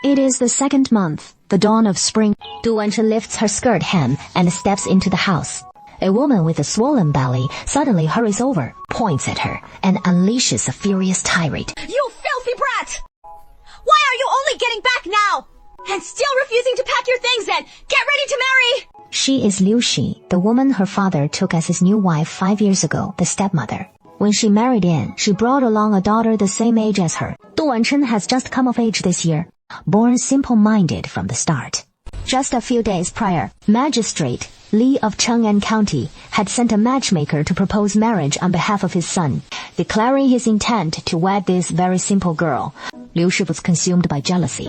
It is the second month, the dawn of spring. Du Wenchen lifts her skirt hem and steps into the house. A woman with a swollen belly suddenly hurries over, points at her, and unleashes a furious tirade. You filthy brat! Why are you only getting back now? And still refusing to pack your things and get ready to marry? She is Liu Shi, the woman her father took as his new wife 5 years ago, the stepmother. When she married in, she brought along a daughter the same age as her. Du Wenchen has just come of age this year, born simple-minded from the start. Just a few days prior, Magistrate Li of Cheng'an County had sent a matchmaker to propose marriage on behalf of his son, declaring his intent to wed this very simple girl. Liu Shi was consumed by jealousy.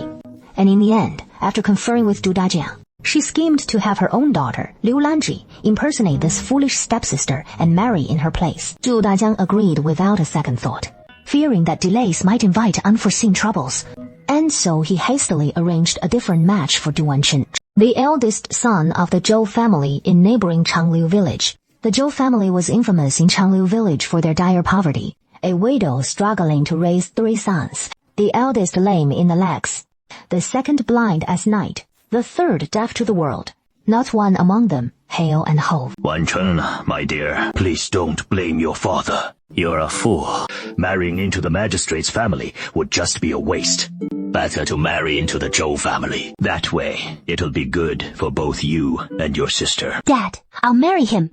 And in the end, after conferring with Du Dajiang, she schemed to have her own daughter, Liu Lanji, impersonate this foolish stepsister and marry in her place. Du Dajiang agreed without a second thought, fearing that delays might invite unforeseen troubles. And so he hastily arranged a different match for Du Wenchen, the eldest son of the Zhou family in neighboring Changliu village. The Zhou family was infamous in Changliu village for their dire poverty, a widow struggling to raise 3 sons, the eldest lame in the legs, the second blind as night, the third deaf to the world, not one among them hale and whole. Wenchen, my dear, please don't blame your father. You're a fool. Marrying into the magistrate's family would just be a waste. Better to marry into the Zhou family. That way, it'll be good for both you and your sister. Dad, I'll marry him.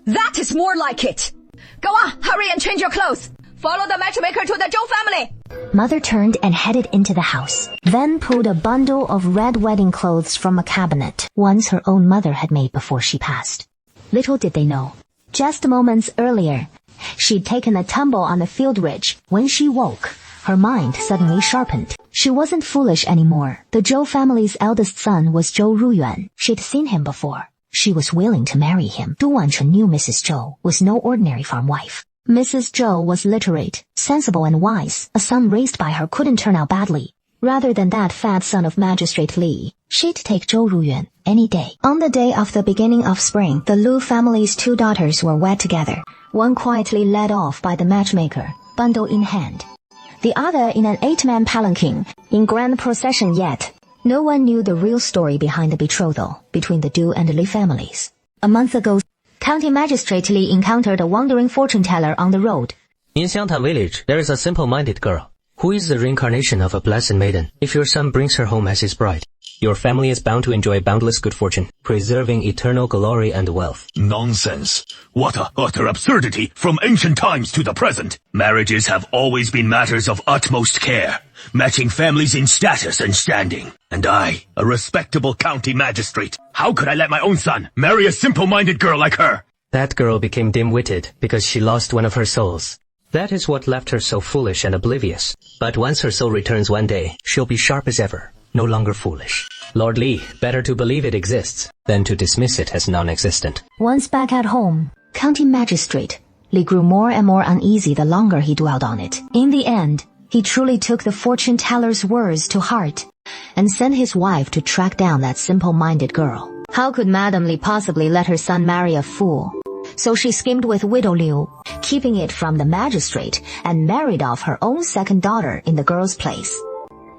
That is more like it. Go on, hurry and change your clothes. Follow the matchmaker to the Zhou family. Mother turned and headed into the house, then pulled a bundle of red wedding clothes from a cabinet, ones her own mother had made before she passed. Little did they know, just moments earlier, she'd taken a tumble on the field ridge. When she woke, her mind suddenly sharpened. She wasn't foolish anymore. The Zhou family's eldest son was Zhou Ruyuan. She'd seen him before. She was willing to marry him. Du Wenchen knew Mrs. Zhou was no ordinary farm wife. Mrs. Zhou was literate, sensible and wise. A son raised by her couldn't turn out badly. Rather than that fat son of Magistrate Li, she'd take Zhou Ruyuan any day. On the day of the beginning of spring, the Lu family's 2 daughters were wed together. One quietly led off by the matchmaker, bundle in hand. The other in an 8-man palanquin, in grand procession yet. No one knew the real story behind the betrothal between the Du and Li families. A month ago, County Magistrate Li encountered a wandering fortune teller on the road. In Xiangtan village, there is a simple-minded girl, who is the reincarnation of a blessed maiden. If your son brings her home as his bride, your family is bound to enjoy boundless good fortune, preserving eternal glory and wealth. Nonsense. What a utter absurdity from ancient times to the present. Marriages have always been matters of utmost care, matching families in status and standing. And I, a respectable county magistrate, how could I let my own son marry a simple-minded girl like her? That girl became dim-witted because she lost one of her souls. That is what left her so foolish and oblivious. But once her soul returns one day, she'll be sharp as ever, no longer foolish. Lord Li, better to believe it exists than to dismiss it as non-existent. Once back at home, County Magistrate Li grew more and more uneasy the longer he dwelled on it. In the end, he truly took the fortune teller's words to heart and sent his wife to track down that simple-minded girl. How could Madame Li possibly let her son marry a fool? So she schemed with Widow Liu, keeping it from the magistrate, and married off her own second daughter in the girl's place.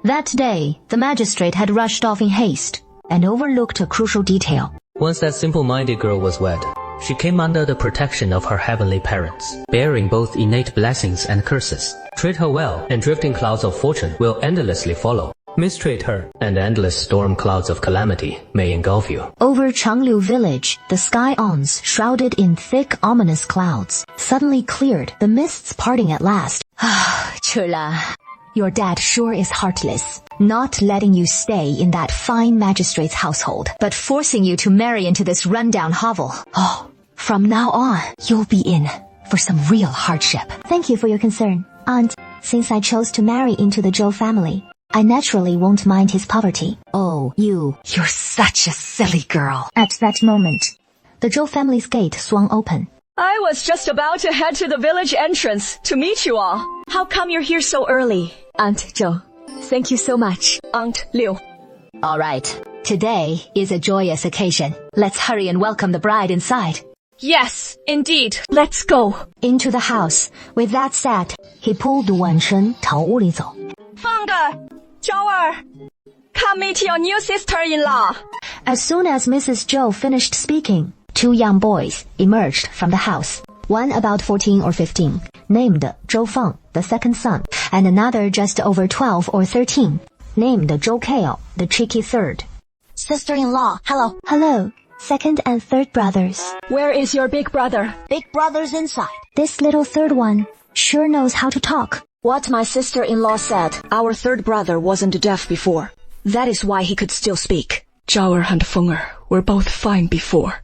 That day, the magistrate had rushed off in haste and overlooked a crucial detail. Once that simple-minded girl was wed, she came under the protection of her heavenly parents, bearing both innate blessings and curses. Treat her well, and drifting clouds of fortune will endlessly follow. Mistreat her, and endless storm clouds of calamity may engulf you. Over Changliu village, the sky-ons, shrouded in thick, ominous clouds, suddenly cleared, the mists parting at last. Chula, your dad sure is heartless, not letting you stay in that fine magistrate's household, but forcing you to marry into this rundown hovel. Oh, from now on, you'll be in for some real hardship. Thank you for your concern, Aunt. Since I chose to marry into the Zhou family, I naturally won't mind his poverty. Oh, you're such a silly girl. At that moment, the Zhou family's gate swung open. I was just about to head to the village entrance to meet you all. How come you're here so early? Aunt Zhou, thank you so much. Aunt Liu. All right, today is a joyous occasion. Let's hurry and welcome the bride inside. Yes, indeed. Let's go. Into the house. With that said, he pulled Du Wenchen 朝屋里走。放个 Zhao, come meet your new sister-in-law. As soon as Mrs. Zhou finished speaking, two young boys emerged from the house. One about 14 or 15, named Zhou Feng, the second son, and another just over 12 or 13, named Zhou Kao, the cheeky third. Sister-in-law, hello. Hello, second and third brothers. Where is your big brother? Big brother's inside. This little third one sure knows how to talk. What my sister-in-law said, our third brother wasn't deaf before. That is why he could still speak. Zhao and Fenger were both fine before.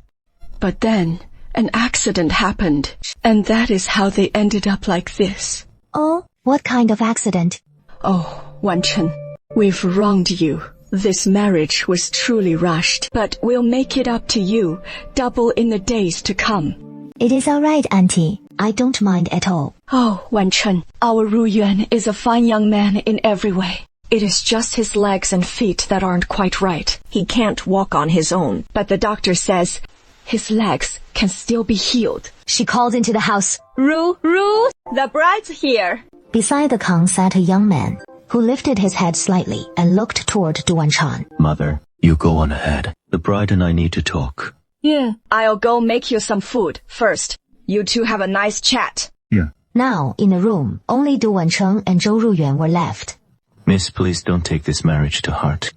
But then, an accident happened, and that is how they ended up like this. Oh, what kind of accident? Oh, Wan Chen, we've wronged you. This marriage was truly rushed, but we'll make it up to you, double in the days to come. It is all right, Auntie. I don't mind at all. Oh, Wan Chen, our Ru Yuan is a fine young man in every way. It is just his legs and feet that aren't quite right. He can't walk on his own, but the doctor says his legs can still be healed. She called into the house. Ru, the bride's here. Beside the Kang sat a young man, who lifted his head slightly and looked toward Duan Chan. Mother, you go on ahead. The bride and I need to talk. Yeah. I'll go make you some food first. You two have a nice chat. Yeah. Now, in the room, only Duan Cheng and Zhou Ruyuan were left. Miss, please don't take this marriage to heart.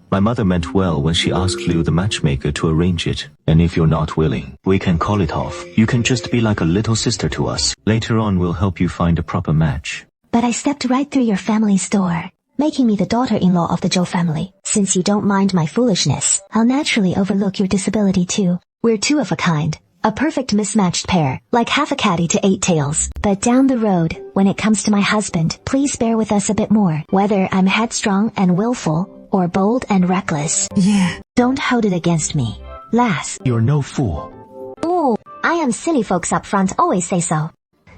My mother meant well when she asked Liu the matchmaker to arrange it. And if you're not willing, we can call it off. You can just be like a little sister to us. Later on, we'll help you find a proper match. But I stepped right through your family's door, making me the daughter-in-law of the Zhou family. Since you don't mind my foolishness, I'll naturally overlook your disability too. We're two of a kind. A perfect mismatched pair, like half a caddy to 8 tails. But down the road, when it comes to my husband, please bear with us a bit more. Whether I'm headstrong and willful, or bold and reckless. Yeah. Don't hold it against me. Lass. You're no fool. Ooh, I am silly folks up front always say so.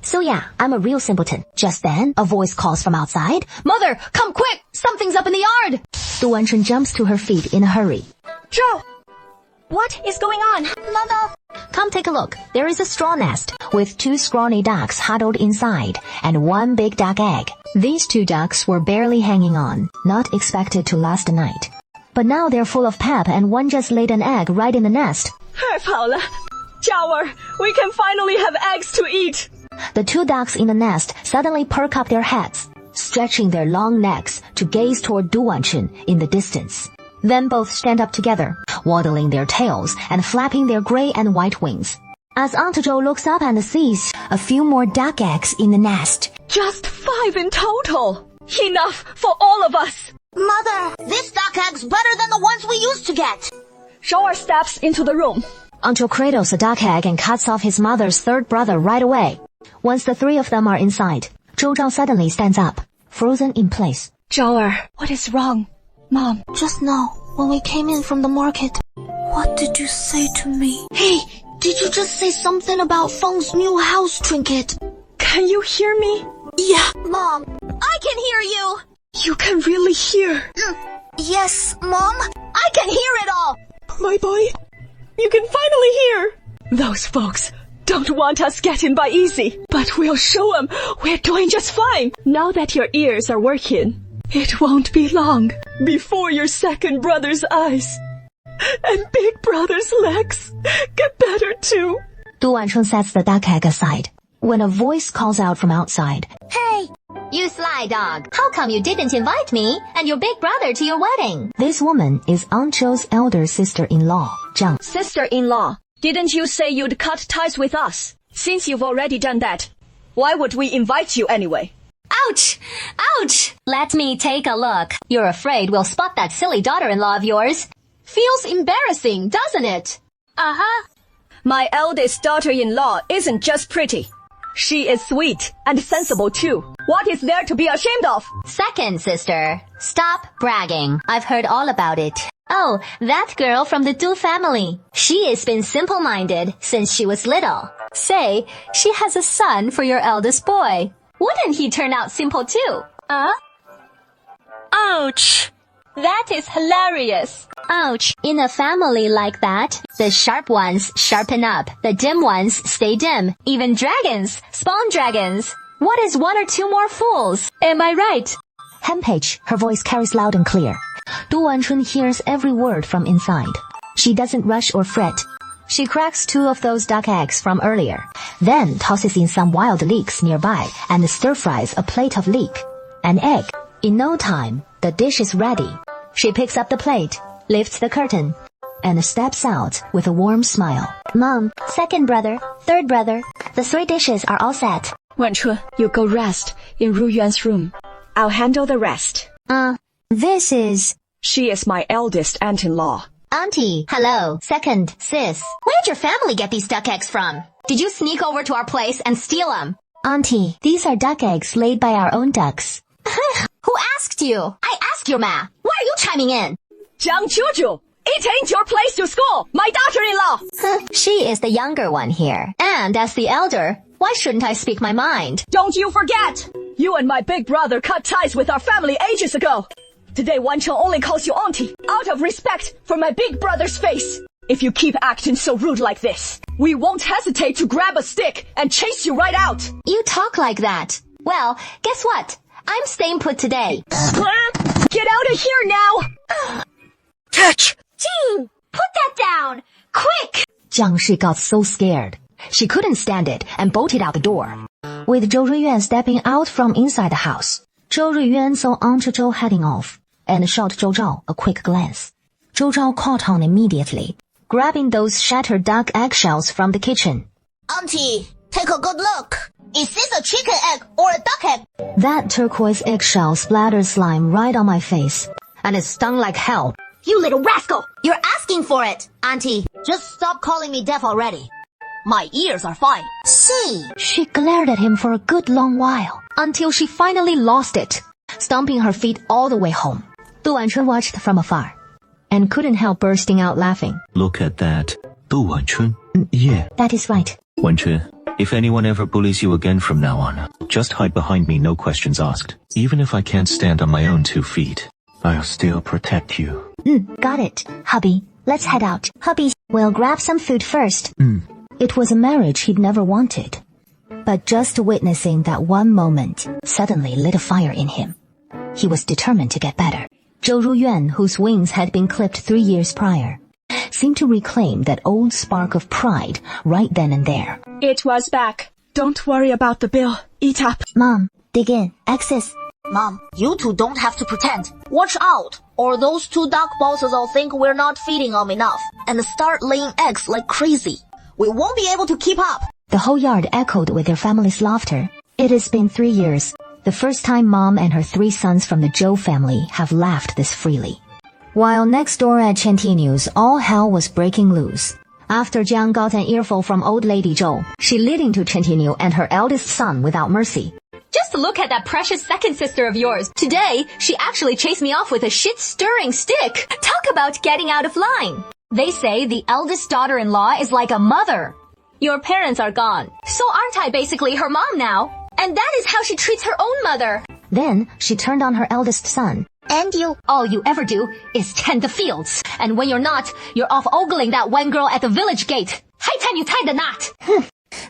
So yeah, I'm a real simpleton. Just then, a voice calls from outside. Mother, come quick! Something's up in the yard! Du Wanchen jumps to her feet in a hurry. Zhou, what is going on? Mother! Come take a look. There is a straw nest with 2 scrawny ducks huddled inside and 1 big duck egg. These 2 ducks were barely hanging on, not expected to last the night. But now they're full of pep and one just laid an egg right in the nest. 太好了，Zhao, we can finally have eggs to eat. The 2 ducks in the nest suddenly perk up their heads, stretching their long necks to gaze toward Du Wanchen in the distance. Then both stand up together, waddling their tails and flapping their gray and white wings. As Aunt Zhou looks up and sees a few more duck eggs in the nest. Just 5 in total. Enough for all of us. Mother, this duck egg's better than the ones we used to get. Zhou steps into the room. Uncle cradles a duck egg and cuts off his mother's third brother right away. Once the 3 of them are inside, Zhou Zhao suddenly stands up, frozen in place. Zhao, what is wrong? Mom. Just now, when we came in from the market, what did you say to me? Hey, did you just say something about Feng's new house trinket? Can you hear me? Yeah, Mom. I can hear you. You can really hear. Yes, Mom. I can hear it all. My boy, you can finally hear. Those folks don't want us getting by easy, but we'll show them we're doing just fine. Now that your ears are working, it won't be long before your second brother's eyes and big brother's legs get better too. Du Wancheng sets the duck egg aside when a voice calls out from outside. Hey, you sly dog. How come you didn't invite me and your big brother to your wedding? This woman is Aunt Zhou's elder sister-in-law, Zhang. Sister-in-law, didn't you say you'd cut ties with us? Since you've already done that, why would we invite you anyway? Ouch! Ouch! Let me take a look. You're afraid we'll spot that silly daughter-in-law of yours? Feels embarrassing, doesn't it? Uh-huh. My eldest daughter-in-law isn't just pretty. She is sweet and sensible too. What is there to be ashamed of? Second sister, stop bragging. I've heard all about it. Oh, that girl from the Du family. She has been simple-minded since she was little. Say, she has a son for your eldest boy. Wouldn't he turn out simple too? Ouch! That is hilarious. Ouch. In a family like that, the sharp ones sharpen up, the dim ones stay dim. Even dragons spawn dragons. What is 1 or 2 more fools? Am I right? Hempage, her voice carries loud and clear. Du Wanchun hears every word from inside. She doesn't rush or fret. She cracks 2 of those duck eggs from earlier, then tosses in some wild leeks nearby and stir-fries a plate of leek. An egg. In no time, the dish is ready. She picks up the plate, lifts the curtain, and steps out with a warm smile. Mom, second brother, third brother, the 3 dishes are all set. Wanchun, you go rest in Ru Yuan's room. I'll handle the rest. This is... She is my eldest aunt-in-law. Auntie, hello. Second, sis. Where'd your family get these duck eggs from? Did you sneak over to our place and steal them? Auntie, these are duck eggs laid by our own ducks. Who asked you? I asked your ma. Why are you chiming in? Jiang Chuju, it ain't your place to school, my daughter-in-law. She is the younger one here. And as the elder, why shouldn't I speak my mind? Don't you forget, you and my big brother cut ties with our family ages ago. Today Wanchun only calls you auntie, out of respect for my big brother's face. If you keep acting so rude like this, we won't hesitate to grab a stick and chase you right out. You talk like that. Well, guess what? I'm staying put today. Get out of here now! Catch! Jean, put that down! Quick! Jiang Shi got so scared. She couldn't stand it and bolted out the door. With Zhou Ruiyuan stepping out from inside the house, Zhou Ruiyuan saw Aunt Zhou heading off and shot Zhou Zhao a quick glance. Zhou Zhao caught on immediately, grabbing those shattered duck eggshells from the kitchen. Auntie, take a good look. Is this a chicken egg or a duck egg? That turquoise eggshell splattered slime right on my face, and it stung like hell. You little rascal! You're asking for it, Auntie. Just stop calling me deaf already. My ears are fine. See? She glared at him for a good long while, until she finally lost it, stomping her feet all the way home. Du Wanchun watched from afar, and couldn't help bursting out laughing. Look at that. Du Wanchun? Yeah. That is right. Wanchun, if anyone ever bullies you again from now on, just hide behind me, no questions asked. Even if I can't stand on my own 2 feet, I'll still protect you. Got it. Hubby, let's head out. Hubby, we'll grab some food first. It was a marriage he'd never wanted. But just witnessing that one moment suddenly lit a fire in him. He was determined to get better. Zhou Ruyuan, whose wings had been clipped 3 years prior, seemed to reclaim that old spark of pride right then and there. It was back. Don't worry about the bill. Eat up. Mom, dig in. Access. Mom, you two don't have to pretend. Watch out, or those 2 duck bosses will think we're not feeding them enough and start laying eggs like crazy. We won't be able to keep up. The whole yard echoed with their family's laughter. It has been 3 years, the first time Mom and her 3 sons from the Zhou family have laughed this freely. While next door at Chantinu's, all hell was breaking loose. After Jiang got an earful from old lady Zhou, she lit into Chantinu and her eldest son without mercy. Just look at that precious second sister of yours. Today, she actually chased me off with a shit-stirring stick. Talk about getting out of line. They say the eldest daughter-in-law is like a mother. Your parents are gone, so aren't I basically her mom now? And that is how she treats her own mother. Then she turned on her eldest son. And you? All you ever do is tend the fields. And when you're not, you're off ogling that one girl at the village gate. High time you tied the knot.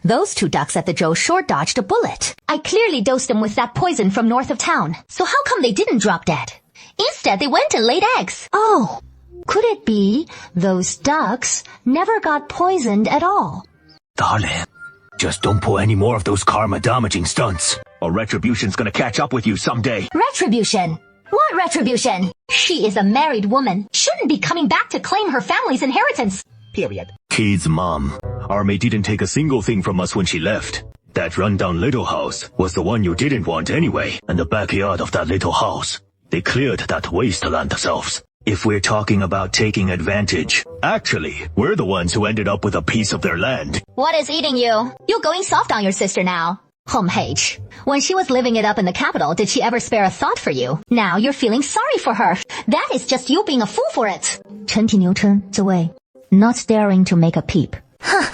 Those 2 ducks at the Zhou short dodged a bullet. I clearly dosed them with that poison from north of town. So how come they didn't drop dead? Instead, they went and laid eggs. Oh, could it be those ducks never got poisoned at all? Darling, just don't pull any more of those karma-damaging stunts, or Retribution's gonna catch up with you someday. Retribution? What retribution? She is a married woman. Shouldn't be coming back to claim her family's inheritance. Period. Kids, Mom. Our maid didn't take a single thing from us when she left. That rundown little house was the one you didn't want anyway, and the backyard of that little house. They cleared that wasteland themselves. If we're talking about taking advantage, actually, we're the ones who ended up with a piece of their land. What is eating you? You're going soft on your sister now. Homepage. When she was living it up in the capital, did she ever spare a thought for you? Now you're feeling sorry for her. That is just you being a fool for it. Chen Tinyou turned away, not daring to make a peep.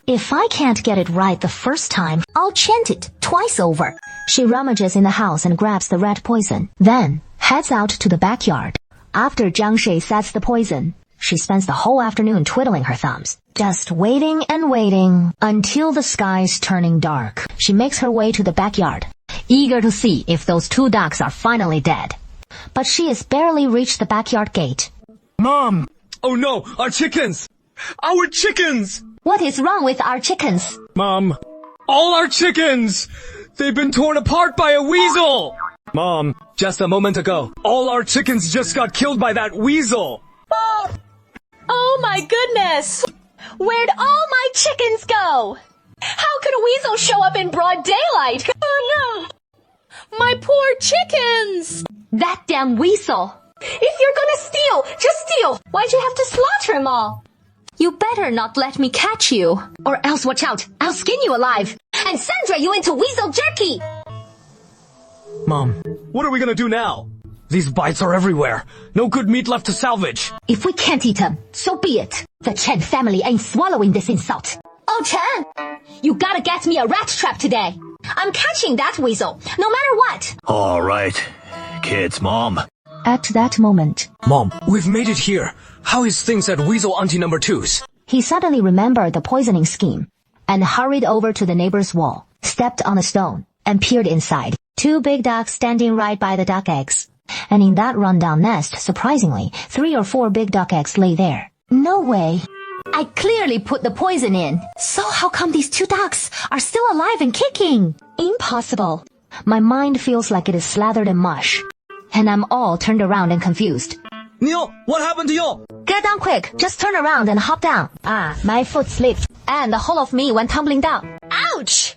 If I can't get it right the first time, I'll chant it twice over. She rummages in the house and grabs the rat poison, then heads out to the backyard. After Jiang Shi sets the poison, she spends the whole afternoon twiddling her thumbs, just waiting and waiting until the sky's turning dark. She makes her way to the backyard, eager to see if those 2 ducks are finally dead. but she has barely reached the backyard gate. Mom! Oh no, our chickens! Our chickens! What is wrong with our chickens? Mom, all our chickens! They've been torn apart by a weasel! Mom, just a moment ago, all our chickens just got killed by that weasel! Oh my goodness! Where'd all my chickens go? How could a weasel show up in broad daylight? Oh no! My poor chickens! That damn weasel! If you're gonna steal, just steal! Why'd you have to slaughter them all? You better not let me catch you, or else watch out, I'll skin you alive and Sandra you into weasel jerky! Mom, what are we gonna do now? These bites are everywhere. No good meat left to salvage. If we can't eat them, so be it. The Chen family ain't swallowing this insult. Oh, Chen! You gotta get me a rat trap today. I'm catching that weasel, no matter what. All right. Kids, Mom. At that moment, Mom, we've made it here. How is things at Weasel Auntie number 2's? he suddenly remembered the poisoning scheme and hurried over to the neighbor's wall, stepped on a stone, and peered inside. 2 big ducks standing right by the duck eggs. And in that rundown nest, surprisingly, 3 or 4 big duck eggs lay there. No way. I clearly put the poison in. So how come these 2 ducks are still alive and kicking? Impossible. My mind feels like it is slathered in mush. And I'm all turned around and confused. Neil, what happened to you? Get down quick. Just turn around and hop down. My foot slipped. And the whole of me went tumbling down. Ouch!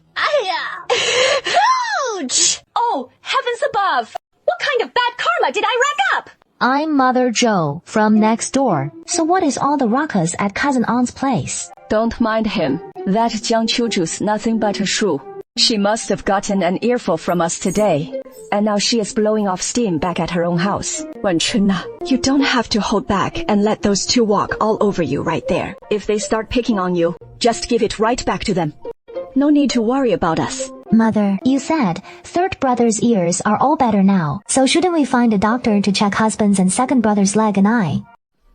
Ouch! Oh, heavens above! What kind of bad karma did I rack up? I'm Mother Joe from next door. So what is all the ruckus at Cousin Aunt's place? Don't mind him. That Jiang Qiuju's nothing but a shrew. She must have gotten an earful from us today. And now she is blowing off steam back at her own house. Wenchun, you don't have to hold back and let those 2 walk all over you right there. If they start picking on you, just give it right back to them. No need to worry about us. Mother, you said 3rd brother's ears are all better now. So shouldn't we find a doctor to check husband's and 2nd brother's leg and eye?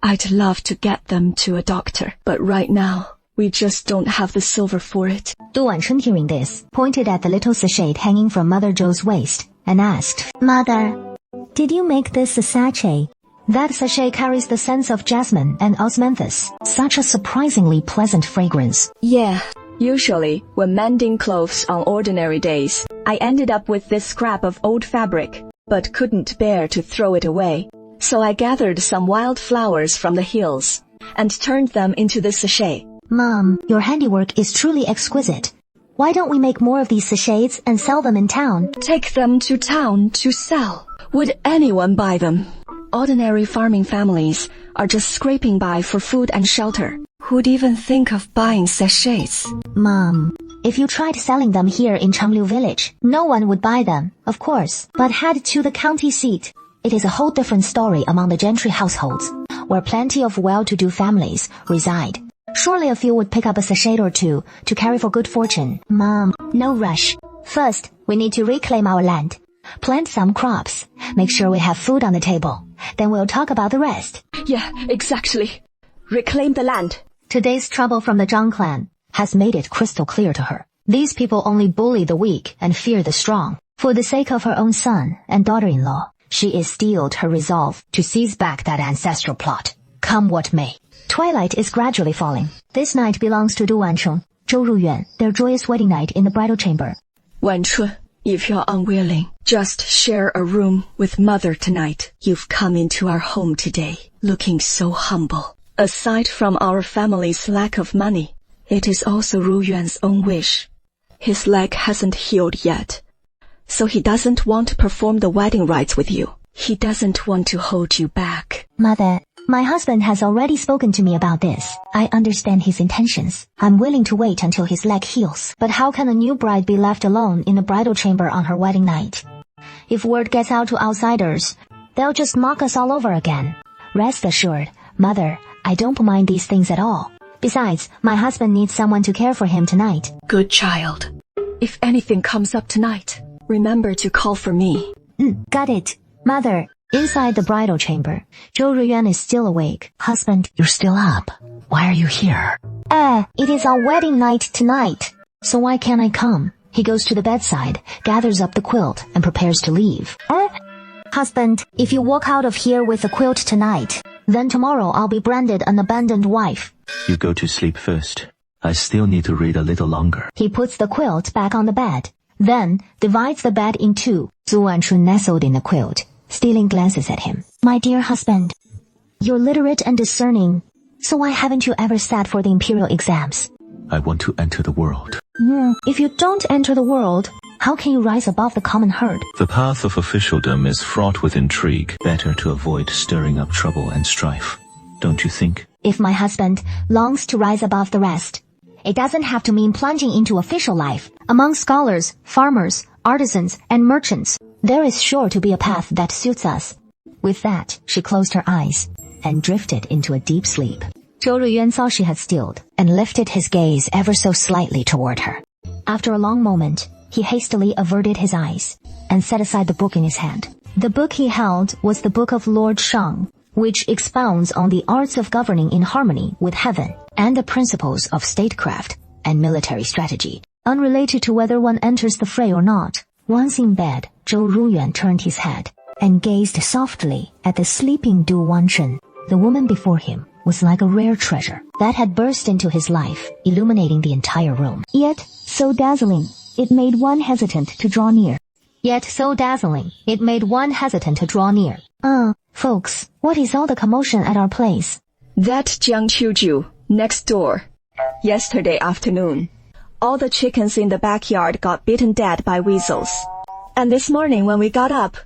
I'd love to get them to a doctor, but right now, we just don't have the silver for it. Du Wanchun, hearing this, pointed at the little sachet hanging from Mother Joe's waist and asked, Mother, did you make this a sachet? That sachet carries the scents of jasmine and osmanthus, such a surprisingly pleasant fragrance. Yeah. Usually, when mending clothes on ordinary days, I ended up with this scrap of old fabric, but couldn't bear to throw it away. So I gathered some wild flowers from the hills and turned them into this sachet. Mom, your handiwork is truly exquisite. Why don't we make more of these sachets and sell them in town? Take them to town to sell. Would anyone buy them? Ordinary farming families are just scraping by for food and shelter. Who'd even think of buying sachets? Mom, if you tried selling them here in Changliu village, no one would buy them, of course. But head to the county seat. It is a whole different story among the gentry households, where plenty of well-to-do families reside. Surely a few would pick up a sachet or 2 to carry for good fortune. Mom, no rush. First, we need to reclaim our land. Plant some crops. Make sure we have food on the table. Then we'll talk about the rest. Yeah, exactly. Reclaim the land. Today's trouble from the Zhang clan has made it crystal clear to her. These people only bully the weak and fear the strong. For the sake of her own son and daughter-in-law, she is steeled her resolve to seize back that ancestral plot, come what may. Twilight is gradually falling. This night belongs to Du Wancheng, Zhou Ruyuan, their joyous wedding night in the bridal chamber. Wanchun, if you're unwilling, just share a room with Mother tonight. You've come into our home today, looking so humble. Aside from our family's lack of money, it is also Ru Yuan's own wish. His leg hasn't healed yet, so he doesn't want to perform the wedding rites with you. He doesn't want to hold you back. Mother, my husband has already spoken to me about this. I understand his intentions. I'm willing to wait until his leg heals. But how can a new bride be left alone in the bridal chamber on her wedding night? If word gets out to outsiders, they'll just mock us all over again. Rest assured, Mother, I don't mind these things at all. Besides, my husband needs someone to care for him tonight. Good child. If anything comes up tonight, remember to call for me. Got it. Mother, inside the bridal chamber, Zhou Ruyuan is still awake. Husband, You're still up. Why are you here? it is our wedding night tonight. So why can't I come? He goes to the bedside, gathers up the quilt, and prepares to leave. Husband, if you walk out of here with a quilt tonight, then tomorrow I'll be branded an abandoned wife. You go to sleep first. I still need to read a little longer. He puts the quilt back on the bed, then divides the bed in two. Zhu Wanchun nestled in the quilt, stealing glances at him. My dear husband, you're literate and discerning, so why haven't you ever sat for the imperial exams? I want to enter the world. If you don't enter the world, how can you rise above the common herd? The path of officialdom is fraught with intrigue. Better to avoid stirring up trouble and strife. Don't you think? If my husband longs to rise above the rest, it doesn't have to mean plunging into official life. Among scholars, farmers, artisans, and merchants, there is sure to be a path that suits us. With that, she closed her eyes and drifted into a deep sleep. Zhou Ruiyuan saw she had stilled and lifted his gaze ever so slightly toward her. After a long moment, he hastily averted his eyes and set aside the book in his hand. The book he held was the Book of Lord Shang, which expounds on the arts of governing in harmony with heaven and the principles of statecraft and military strategy, unrelated to whether one enters the fray or not. Once in bed, Zhou Ruiyuan turned his head and gazed softly at the sleeping Du Wanchun. The woman before him was like a rare treasure that had burst into his life, illuminating the entire room. Yet so dazzling, it made one hesitant to draw near. Folks, what is all the commotion at our place? That Jiang Qiuju, next door. Yesterday afternoon, all the chickens in the backyard got bitten dead by weasels. And this morning when we got up,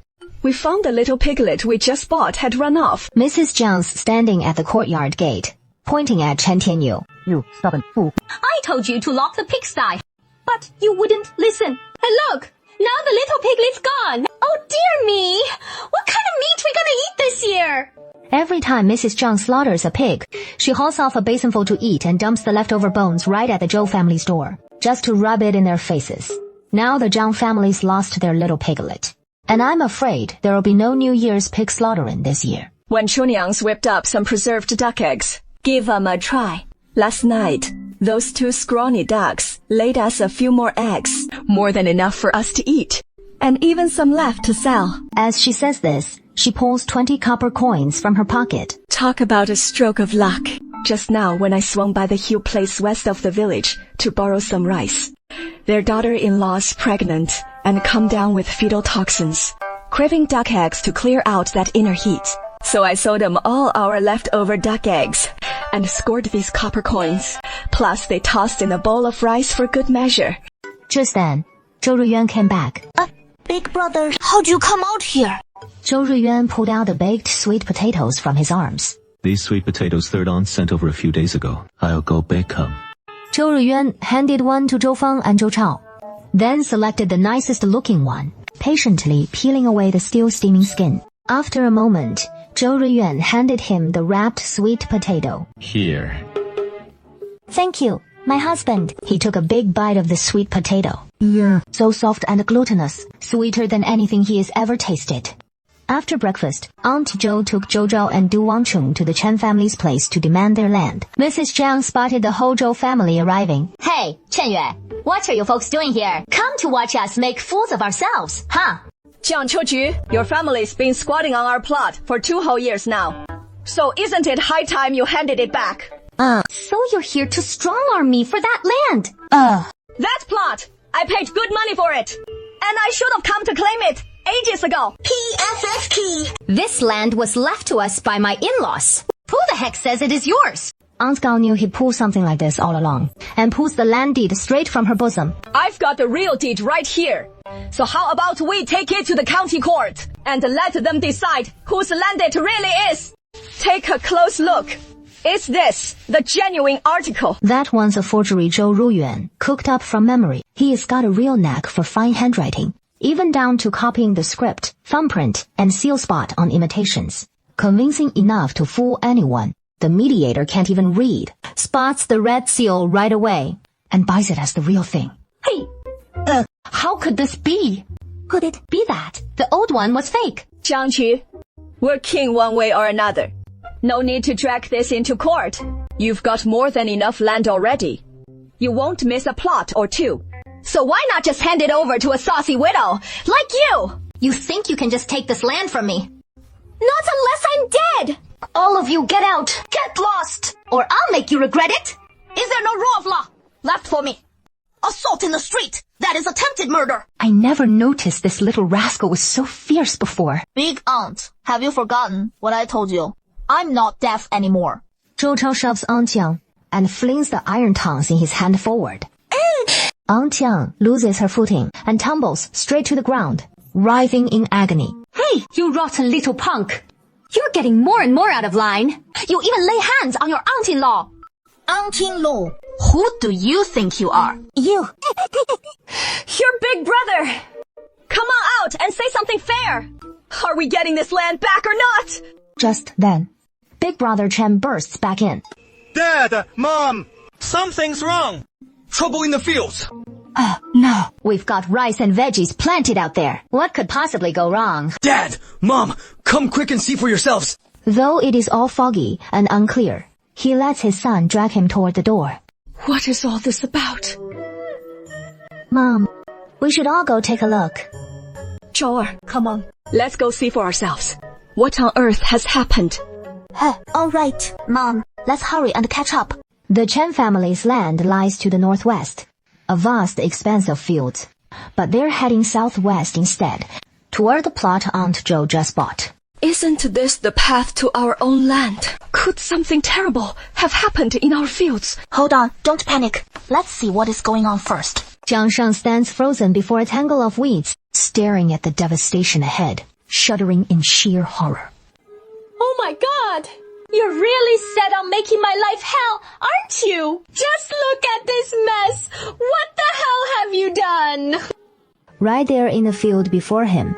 we found the little piglet we just bought had run off. Mrs. Jiang's standing at the courtyard gate, pointing at Chen Tianyu. You stubborn fool. I told you to lock the pigsty, but you wouldn't listen. And look, now the little piglet's gone. Oh dear me! What kind of meat we gonna eat this year? Every time Mrs. Jiang slaughters a pig, she hauls off a basinful to eat and dumps the leftover bones right at the Zhou family's door, just to rub it in their faces. Now the Jiang family's lost their little piglet. And I'm afraid there'll be no New Year's pig slaughtering this year. When Chuniang's whipped up some preserved duck eggs, give 'em a try. Last night, those two scrawny ducks laid us a few more eggs, more than enough for us to eat, and even some left to sell. As she says this, she pulls 20 copper coins from her pocket. Talk about a stroke of luck. Just now when I swung by the hill place west of the village to borrow some rice, their daughter-in-law's pregnant and come down with fetal toxins, craving duck eggs to clear out that inner heat. So I sold them all our leftover duck eggs and scored these copper coins. Plus they tossed in a bowl of rice for good measure. Just then, Zhou Ruiyuan came back. Big brother, how'd you come out here? Zhou Ruiyuan pulled out the baked sweet potatoes from his arms. These sweet potatoes third aunt sent over a few days ago. I'll go bake them. Zhou Ruiyuan handed one to Zhou Fang and Zhou Chao, then selected the nicest looking one, patiently peeling away the still steaming skin. After a moment, Zhou Ruiyuan handed him the wrapped sweet potato. Here. Thank you, my husband. He took a big bite of the sweet potato. Yeah, so soft and glutinous, sweeter than anything he has ever tasted. After breakfast, Aunt Zhou took Zhou Zhao and Du Wangchun to the Chen family's place to demand their land. Mrs. Jiang spotted the whole Zhou family arriving. Hey, Chen Yue, what are you folks doing here? Come to watch us make fools of ourselves, huh? Jiang Qiuju, your family's been squatting on our plot for 2 whole years now. So isn't it high time you handed it back? So you're here to strong-arm me for that land? That plot! I paid good money for it! And I should have come to claim it ages ago. PFFT. This land was left to us by my in-laws. Who the heck says it is yours? Aunt Gao knew he'd pull something like this all along, and pulls the land deed straight from her bosom. I've got the real deed right here. So how about we take it to the county court and let them decide whose land it really is? Take a close look. Is this the genuine article? That one's a forgery Zhou Ruiyuan, cooked up from memory. He has got a real knack for fine handwriting, even down to copying the script, thumbprint, and seal spot on imitations. Convincing enough to fool anyone. The mediator can't even read, spots the red seal right away, and buys it as the real thing. Hey, how could this be? Could it be that the old one was fake? Jiang Qu, we're king one way or another. No need to drag this into court. You've got more than enough land already. You won't miss a plot or two. So why not just hand it over to a saucy widow like you? You think you can just take this land from me? Not unless I'm dead! All of you get out! Get lost! Or I'll make you regret it! Is there no rule of law left for me? Assault in the street! That is attempted murder! I never noticed this little rascal was so fierce before. Big aunt, have you forgotten what I told you? I'm not deaf anymore. Zhou Chao shoves Aunt Jiang and flings the iron tongs in his hand forward. Aunt Jiang loses her footing and tumbles straight to the ground, writhing in agony. Hey, you rotten little punk! You're getting more and more out of line. You even lay hands on your aunt-in-law. Aunt-in-law, who do you think you are? You! Your big brother! Come on out and say something fair! Are we getting this land back or not? Just then, Big Brother Chen bursts back in. Dad! Mom! Something's wrong! Trouble in the fields! No. We've got rice and veggies planted out there. What could possibly go wrong? Dad! Mom! Come quick and see for yourselves! Though it is all foggy and unclear, he lets his son drag him toward the door. What is all this about? Mom, we should all go take a look. Sure, come on. Let's go see for ourselves. What on earth has happened? All right, Mom, let's hurry and catch up. The Chen family's land lies to the northwest, a vast expanse of fields. But they're heading southwest instead, toward the plot Aunt Zhou just bought. Isn't this the path to our own land? Could something terrible have happened in our fields? Hold on, don't panic. Let's see what is going on first. Jiang Sheng stands frozen before a tangle of weeds, staring at the devastation ahead, shuddering in sheer horror. Oh my god! You're really set on making my life hell, aren't you? Just look at this mess! What the hell have you done? Right there in the field before him,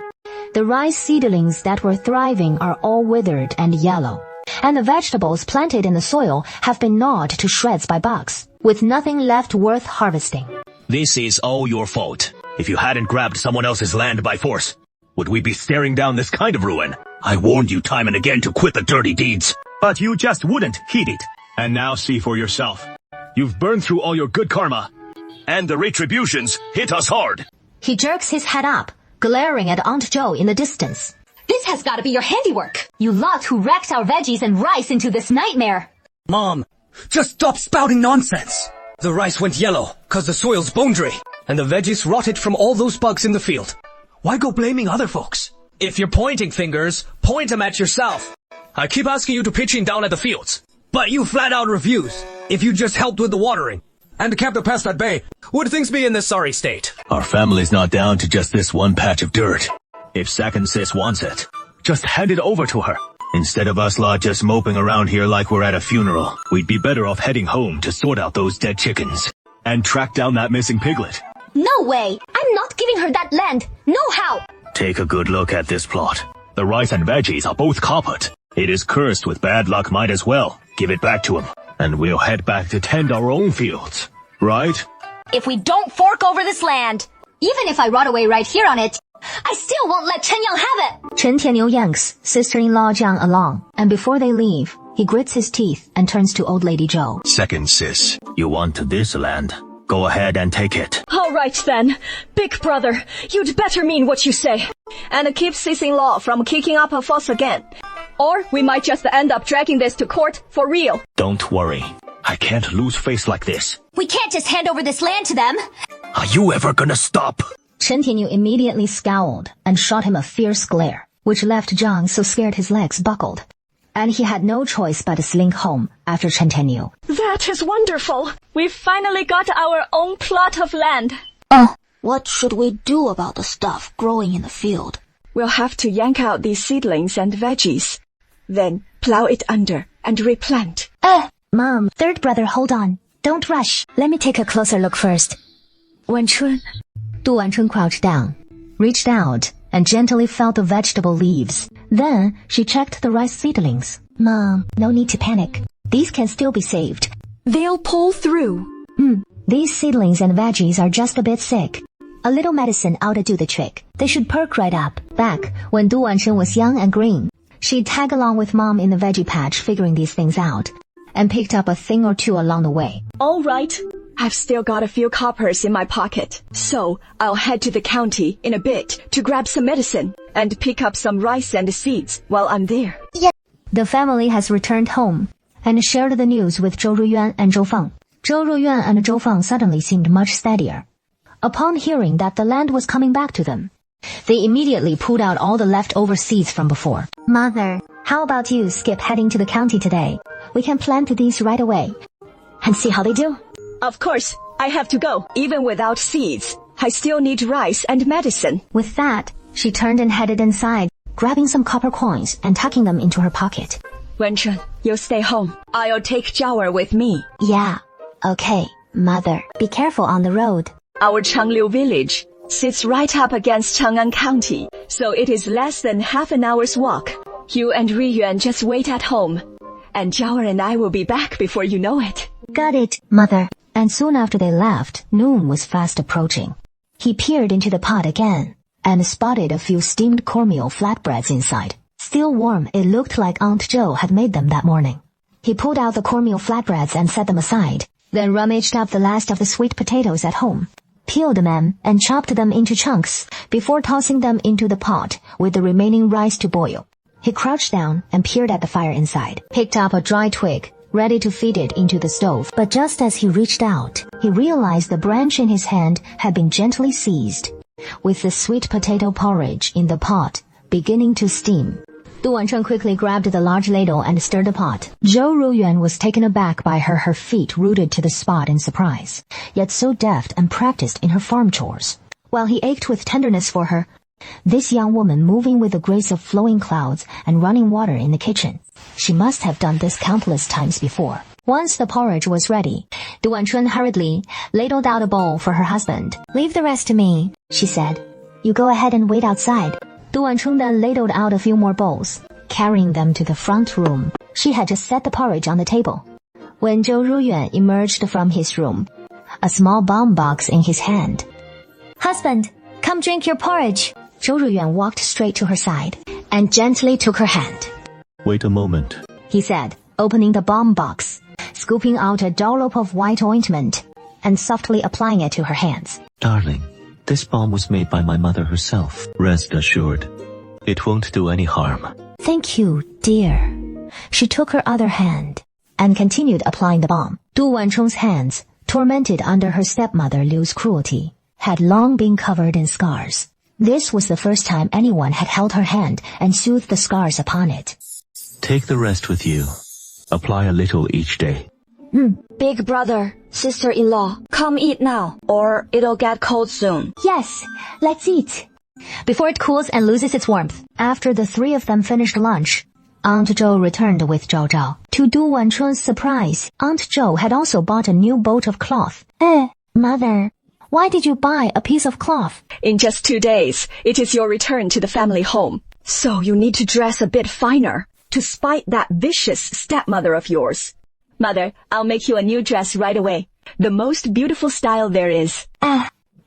the rice seedlings that were thriving are all withered and yellow, and the vegetables planted in the soil have been gnawed to shreds by bugs, with nothing left worth harvesting. This is all your fault. If you hadn't grabbed someone else's land by force, would we be staring down this kind of ruin? I warned you time and again to quit the dirty deeds, but you just wouldn't heed it. And now see for yourself. You've burned through all your good karma, and the retributions hit us hard. He jerks his head up, glaring at Aunt Zhou in the distance. This has got to be your handiwork. You lot who wrecked our veggies and rice into this nightmare. Mom, just stop spouting nonsense. The rice went yellow, cause the soil's boundary, and the veggies rotted from all those bugs in the field. Why go blaming other folks? If you're pointing fingers, point them at yourself. I keep asking you to pitch in down at the fields, but you flat out refuse. If you just helped with the watering and kept the pest at bay, would things be in this sorry state? Our family's not down to just this one patch of dirt. If second sis wants it, just hand it over to her. Instead of us lot just moping around here like we're at a funeral, we'd be better off heading home to sort out those dead chickens and track down that missing piglet. No way! I'm not giving her that land! No how! Take a good look at this plot. The rice and veggies are both kaput. It is cursed with bad luck, might as well give it back to him. And we'll head back to tend our own fields. Right? If we don't fork over this land, even if I rot away right here on it, I still won't let Chen Yang have it! Chen Tianyu yanks sister-in-law Jiang along, and before they leave, he grits his teeth and turns to old lady Zhou. Second sis, you want this land? Go ahead and take it. All right then. Big brother, you'd better mean what you say. And keep sis-in-law from kicking up a fuss again. Or we might just end up dragging this to court for real. Don't worry. I can't lose face like this. We can't just hand over this land to them. Are you ever gonna stop? Chen Tianyu immediately scowled and shot him a fierce glare, which left Jiang so scared his legs buckled. And he had no choice but to slink home after Chen Tianyu. That is wonderful. We've finally got our own plot of land. What should we do about the stuff growing in the field? We'll have to yank out these seedlings and veggies. Then plow it under and replant. Mom, third brother, hold on. Don't rush. Let me take a closer look first. Wanchun. Du Wanchun crouched down, reached out, and gently felt the vegetable leaves. Then she checked the rice seedlings. Mom, no need to panic. These can still be saved. They'll pull through. These seedlings and veggies are just a bit sick. A little medicine ought to do the trick. They should perk right up. Back when Du Wanchun was young and green, she'd tag along with Mom in the veggie patch figuring these things out, and picked up a thing or two along the way. All right. I've still got a few coppers in my pocket, so I'll head to the county in a bit to grab some medicine and pick up some rice and seeds while I'm there. The family has returned home and shared the news with Zhou Ruyuan and Zhou Feng. Zhou Ruyuan and Zhou Feng suddenly seemed much steadier. Upon hearing that the land was coming back to them, they immediately pulled out all the leftover seeds from before. Mother, how about you skip heading to the county today? We can plant these right away and see how they do. Of course, I have to go. Even without seeds, I still need rice and medicine. With that, she turned and headed inside, grabbing some copper coins and tucking them into her pocket. Wenchun, you'll stay home. I'll take Zhao'er with me. Yeah, okay, Mother. Be careful on the road. Our Changliu village sits right up against Chang'an County, so it is less than half an hour's walk. You and Riyuan just wait at home, and Zhao'er and I will be back before you know it. Got it, Mother. And soon after they left, noon was fast approaching. He peered into the pot again and spotted a few steamed cornmeal flatbreads inside. Still warm, it looked like Aunt Zhou had made them that morning. He pulled out the cornmeal flatbreads and set them aside, then rummaged up the last of the sweet potatoes at home, peeled them and chopped them into chunks before tossing them into the pot with the remaining rice to boil. He crouched down and peered at the fire inside, picked up a dry twig, ready to feed it into the stove. But just as he reached out, he realized the branch in his hand had been gently seized, with the sweet potato porridge in the pot beginning to steam. Du Wancheng quickly grabbed the large ladle and stirred the pot. Zhou Ruyuan was taken aback by her feet rooted to the spot in surprise, yet so deft and practiced in her farm chores. While he ached with tenderness for her, this young woman moving with the grace of flowing clouds and running water in the kitchen. She must have done this countless times before. Once the porridge was ready, Du Wanchun hurriedly ladled out a bowl for her husband. Leave the rest to me, she said. You go ahead and wait outside. Du Wanchun then ladled out a few more bowls, carrying them to the front room. She had just set the porridge on the table when Zhou Ruyuan emerged from his room, a small bomb box in his hand. Husband, come drink your porridge. Zhou Ruyuan walked straight to her side and gently took her hand. Wait a moment, he said, opening the bomb box, scooping out a dollop of white ointment and softly applying it to her hands. Darling, this balm was made by my mother herself. Rest assured, it won't do any harm. Thank you, dear. She took her other hand and continued applying the balm. Du Wancheng's hands, tormented under her stepmother Liu's cruelty, had long been covered in scars. This was the first time anyone had held her hand and soothed the scars upon it. Take the rest with you. Apply a little each day. Big brother, sister-in-law, come eat now, or it'll get cold soon. Yes, let's eat, before it cools and loses its warmth. After the three of them finished lunch, Aunt Zhou returned with Zhao Zhao. To Du Wanchun's surprise, Aunt Zhou had also bought a new boat of cloth. Mother, why did you buy a piece of cloth? In just 2 days, it is your return to the family home. So you need to dress a bit finer to spite that vicious stepmother of yours. Mother, I'll make you a new dress right away. The most beautiful style there is.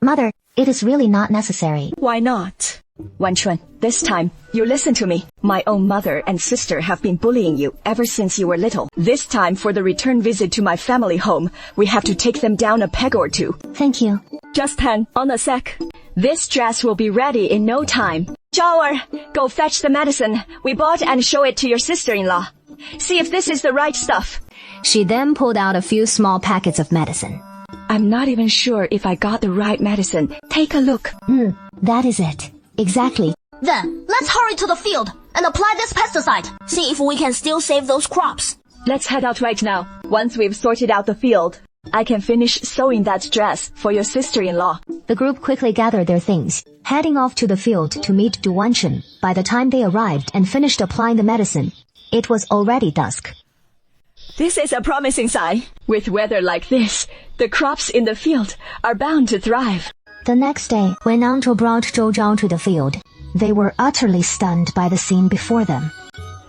Mother, it is really not necessary. Why not? Wanchun, this time, you listen to me. My own mother and sister have been bullying you ever since you were little. This time, for the return visit to my family home, we have to take them down a peg or two. Thank you. Just hang on a sec. This dress will be ready in no time. Zhao'er, go fetch the medicine we bought and show it to your sister-in-law. See if this is the right stuff. She then pulled out a few small packets of medicine. I'm not even sure if I got the right medicine. Take a look. That is it. Exactly. Then, let's hurry to the field and apply this pesticide. See if we can still save those crops. Let's head out right now. Once we've sorted out the field, I can finish sewing that dress for your sister-in-law. The group quickly gathered their things, heading off to the field to meet Du Wancheng. By the time they arrived and finished applying the medicine, it was already dusk. This is a promising sign. With weather like this, the crops in the field are bound to thrive. The next day, when Aunt Zhou brought Zhou Zhao to the field, they were utterly stunned by the scene before them.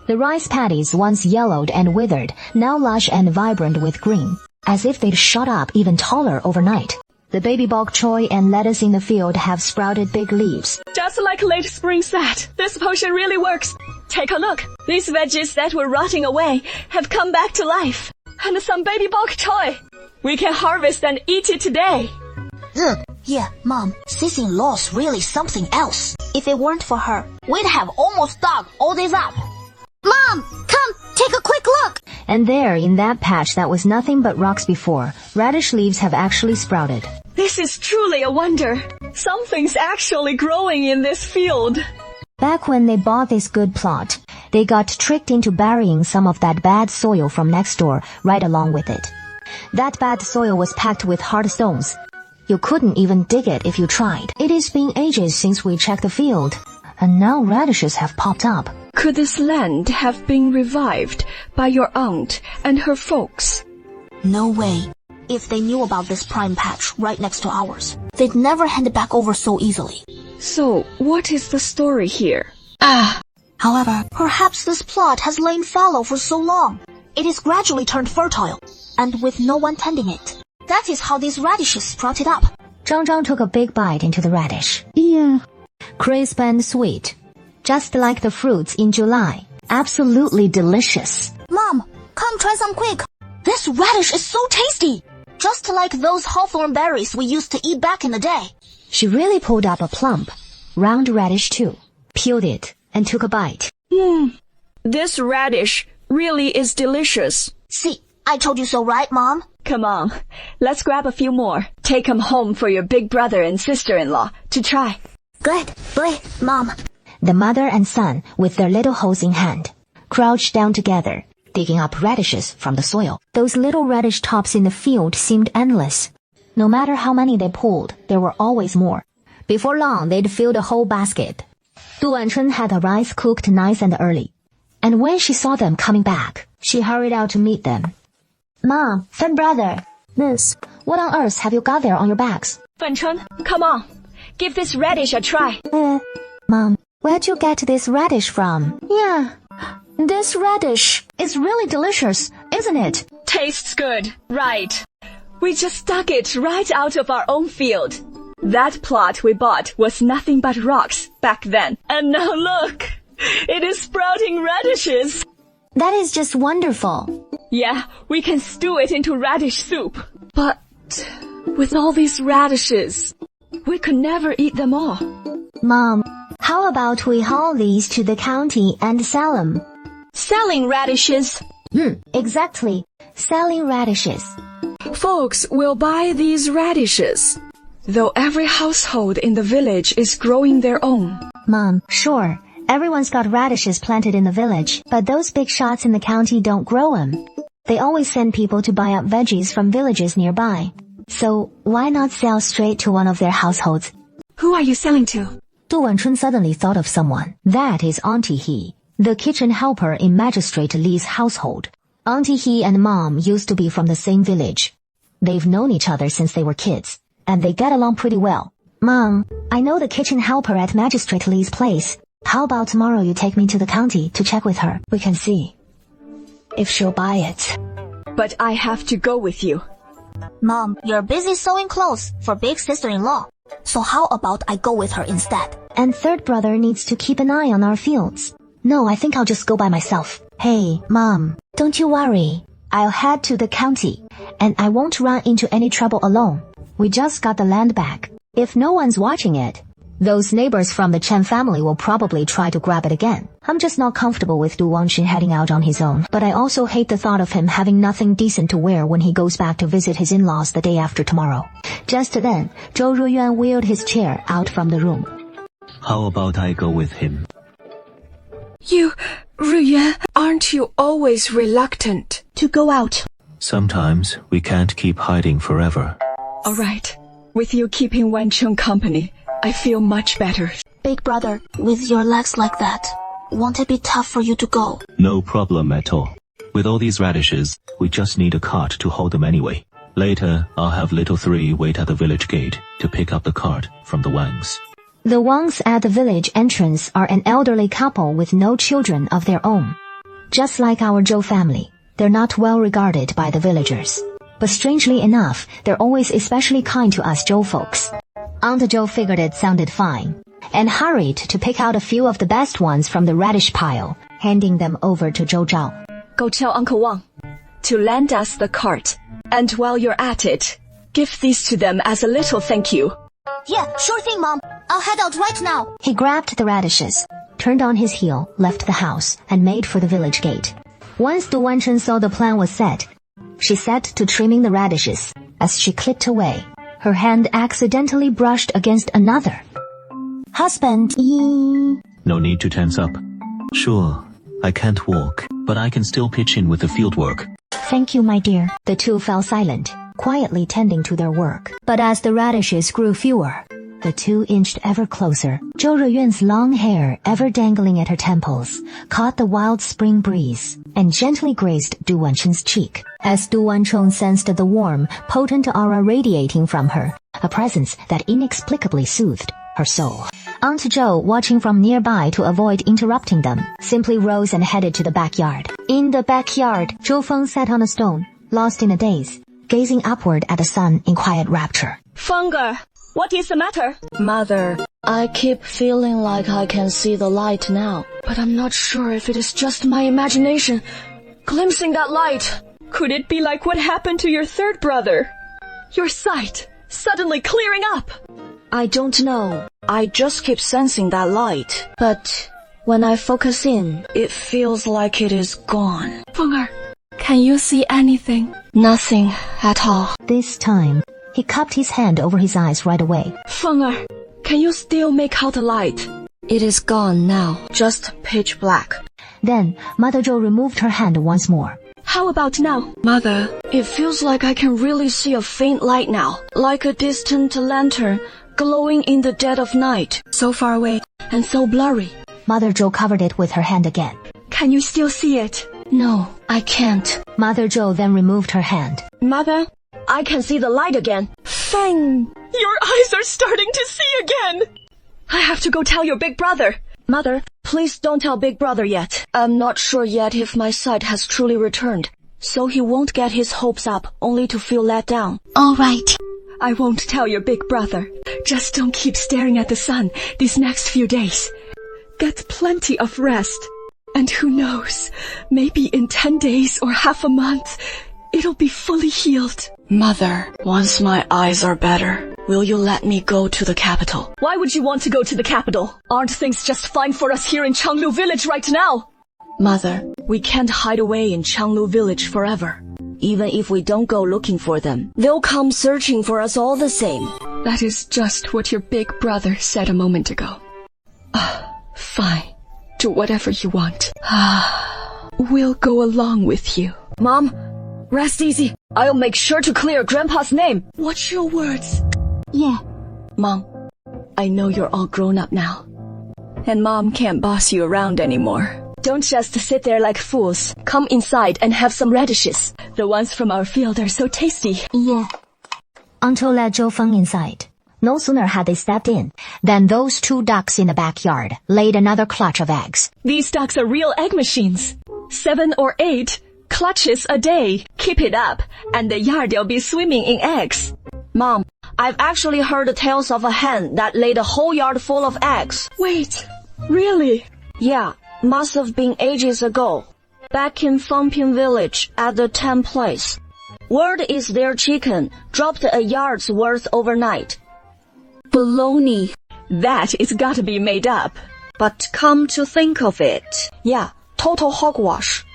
The rice paddies, once yellowed and withered, now lush and vibrant with green, as if they'd shot up even taller overnight. The baby bok choy and lettuce in the field have sprouted big leaves. Just like late spring said, this potion really works. Take a look. These veggies that were rotting away have come back to life. And some baby bok choy. We can harvest and eat it today. Yeah, Mom, sis-in-law's really something else. If it weren't for her, we'd have almost dug all this up. Mom, come, take a quick look. And there, in that patch that was nothing but rocks before, radish leaves have actually sprouted. This is truly a wonder. Something's actually growing in this field. Back when they bought this good plot, they got tricked into burying some of that bad soil from next door right along with it. That bad soil was packed with hard stones. You couldn't even dig it if you tried. It has been ages since we checked the field, and now radishes have popped up. Could this land have been revived by your aunt and her folks? No way. If they knew about this prime patch right next to ours, they'd never hand it back over so easily. So, what is the story here? However, perhaps this plot has lain fallow for so long. It is gradually turned fertile, and with no one tending it. That is how these radishes sprouted up. Zhang Zhang took a big bite into the radish. Yeah. Crisp and sweet. Just like the fruits in July. Absolutely delicious. Mom, come try some quick. This radish is so tasty. Just like those hawthorn berries we used to eat back in the day. She really pulled up a plump, round radish too, peeled it, and took a bite. This radish really is delicious. See, I told you so, right, Mom? Come on, let's grab a few more. Take them home for your big brother and sister-in-law to try. Good, boy, Mom. The mother and son, with their little hoes in hand, crouched down together, digging up radishes from the soil. Those little radish tops in the field seemed endless. No matter how many they pulled, there were always more. Before long, they'd filled a whole basket. Du Wanchun had her rice cooked nice and early, and when she saw them coming back, she hurried out to meet them. Mom, Fen brother, Miss, what on earth have you got there on your backs? Fanchun, come on. Give this radish a try. Mom, where'd you get this radish from? Yeah, this radish is really delicious, isn't it? Tastes good, right. We just dug it right out of our own field. That plot we bought was nothing but rocks back then. And now look, it is sprouting radishes. That is just wonderful. Yeah, we can stew it into radish soup. But with all these radishes, we could never eat them all. Mom, how about we haul these to the county and sell them? Selling radishes? Exactly. Selling radishes. Folks will buy these radishes, though every household in the village is growing their own. Mom, sure, everyone's got radishes planted in the village, but those big shots in the county don't grow them. They always send people to buy up veggies from villages nearby. So why not sell straight to one of their households? Who are you selling to? Du Wanchun suddenly thought of someone. That is Auntie He, the kitchen helper in Magistrate Li's household. Auntie He and Mom used to be from the same village. They've known each other since they were kids, and they get along pretty well. Mom, I know the kitchen helper at Magistrate Li's place. How about tomorrow you take me to the county to check with her? We can see if she'll buy it. But I have to go with you. Mom, you're busy sewing clothes for big sister-in-law. So how about I go with her instead? And third brother needs to keep an eye on our fields. No, I think I'll just go by myself. Hey, Mom, don't you worry. I'll head to the county, and I won't run into any trouble alone. We just got the land back. If no one's watching it, those neighbors from the Chen family will probably try to grab it again. I'm just not comfortable with Du Wanxun heading out on his own, but I also hate the thought of him having nothing decent to wear when he goes back to visit his in-laws the day after tomorrow. Just then, Zhou Ruyuan wheeled his chair out from the room. How about I go with him? You, Ruyuan, aren't you always reluctant to go out? Sometimes we can't keep hiding forever. All right. With you keeping Wanchun company, I feel much better. Big brother, with your legs like that, won't it be tough for you to go? No problem at all. With all these radishes, we just need a cart to hold them anyway. Later, I'll have little three wait at the village gate to pick up the cart from the Wangs. The Wangs at the village entrance are an elderly couple with no children of their own. Just like our Zhou family, they're not well regarded by the villagers. But strangely enough, they're always especially kind to us Zhou folks. Aunt Zhou figured it sounded fine, and hurried to pick out a few of the best ones from the radish pile, handing them over to Zhou Zhao. Go tell Uncle Wang to lend us the cart. And while you're at it, give these to them as a little thank you. Yeah, sure thing, Mom. I'll head out right now. He grabbed the radishes, turned on his heel, left the house, and made for the village gate. Once Du Wanchen saw the plan was set, she set to trimming the radishes. As she clicked away, her hand accidentally brushed against another. Husband, No need to tense up. Sure, I can't walk, but I can still pitch in with the field work. Thank you, my dear. The two fell silent, quietly tending to their work. But as the radishes grew fewer, the two inched ever closer. Zhou Reyuan's long hair, ever dangling at her temples, caught the wild spring breeze and gently grazed Du Wanchen's cheek. As Du Wancheng sensed the warm, potent aura radiating from her, a presence that inexplicably soothed her soul. Aunt Zhou, watching from nearby to avoid interrupting them, simply rose and headed to the backyard. In the backyard, Zhou Feng sat on a stone, lost in a daze, gazing upward at the sun in quiet rapture. Fenger, what is the matter? Mother, I keep feeling like I can see the light now, but I'm not sure if it is just my imagination glimpsing that light. Could it be like what happened to your third brother? Your sight suddenly clearing up. I don't know. I just keep sensing that light. But when I focus in, it feels like it is gone. Fenger, can you see anything? Nothing at all. This time, he cupped his hand over his eyes right away. Fenger, can you still make out the light? It is gone now. Just pitch black. Then, Mother Zhou removed her hand once more. How about now? Mother, it feels like I can really see a faint light now, like a distant lantern glowing in the dead of night. So far away and so blurry. Mother Zhou covered it with her hand again. Can you still see it? No, I can't. Mother Zhou then removed her hand. Mother, I can see the light again. Feng, your eyes are starting to see again. I have to go tell your big brother. Mother, please don't tell Big Brother yet. I'm not sure yet if my sight has truly returned, so he won't get his hopes up only to feel let down. all right. I won't tell your big brother. Just don't keep staring at the sun these next few days. Get plenty of rest. And who knows, maybe in 10 days or half a month, it'll be fully healed. Mother, once my eyes are better, will you let me go to the capital? Why would you want to go to the capital? Aren't things just fine for us here in Changlu village right now? Mother, we can't hide away in Changlu village forever. Even if we don't go looking for them, they'll come searching for us all the same. That is just what your big brother said a moment ago. Fine. Do whatever you want. We'll go along with you. Mom, rest easy. I'll make sure to clear Grandpa's name. Watch your words. Yeah. Mom, I know you're all grown up now. And Mom can't boss you around anymore. Don't just sit there like fools. Come inside and have some radishes. The ones from our field are so tasty. Yeah. Until led Zhou Feng inside. No sooner had they stepped in than those two ducks in the backyard laid another clutch of eggs. These ducks are real egg machines. 7 or 8 clutches a day. Keep it up, and the yard will be swimming in eggs. Mom, I've actually heard the tales of a hen that laid a whole yard full of eggs. Wait, really? Yeah, must have been ages ago. Back in Fengping village at the 10 place. Word is their chicken dropped a yard's worth overnight. Baloney. That is gotta be made up. But come to think of it, yeah, total hogwash.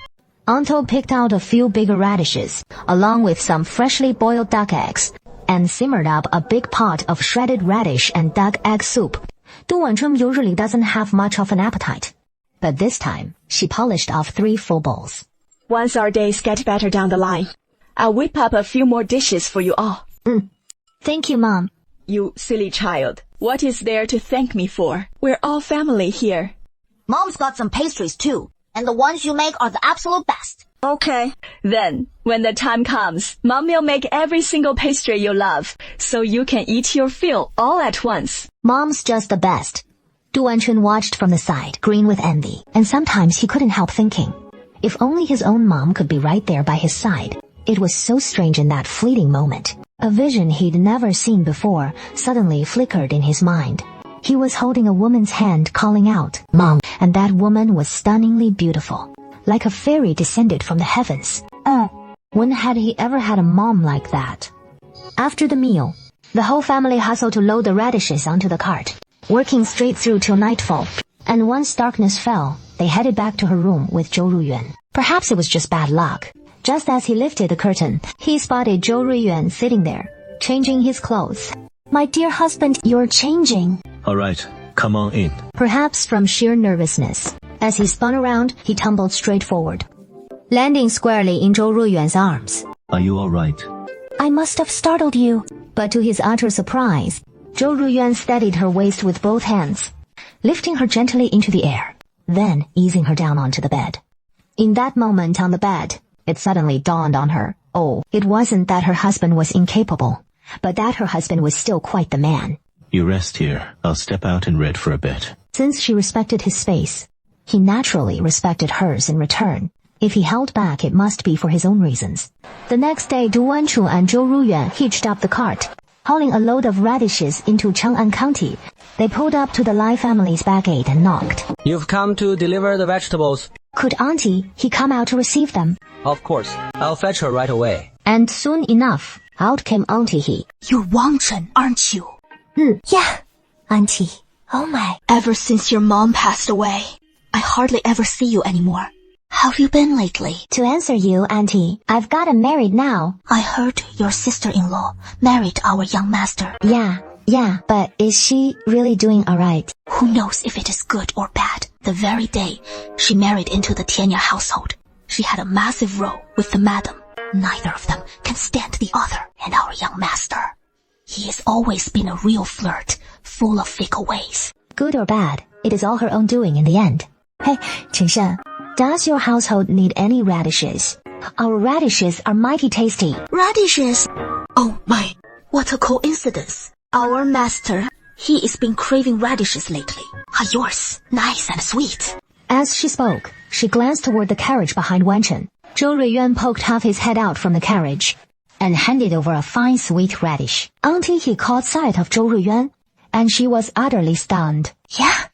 Anto picked out a few bigger radishes, along with some freshly boiled duck eggs, and simmered up a big pot of shredded radish and duck egg soup. Du Wancheng usually doesn't have much of an appetite, but this time she polished off 3 full bowls. Once our days get better down the line, I'll whip up a few more dishes for you all. Thank you, Mom. You silly child. What is there to thank me for? We're all family here. Mom's got some pastries too, and the ones you make are the absolute best. Okay. Then, when the time comes, Mom will make every single pastry you love, so you can eat your fill all at once. Mom's just the best. Du Wancheng watched from the side, green with envy, and sometimes he couldn't help thinking, if only his own mom could be right there by his side. It was so strange in that fleeting moment. A vision he'd never seen before suddenly flickered in his mind. He was holding a woman's hand calling out, "Mom," and that woman was stunningly beautiful, like a fairy descended from the heavens. When had he ever had a mom like that? After the meal, the whole family hustled to load the radishes onto the cart, working straight through till nightfall. And once darkness fell, they headed back to her room with Zhou Ruyuan. Perhaps it was just bad luck. Just as he lifted the curtain, he spotted Zhou Ruyuan sitting there, changing his clothes. My dear husband, you're changing. Alright, come on in. Perhaps from sheer nervousness. As he spun around, he tumbled straight forward, landing squarely in Zhou Ruyuan's arms. Are you alright? I must have startled you. But to his utter surprise, Zhou Ruyuan steadied her waist with both hands, lifting her gently into the air, then easing her down onto the bed. In that moment on the bed, it suddenly dawned on her, oh, it wasn't that her husband was incapable, but that her husband was still quite the man. You rest here. I'll step out and read for a bit. Since she respected his space, he naturally respected hers in return. If he held back, it must be for his own reasons. The next day, Du Wanchu and Zhou Ruyuan hitched up the cart, hauling a load of radishes into Chang'an County. They pulled up to the Lai family's back gate and knocked. You've come to deliver the vegetables. Could Auntie he come out to receive them? Of course. I'll fetch her right away. And soon enough, out came Auntie He. You're Wang Chen, aren't you? Yeah, Auntie. Oh my. Ever since your mom passed away, I hardly ever see you anymore. How have you been lately? To answer you, Auntie, I've gotten married now. I heard your sister-in-law married our young master. Yeah, but is she really doing alright? Who knows if it is good or bad? The very day she married into the Tianya household, she had a massive row with the madam. Neither of them can stand the other, and our young master. He has always been a real flirt, full of fickle ways. Good or bad, it is all her own doing in the end. Hey, Chen Shen, does your household need any radishes? Our radishes are mighty tasty. Radishes? Oh my, what a coincidence. Our master, he has been craving radishes lately. Are yours nice and sweet? As she spoke, she glanced toward the carriage behind Wan Chen. Zhou Ruyuan poked half his head out from the carriage and handed over a fine sweet radish. Auntie He caught sight of Zhou Ruyuan, and she was utterly stunned. Yeah?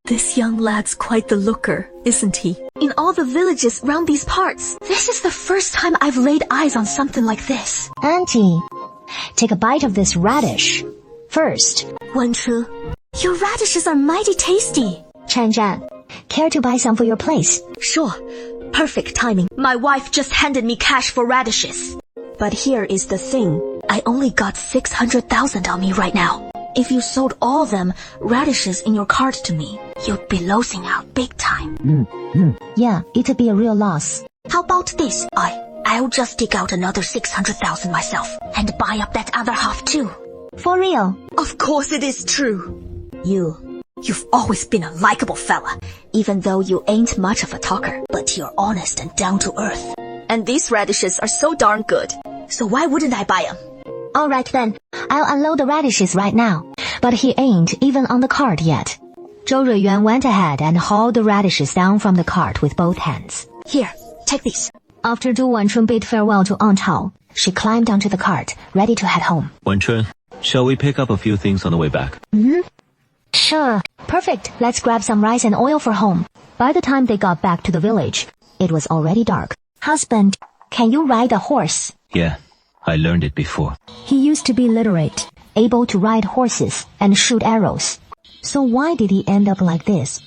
This young lad's quite the looker, isn't he? In all the villages round these parts, this is the first time I've laid eyes on something like this. Auntie, take a bite of this radish. First. Wenchu, your radishes are mighty tasty. Chen Zhan, care to buy some for your place? Sure. Perfect timing. My wife just handed me cash for radishes. But here is the thing. I only got 600,000 on me right now. If you sold all them radishes in your cart to me, you'd be losing out big time. Yeah, it'd be a real loss. How about this? I'll just dig out another 600,000 myself and buy up that other half too. For real? Of course it is true. You've always been a likable fella, even though you ain't much of a talker, but you're honest and down to earth. And these radishes are so darn good, so why wouldn't I buy them? Alright then, I'll unload the radishes right now. But he ain't even on the cart yet. Zhou Ruyuan went ahead and hauled the radishes down from the cart with both hands. Here, take these. After Du Wanchun bid farewell to Aunt Hao, she climbed onto the cart, ready to head home. Wanchun, shall we pick up a few things on the way back? Sure. Perfect. Let's grab some rice and oil for home. By the time they got back to the village, it was already dark. Husband, can you ride a horse? Yeah, I learned it before. He used to be literate, able to ride horses and shoot arrows. So why did he end up like this?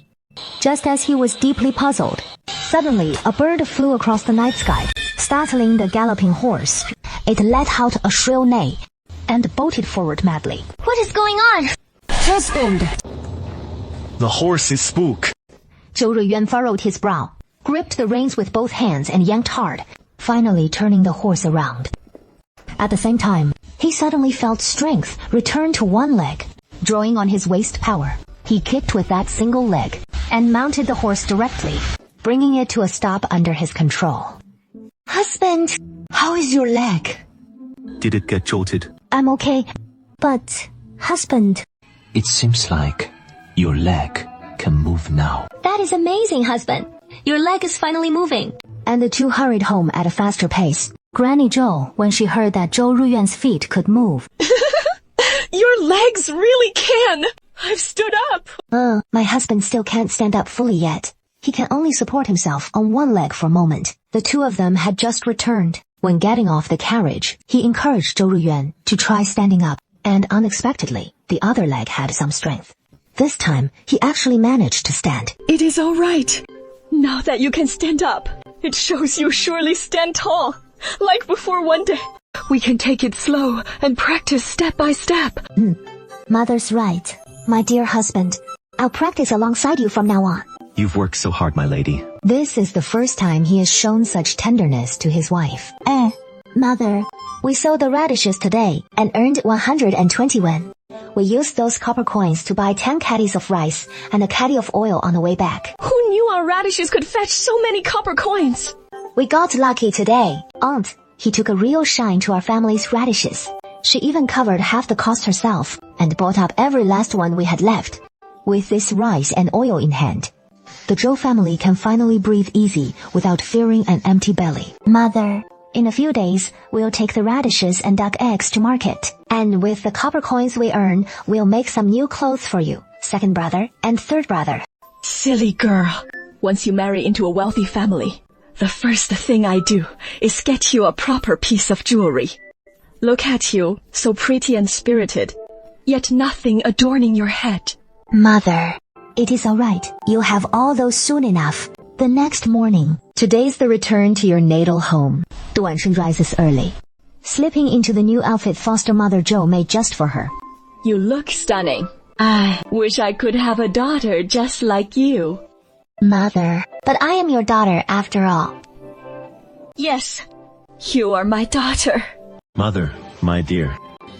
Just as he was deeply puzzled, suddenly a bird flew across the night sky, startling the galloping horse. It let out a shrill neigh and bolted forward madly. What is going on? Husband! The horse is spook. Zhou Ruyuan furrowed his brow, gripped the reins with both hands and yanked hard, finally turning the horse around. At the same time, he suddenly felt strength return to one leg. Drawing on his waist power, he kicked with that single leg and mounted the horse directly, bringing it to a stop under his control. Husband, how is your leg? Did it get jolted? I'm okay, but, husband... It seems like your leg can move now. That is amazing, husband. Your leg is finally moving. And the two hurried home at a faster pace. Granny Zhou, when she heard that Zhou Ruyuan's feet could move. Your legs really can. I've stood up. My husband still can't stand up fully yet. He can only support himself on one leg for a moment. The two of them had just returned. When getting off the carriage, he encouraged Zhou Ruyuan to try standing up, and unexpectedly, the other leg had some strength. This time, he actually managed to stand. It is all right. Now that you can stand up, it shows you surely stand tall. Like before one day. We can take it slow and practice step by step. Mother's right. My dear husband, I'll practice alongside you from now on. You've worked so hard, my lady. This is the first time he has shown such tenderness to his wife. Mother, we sold the radishes today and earned 120 wen. We used those copper coins to buy 10 caddies of rice and a caddy of oil on the way back. Who knew our radishes could fetch so many copper coins? We got lucky today. Aunt, he took a real shine to our family's radishes. She even covered half the cost herself and bought up every last one we had left. With this rice and oil in hand, the Zhou family can finally breathe easy without fearing an empty belly. Mother, in a few days, we'll take the radishes and duck eggs to market. And with the copper coins we earn, we'll make some new clothes for you, second brother and third brother. Silly girl. Once you marry into a wealthy family, the first thing I do is get you a proper piece of jewelry. Look at you, so pretty and spirited, yet nothing adorning your head. Mother, it is all right. You'll have all those soon enough. The next morning, today's the return to your natal home. Du Wansheng rises early, slipping into the new outfit foster mother Zhou made just for her. You look stunning. I wish I could have a daughter just like you. Mother, but I am your daughter after all. Yes, you are my daughter. Mother, my dear,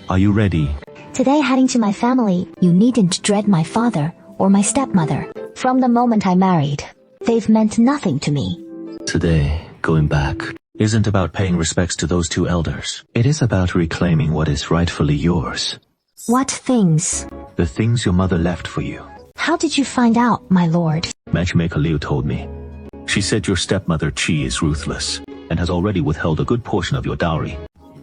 are you ready? Today heading to my family, you needn't dread my father or my stepmother. From the moment I married, they've meant nothing to me. Today, going back, isn't about paying respects to those two elders. It is about reclaiming what is rightfully yours. What things? The things your mother left for you. How did you find out, my lord? Matchmaker Liu told me. She said your stepmother Qi is ruthless and has already withheld a good portion of your dowry.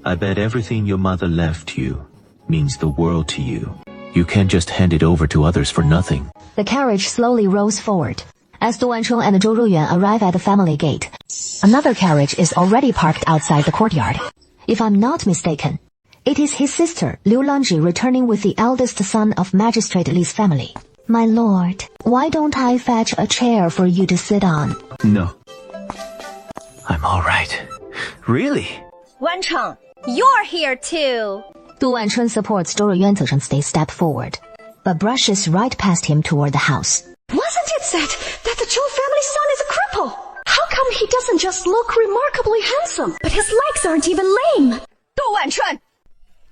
I bet everything your mother left you means the world to you. You can't just hand it over to others for nothing. The carriage slowly rolls forward. As Du Wansheng and Zhou Ruyuan arrive at the family gate, another carriage is already parked outside the courtyard. If I'm not mistaken, it is his sister, Liu Lanji, returning with the eldest son of Magistrate Li's family. My lord, why don't I fetch a chair for you to sit on? No. I'm all right. Really? Wancheng, you're here too. Du Wansheng supports Zhou Ruyuan a step forward, but brushes right past him toward the house. Wasn't it said that the Zhou family's son is a cripple? How come he doesn't just look remarkably handsome, but his legs aren't even lame? Du Wancheng,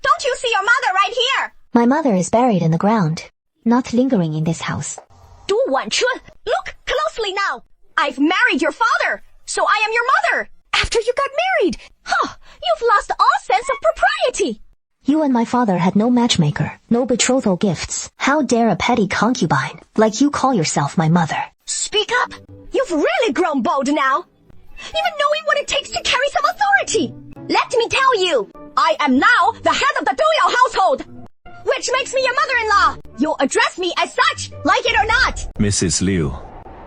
don't you see your mother right here? My mother is buried in the ground, not lingering in this house. Du Wancheng, look closely now. I've married your father, so I am your mother. After you got married? Huh, you've lost all sense of propriety. You and my father had no matchmaker, no betrothal gifts. How dare a petty concubine, like you, call yourself my mother? Speak up. You've really grown bold now. Even knowing what it takes to carry some authority. Let me tell you, I am now the head of the Duyao household, which makes me your mother-in-law. You'll address me as such, like it or not. Mrs. Liu,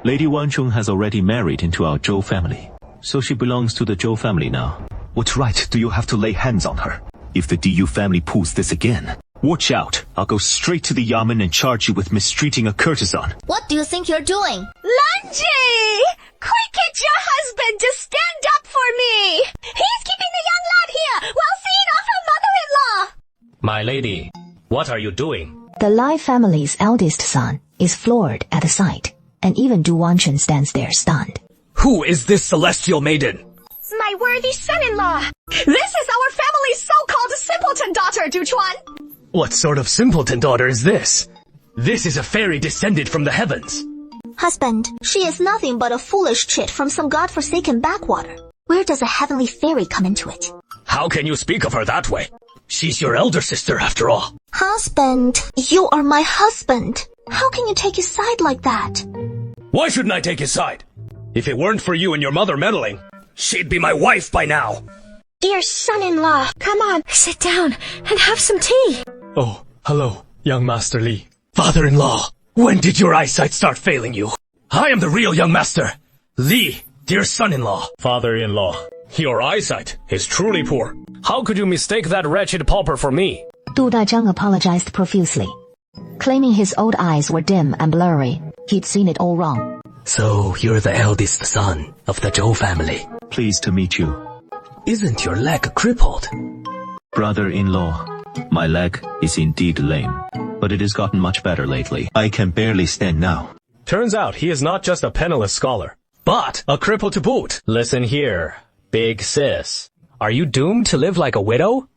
Lady Wancheng has already married into our Zhou family, so she belongs to the Zhou family now. What right do you have to lay hands on her? If the DU family pulls this again, watch out. I'll go straight to the Yamen and charge you with mistreating a courtesan. What do you think you're doing? Lanji! Quick, get your husband to stand up for me! He's keeping the young lad here while seeing off her mother-in-law! My lady, what are you doing? The Lai family's eldest son is floored at the sight, and even Du Wansheng stands there stunned. Who is this celestial maiden? My worthy son-in-law! This is our family's so-called simpleton daughter, Du Chuan! What sort of simpleton daughter is this? This is a fairy descended from the heavens. Husband, she is nothing but a foolish chit from some godforsaken backwater. Where does a heavenly fairy come into it? How can you speak of her that way? She's your elder sister, after all. Husband, you are my husband. How can you take his side like that? Why shouldn't I take his side? If it weren't for you and your mother meddling, she'd be my wife by now. Dear son-in-law, come on, Sit down and have some tea. Oh, hello, young Master Li. Father-in-law, when did your eyesight start failing you? I am the real young master. Li, dear son-in-law. Father-in-law, your eyesight is truly poor. How could you mistake that wretched pauper for me? Du Dazhang apologized profusely, claiming his old eyes were dim and blurry. He'd seen it all wrong. So you're the eldest son of the Zhou family. Pleased to meet you. Isn't your leg crippled? Brother-in-law, my leg is indeed lame, but it has gotten much better lately. I can barely stand now. Turns out he is not just a penniless scholar, but a cripple to boot. Listen here, big sis. Are you doomed to live like a widow?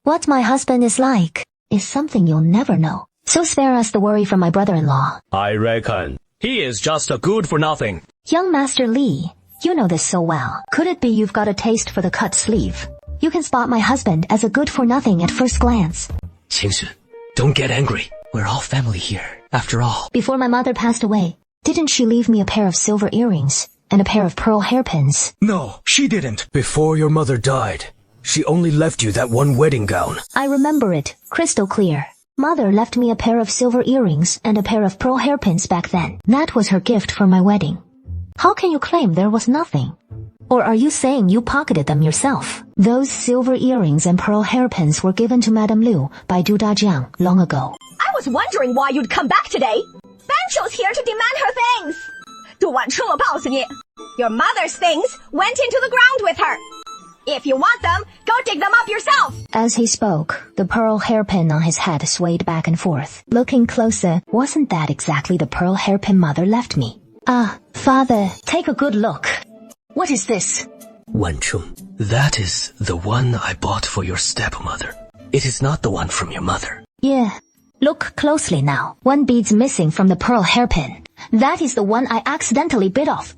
What my husband is like is something you'll never know. So spare us the worry from my brother-in-law. I reckon he is just a good-for-nothing. Young Master Li, you know this so well. Could it be you've got a taste for the cut sleeve? You can spot my husband as a good-for-nothing at first glance. Qingxu, don't get angry. We're all family here, after all. Before my mother passed away, didn't she leave me a pair of silver earrings and a pair of pearl hairpins? No, she didn't. Before your mother died, she only left you that one wedding gown. I remember it, crystal clear. Mother left me a pair of silver earrings and a pair of pearl hairpins back then. That was her gift for my wedding. How can you claim there was nothing? Or are you saying you pocketed them yourself? Those silver earrings and pearl hairpins were given to Madame Liu by Du Dajiang long ago. I was wondering why you'd come back today. Bancho's here to demand her things. 杜婉春，我告诉你, your mother's things went into the ground with her. If you want them, go dig them up yourself. As he spoke, the pearl hairpin on his head swayed back and forth. Looking closer, wasn't that exactly the pearl hairpin mother left me? Ah, father, take a good look. What is this? Wancheng, that is the one I bought for your stepmother. It is not the one from your mother. Yeah. Look closely now. One bead's missing from the pearl hairpin. That is the one I accidentally bit off.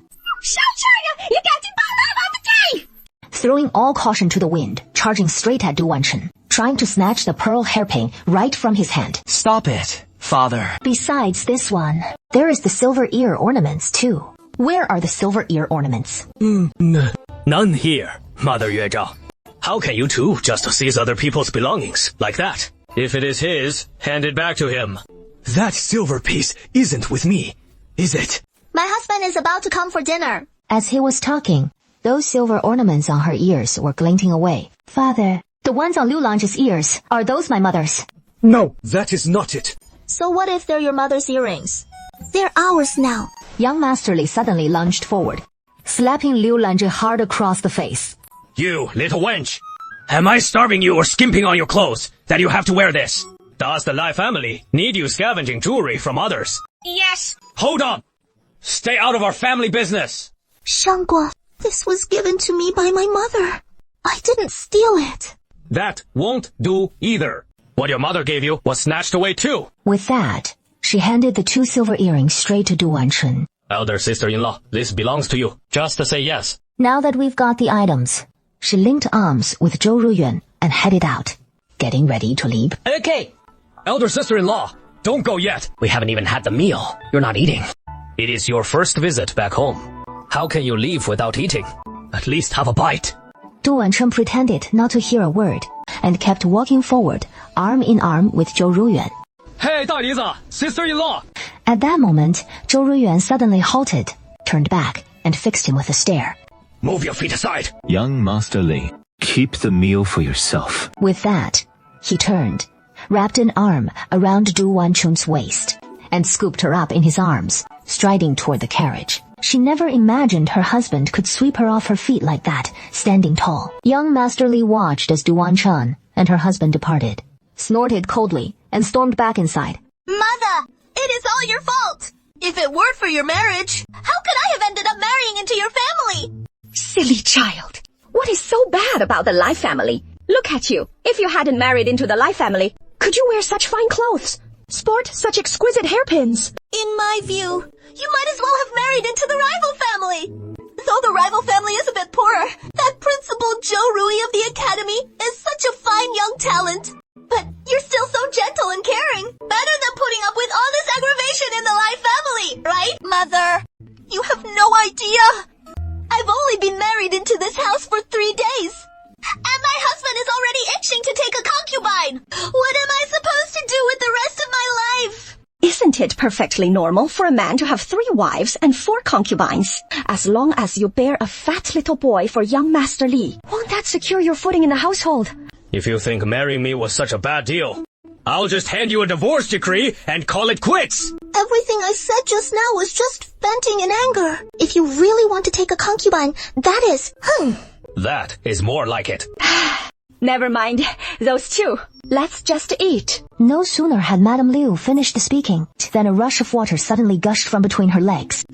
Throwing all caution to the wind, charging straight at Du Wanchen, trying to snatch the pearl hairpin right from his hand. Stop it, father. Besides this one, there is the silver ear ornaments too. Where are the silver ear ornaments? None here, Mother Yue Zhao. How can you two just seize other people's belongings like that? If it is his, hand it back to him. That silver piece isn't with me, is it? My husband is about to come for dinner. As he was talking, those silver ornaments on her ears were glinting away. Father, the ones on Liu Lange's ears, are those my mother's? No, that is not it. So what if they're your mother's earrings? They're ours now. Young Master Li suddenly lunged forward, slapping Liu Lange hard across the face. You, little wench! Am I starving you or skimping on your clothes that you have to wear this? Does the Lai family need you scavenging jewelry from others? Yes. Hold on! Stay out of our family business! Shangguo, this was given to me by my mother. I didn't steal it. That won't do either. What your mother gave you was snatched away too. With that, she handed the 2 silver earrings straight to Du Wanchen. Elder sister-in-law, this belongs to you. Just to say yes. Now that we've got the items, she linked arms with Zhou Ruyuan and headed out, getting ready to leave. Okay. Elder sister-in-law, don't go yet. We haven't even had the meal. You're not eating. It is your first visit back home. How can you leave without eating? At least have a bite. Du Wanchen pretended not to hear a word and kept walking forward, arm in arm with Zhou Ruyuan. Hey, 大姨子, sister-in-law! At that moment, Zhou Ruyuan suddenly halted, turned back, and fixed him with a stare. Move your feet aside. Young Master Li, keep the meal for yourself. With that, he turned, wrapped an arm around Du Wanchen's waist, and scooped her up in his arms, striding toward the carriage. She never imagined her husband could sweep her off her feet like that, standing tall. Young Master Li watched as Du Wanchen and her husband departed, snorted coldly, and stormed back inside. Mother, it is all your fault. If it weren't for your marriage, how could I have ended up marrying into your family? Silly child. What is so bad about the Lai family? Look at you. If you hadn't married into the Lai family, could you wear such fine clothes? Sport such exquisite hairpins? In my view, you might as well have married into the rival family. Though the rival family is a bit poorer, that Principal Zhou Rui of the academy is such a fine young talent. But you're still so gentle and caring. Better than putting up with all this aggravation in the Lai family, right, Mother? You have no idea. I've only been married into this house for 3 days. And my husband is already itching to take a concubine. What am I supposed to do with the rest of my life? Isn't it perfectly normal for a man to have 3 wives and 4 concubines. As long as you bear a fat little boy for young Master Li, won't that secure your footing in the household? If you think marrying me was such a bad deal, I'll just hand you a divorce decree and call it quits. Everything I said just now was just venting in anger. If you really want to take a concubine, that is, That is more like it. Never mind, those 2. Let's just eat. No sooner had Madame Liu finished speaking than a rush of water suddenly gushed from between her legs.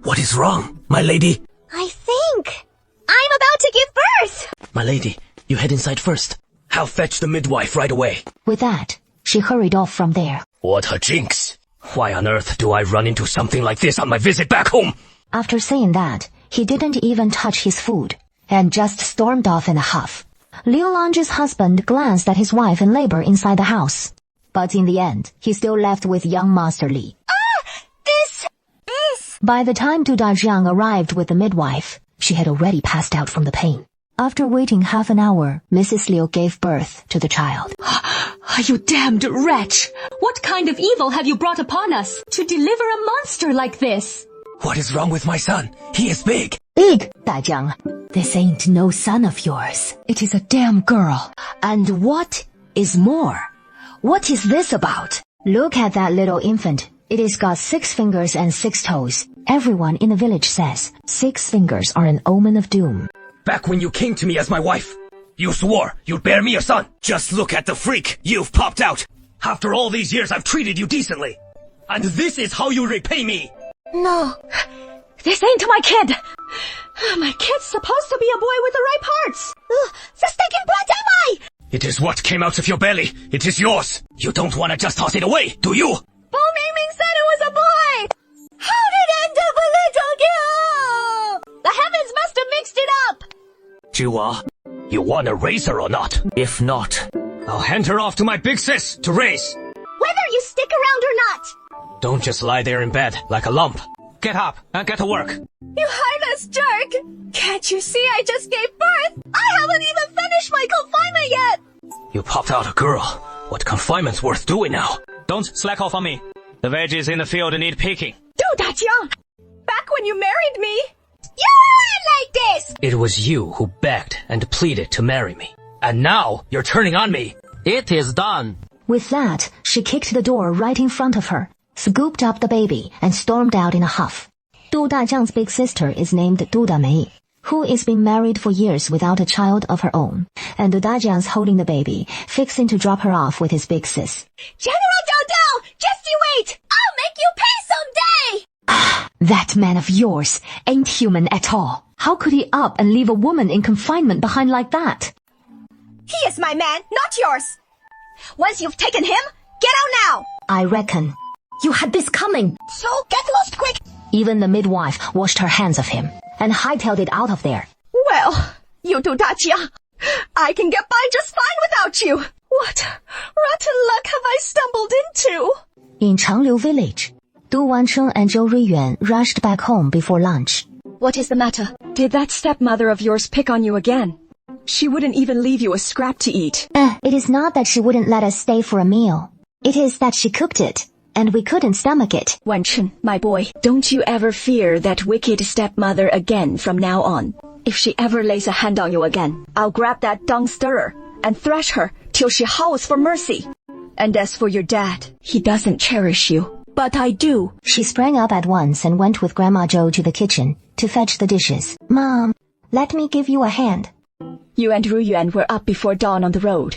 What is wrong, my lady? I think I'm about to give birth. My lady, you head inside first. I'll fetch the midwife right away. With that, she hurried off from there. What a jinx. Why on earth do I run into something like this on my visit back home? After saying that, he didn't even touch his food and just stormed off in a huff. Liu Lang's husband glanced at his wife in labor inside the house. But in the end, he still left with young Master Li. This. By the time Du Dajiang arrived with the midwife, she had already passed out from the pain. After waiting half an hour, Mrs. Liu gave birth to the child. You damned wretch! What kind of evil have you brought upon us to deliver a monster like this? What is wrong with my son? He is big. Big, Dajiang. This ain't no son of yours. It is a damn girl. And what is more? What is this about? Look at that little infant. It has got 6 fingers and 6 toes. Everyone in the village says 6 fingers are an omen of doom. Back when you came to me as my wife, you swore you'd bear me a son. Just look at the freak you've popped out. After all these years, I've treated you decently. And this is how you repay me. No. This ain't my kid. My kid's supposed to be a boy with the right parts. It is what came out of your belly. It is yours. You don't want to just toss it away, do you? Bo Mingming said it was a boy. How did it end up a little girl? The heavens must have mixed it up. Jiwa, you want to raise her or not? If not, I'll hand her off to my big sis to raise. Whether you stick around or not. Don't just lie there in bed like a lump. Get up and get to work. You heartless jerk. Can't you see I just gave birth? I haven't even finished my confinement yet. You popped out a girl. What confinement's worth doing now? Don't slack off on me. The veggies in the field need picking. Du Dajiang, back when you married me, You weren't like this. It was you who begged and pleaded to marry me. And now you're turning on me. It is done. With that, she kicked the door right in front of her, scooped up the baby, and stormed out in a huff. Du Dajiang's big sister is named Du Damei, who is been married for years without a child of her own, and Du Dajiang's holding the baby, fixing to drop her off with his big sis. General Dao Dao, just you wait. I'll make you pay someday. That man of yours ain't human at all. How could he up and leave a woman in confinement behind like that? he is my man, not yours. Once you've taken him, get out now. I reckon you had this coming. So get lost quick. Even the midwife washed her hands of him and hightailed it out of there. Well, you Du Dajiang, I can get by just fine without you. What rotten luck have I stumbled into? In Changliu village, Du Wancheng and Zhou Ruiyuan rushed back home before lunch. What is the matter? Did that stepmother of yours pick on you again? She wouldn't even leave you a scrap to eat. It is not that she wouldn't let us stay for a meal. It is that she cooked it, and we couldn't stomach it. Wenchen, my boy, don't you ever fear that wicked stepmother again from now on. If she ever lays a hand on you again, I'll grab that dung stirrer and thrash her till she howls for mercy. And as for your dad, he doesn't cherish you. But I do. She sprang up at once and went with Grandma Zhou to the kitchen to fetch the dishes. Mom, let me give you a hand. You and Ruyuan were up before dawn on the road.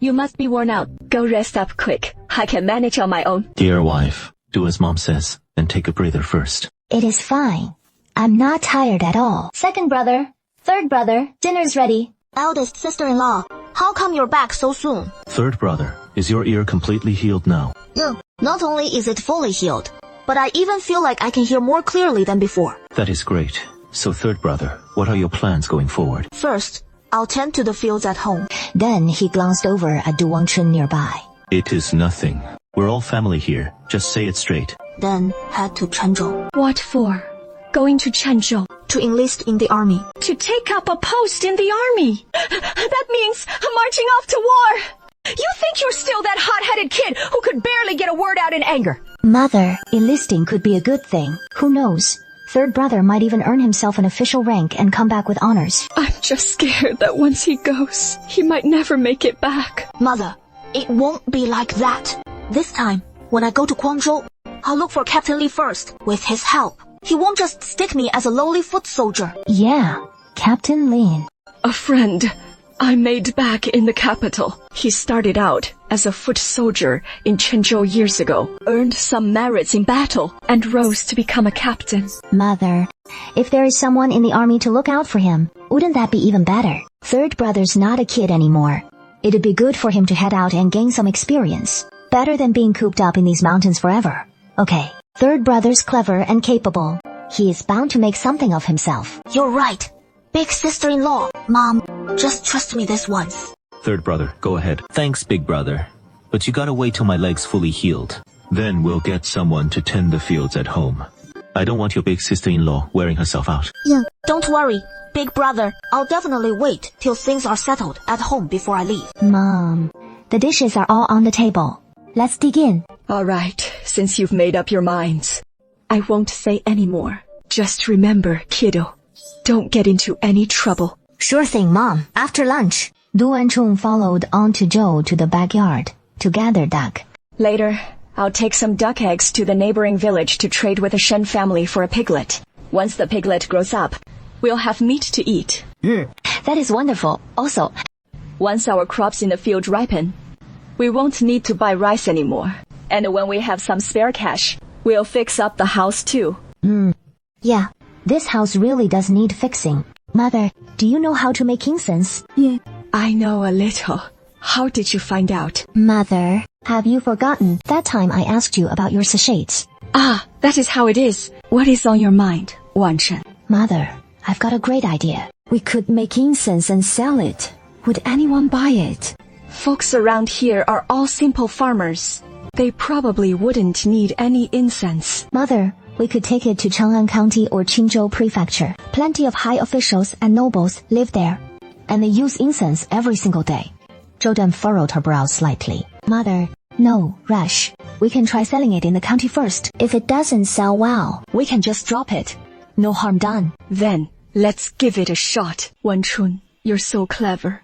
You must be worn out. Go rest up quick. I can manage on my own. Dear wife, do as Mom says, and take a breather first. It is fine. I'm not tired at all. Second brother, third brother, dinner's ready. Eldest sister-in-law, how come you're back so soon? Third brother, is your ear completely healed now? No, not only is it fully healed, but I even feel like I can hear more clearly than before. That is great. So third brother, what are your plans going forward? First, I'll tend to the fields at home. Then he glanced over at Du Wangchun nearby. It is nothing. We're all family here. Just say it straight. Then head to Chenzhou What for? Going to Chenzhou to enlist in the army. to take up a post in the army. That means marching off to war. You think you're still that hot-headed kid who could barely get a word out in anger? Mother, enlisting could be a good thing. Who knows? Third brother might even earn himself an official rank and come back with honors. I'm just scared that once he goes, he might never make it back. Mother, it won't be like that. This time, when I go to Guangzhou, I'll look for Captain Li first. With his help, he won't just stick me as a lowly foot soldier. Yeah, Captain Lin. A friend I made back in the capital. He started out as a foot soldier in Chenzhou years ago, earned some merits in battle, and rose to become a captain. Mother, if there is someone in the army to look out for him, wouldn't that be even better? Third brother's not a kid anymore. It'd be good for him to head out and gain some experience. Better than being cooped up in these mountains forever. Okay, third brother's clever and capable. He is bound to make something of himself. You're right. Big sister-in-law. Mom, just trust me this once. Third brother, go ahead. Thanks, big brother. But you gotta wait till my leg's fully healed. Then we'll get someone to tend the fields at home. I don't want your big sister-in-law wearing herself out. Yeah, don't worry. Big brother, I'll definitely wait till things are settled at home before I leave. Mom, the dishes are all on the table. Let's dig in. All right, since you've made up your minds, I won't say any more. Just remember, kiddo, don't get into any trouble. Sure thing, Mom. After lunch. Du Wenchun followed Aunt Zhou to the backyard to gather duck. Later, I'll take some duck eggs to the neighboring village to trade with the Shen family for a piglet. Once the piglet grows up, we'll have meat to eat. That is wonderful. Also, once our crops in the field ripen, we won't need to buy rice anymore. And when we have some spare cash, we'll fix up the house too. yeah, this house really does need fixing. Mother, do you know how to make incense? I know a little. How did you find out? Mother, have you forgotten that time I asked you about your sachets? Ah, that is how it is. What is on your mind, Wanchen? Mother, I've got a great idea. We could make incense and sell it. Would anyone buy it? Folks around here are all simple farmers. They probably wouldn't need any incense. Mother, we could take it to Chang'an County or Qinzhou Prefecture. Plenty of high officials and nobles live there, and they use incense every single day. Zhou furrowed her brows slightly. Mother, no rush. We can try selling it in the county first. If it doesn't sell well, we can just drop it. No harm done. Then, let's give it a shot. Wenchun, you're so clever.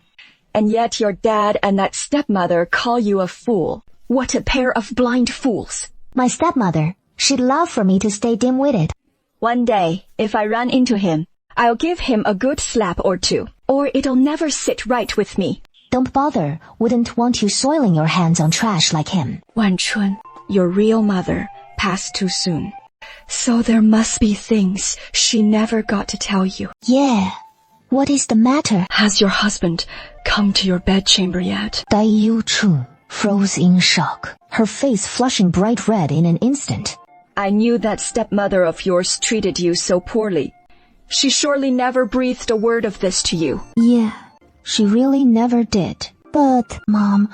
And yet your dad and that stepmother call you a fool. What a pair of blind fools. My stepmother, she'd love for me to stay dim-witted. One day, if I run into him, I'll give him a good slap or two, or it'll never sit right with me. Don't bother. Wouldn't want you soiling your hands on trash like him. Wanchun, your real mother passed too soon. So there must be things she never got to tell you. Yeah. What is the matter? Has your husband come to your bedchamber yet? Dai Yu-chun froze in shock, her face flushing bright red in an instant. I knew that stepmother of yours treated you so poorly. She surely never breathed a word of this to you. Yeah, she really never did. But, Mom,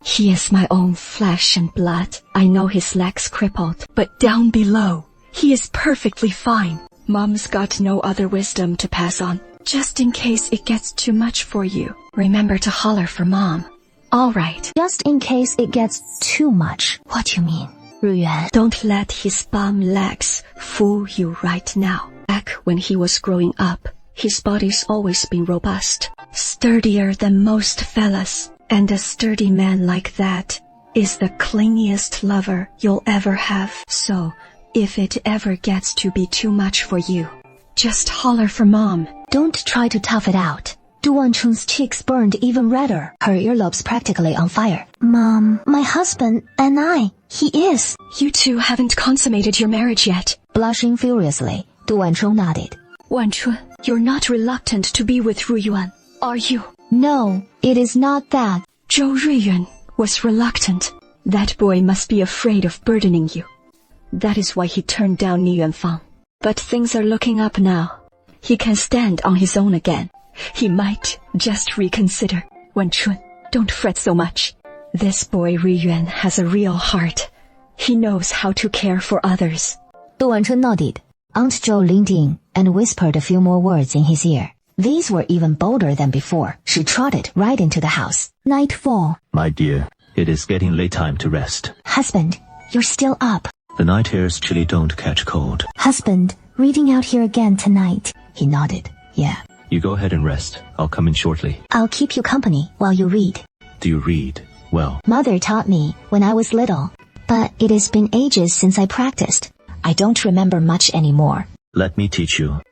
He is my own flesh and blood. I know his leg's crippled, but down below, he is perfectly fine. Mom's got no other wisdom to pass on. Just in case it gets too much for you, remember to holler for Mom. All right. Just in case it gets too much. What do you mean? Ruyuan. Don't let his bum legs fool you right now. Back when he was growing up, his body's always been robust, sturdier than most fellas. And a sturdy man like that is the clingiest lover you'll ever have. So, if it ever gets to be too much for you, just holler for Mom. Don't try to tough it out. Du Wenchun's cheeks burned even redder, her earlobes practically on fire. Mom, my husband and he is. You two haven't consummated your marriage yet. Blushing furiously, Du Wenchun nodded. Wanchun, you're not reluctant to be with Ruyuan, are you? No, it is not that. Zhou Ruiyuan was reluctant. That boy must be afraid of burdening you. That is why he turned down Ni Yuanfang. But things are looking up now. He can stand on his own again. He might just reconsider. Wenchun, don't fret so much. This boy Ruiyuan has a real heart. He knows how to care for others. Du Wenchun nodded. Aunt Zhou leaned in and whispered a few more words in his ear. These were even bolder than before. She trotted right into the house. Nightfall. My dear, it is getting late time to rest. Husband, you're still up. The night air's chilly, don't catch cold. Husband, reading out here again tonight. He nodded. Yeah. You go ahead and rest. I'll come in shortly. I'll keep you company while you read. Do you read? Well. Mother taught me when I was little, but it has been ages since I practiced. I don't remember much anymore. Let me teach you.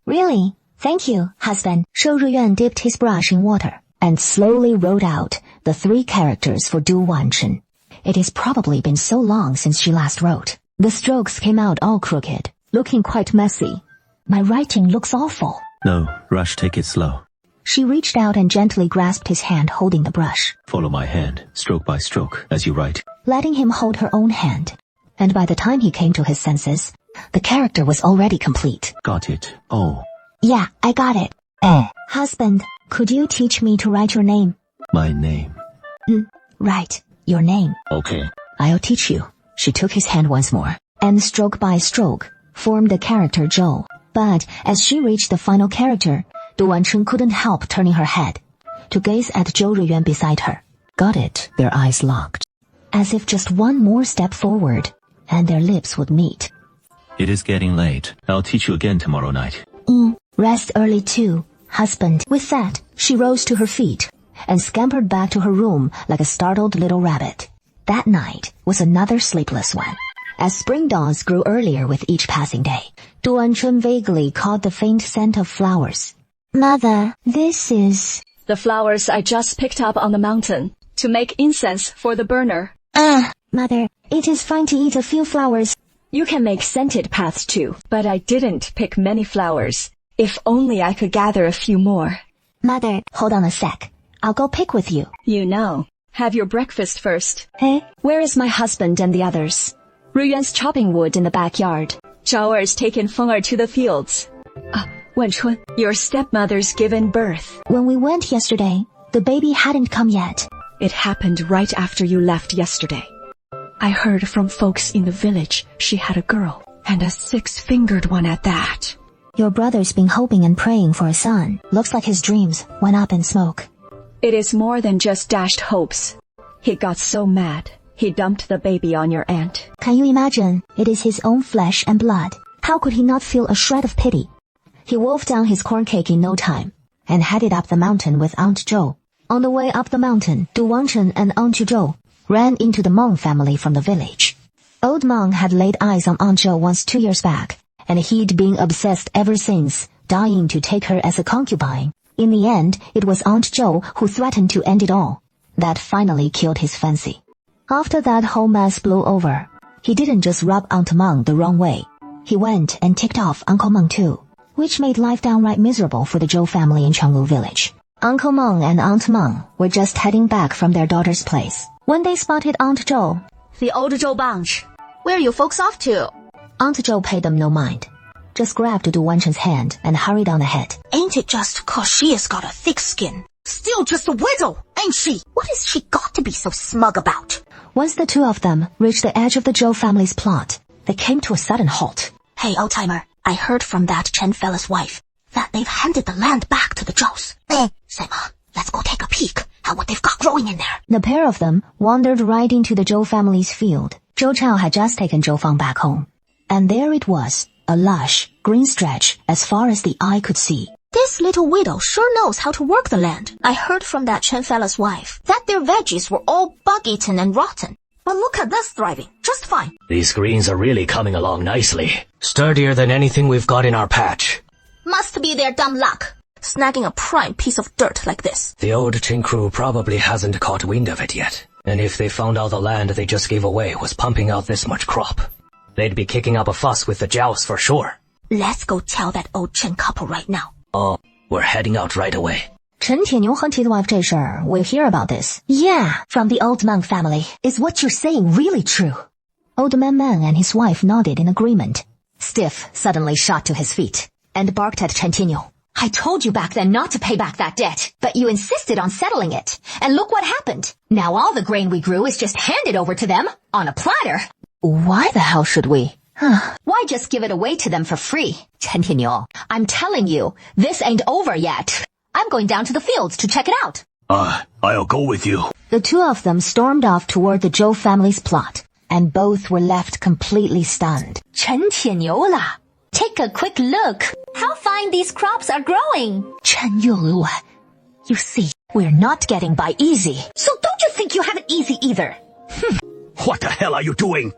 Really? Thank you, husband. 周日愿 dipped his brush in water and slowly wrote out the 3 characters for Du Wanchen. It has probably been so long since she last wrote. The strokes came out all crooked, looking quite messy. My writing looks awful. No, Rush, take it slow. She reached out and gently grasped his hand holding the brush. Follow my hand, stroke by stroke, as you write. Letting him hold her own hand. And by the time he came to his senses, the character was already complete. Got it. Oh. Yeah, I got it. Husband, could you teach me to write your name? My name. Right, your name. Okay. I'll teach you. She took his hand once more, and stroke by stroke, formed the character Zhou. But as she reached the final character, Du Wanchen couldn't help turning her head to gaze at Zhou Riyuan beside her. Got it. Their eyes locked, as if just one more step forward, and their lips would meet. It is getting late. I'll teach you again tomorrow night. Rest early too, husband. With that, she rose to her feet and scampered back to her room like a startled little rabbit. That night was another sleepless one. As spring dawns grew earlier with each passing day, Du Wanchen vaguely caught the faint scent of flowers. Mother, this is... The flowers I just picked up on the mountain to make incense for the burner. Mother, it is fine to eat a few flowers. You can make scented paths too, but I didn't pick many flowers. If only I could gather a few more. Mother, hold on a sec. I'll go pick with you. You know. Have your breakfast first. Hey? Where is my husband and the others? Ruyuan's chopping wood in the backyard. Zhao Er's taken Feng Er to the fields. Wenchun, your stepmother's given birth. When we went yesterday, the baby hadn't come yet. It happened right after you left yesterday. I heard from folks in the village she had a girl, and a 6-fingered one at that. Your brother's been hoping and praying for a son. Looks like his dreams went up in smoke. It is more than just dashed hopes. He got so mad, he dumped the baby on your aunt. Can you imagine? It is his own flesh and blood. How could he not feel a shred of pity? He wolfed down his corn cake in no time, and headed up the mountain with Aunt Zhou. On the way up the mountain, Du Wanchen and Aunt Zhou ran into the Meng family from the village. Old Meng had laid eyes on Aunt Zhou once 2 years back, and he'd been obsessed ever since, dying to take her as a concubine. In the end, it was Aunt Zhou who threatened to end it all. That finally killed his fancy. After that whole mess blew over, he didn't just rub Aunt Meng the wrong way. He went and ticked off Uncle Meng too, which made life downright miserable for the Zhou family in Chenglu village. Uncle Meng and Aunt Meng were just heading back from their daughter's place when they spotted Aunt Zhou. The old Zhou bunch. Where are you folks off to? Aunt Zhou paid them no mind, just grabbed Du Wanchen's hand and hurried on ahead. Ain't it just 'cause she has got a thick skin? Still just a widow, ain't she? What has she got to be so smug about? Once the two of them reached the edge of the Zhou family's plot, they came to a sudden halt. Hey, old-timer, I heard from that Chen fella's wife that they've handed the land back to the Zhous. Sema, let's go take a peek at what they've got growing in there. The pair of them wandered right into the Zhou family's field. Zhou Chao had just taken Zhou Fang back home. And there it was, a lush, green stretch as far as the eye could see. This little widow sure knows how to work the land. I heard from that Chen fella's wife that their veggies were all bug-eaten and rotten. But look at this thriving, just fine. These greens are really coming along nicely. Sturdier than anything we've got in our patch. Must be their dumb luck, snagging a prime piece of dirt like this. The old Qing crew probably hasn't caught wind of it yet. And if they found out the land they just gave away was pumping out this much crop, they'd be kicking up a fuss with the Zhaos for sure. Let's go tell that old Chen couple right now. Oh, we're heading out right away. Chen Tianyong和his wife 这事儿, we'll hear about this. Yeah, from the old Meng family. Is what you're saying really true? Old Man Meng and his wife nodded in agreement. Stiff suddenly shot to his feet and barked at Chen Tianyong. I told you back then not to pay back that debt, but you insisted on settling it. And look what happened. Now all the grain we grew is just handed over to them on a platter. Why the hell should we? Why just give it away to them for free? 陈铁牛, I'm telling you, this ain't over yet. I'm going down to the fields to check it out. I'll go with you. The two of them stormed off toward the Zhou family's plot, and both were left completely stunned. 陈铁牛啦! Take a quick look. How fine these crops are growing. 陈又文, you see, we're not getting by easy. So don't you think you have it easy either? What the hell are you doing?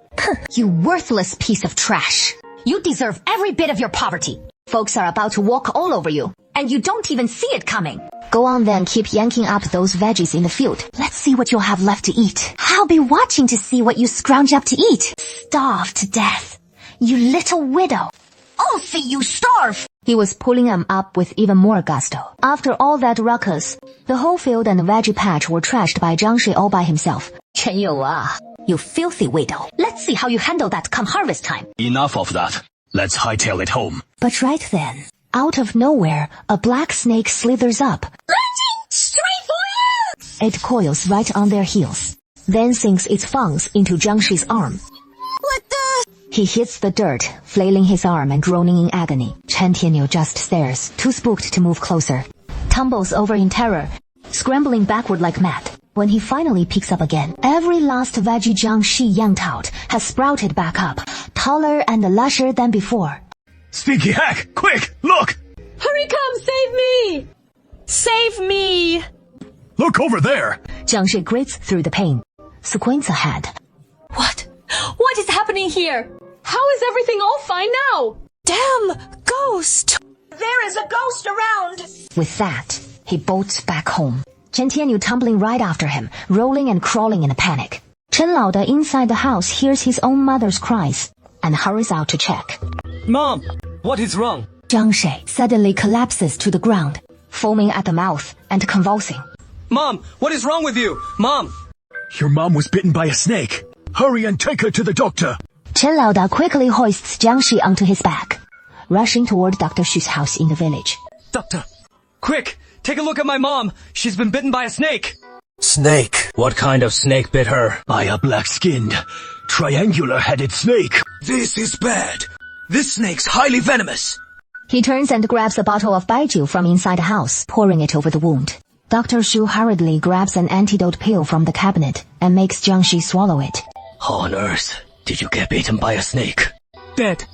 You worthless piece of trash. You deserve every bit of your poverty. Folks are about to walk all over you, and you don't even see it coming. Go on then, keep yanking up those veggies in the field. Let's see what you'll have left to eat. I'll be watching to see what you scrounge up to eat. Starve to death. You little widow. I'll see you starve. He was pulling them up with even more gusto. After all that ruckus, the whole field and the veggie patch were trashed by Zhang Shi all by himself. 陈友啊, you filthy widow. Let's see how you handle that come harvest time. Enough of that. Let's hightail it home. But right then, out of nowhere, a black snake slithers up. Lunging straight for you! It coils right on their heels, then sinks its fangs into Zhang Shi's arm. What the? He hits the dirt, flailing his arm and groaning in agony. Chen Tianyu just stares, too spooked to move closer. Tumbles over in terror, scrambling backward like mad. When he finally picks up again, every last veggie Zhang Shi yanked out has sprouted back up, taller and lusher than before. Stinky hack! Quick! Look! Hurry, come, save me! Save me! Look over there! Zhang Shi grits through the pain, squints ahead. What? What is happening here? How is everything all fine now? Damn, ghost! There is a ghost around! With that, he bolts back home. Chen Tianyu tumbling right after him, rolling and crawling in a panic. Chen Laode inside the house hears his own mother's cries and hurries out to check. Mom, what is wrong? Zhang Shi suddenly collapses to the ground, foaming at the mouth and convulsing. Mom, what is wrong with you? Mom! Your mom was bitten by a snake. Hurry and take her to the doctor. Chen Laode quickly hoists Zhang Shi onto his back, rushing toward Dr. Xu's house in the village. Doctor, quick! Take a look at my mom. She's been bitten by a snake. Snake? What kind of snake bit her? By a black-skinned, triangular-headed snake. This is bad. This snake's highly venomous. He turns and grabs a bottle of baijiu from inside the house, pouring it over the wound. Dr. Xu hurriedly grabs an antidote pill from the cabinet and makes Zhang Shi swallow it. How on earth did you get bitten by a snake? Dad,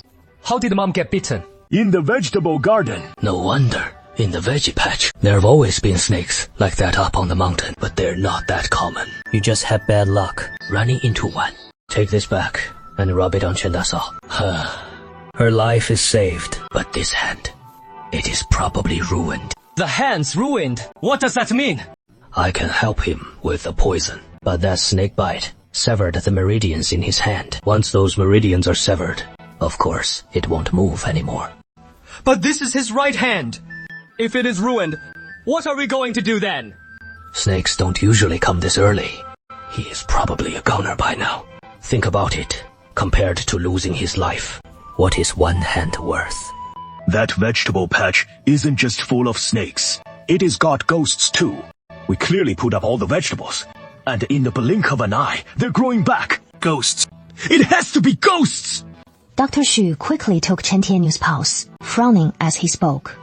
how did Mom get bitten? In the vegetable garden. No wonder. In the veggie patch, there have always been snakes like that up on the mountain, but they're not that common. You just had bad luck. Running into one. Take this back and rub it on Chendasao. Her life is saved, but this hand, it is probably ruined. The hand's ruined. What does that mean? I can help him with the poison, but that snake bite severed the meridians in his hand. Once those meridians are severed, of course, it won't move anymore. But this is his right hand. If it is ruined, what are we going to do then? Snakes don't usually come this early. He is probably a goner by now. Think about it. Compared to losing his life, what is one hand worth? That vegetable patch isn't just full of snakes. It has got ghosts too. We clearly put up all the vegetables. And in the blink of an eye, they're growing back. Ghosts. It has to be ghosts! Dr. Xu quickly took Chen Tianyu's pulse, frowning as he spoke.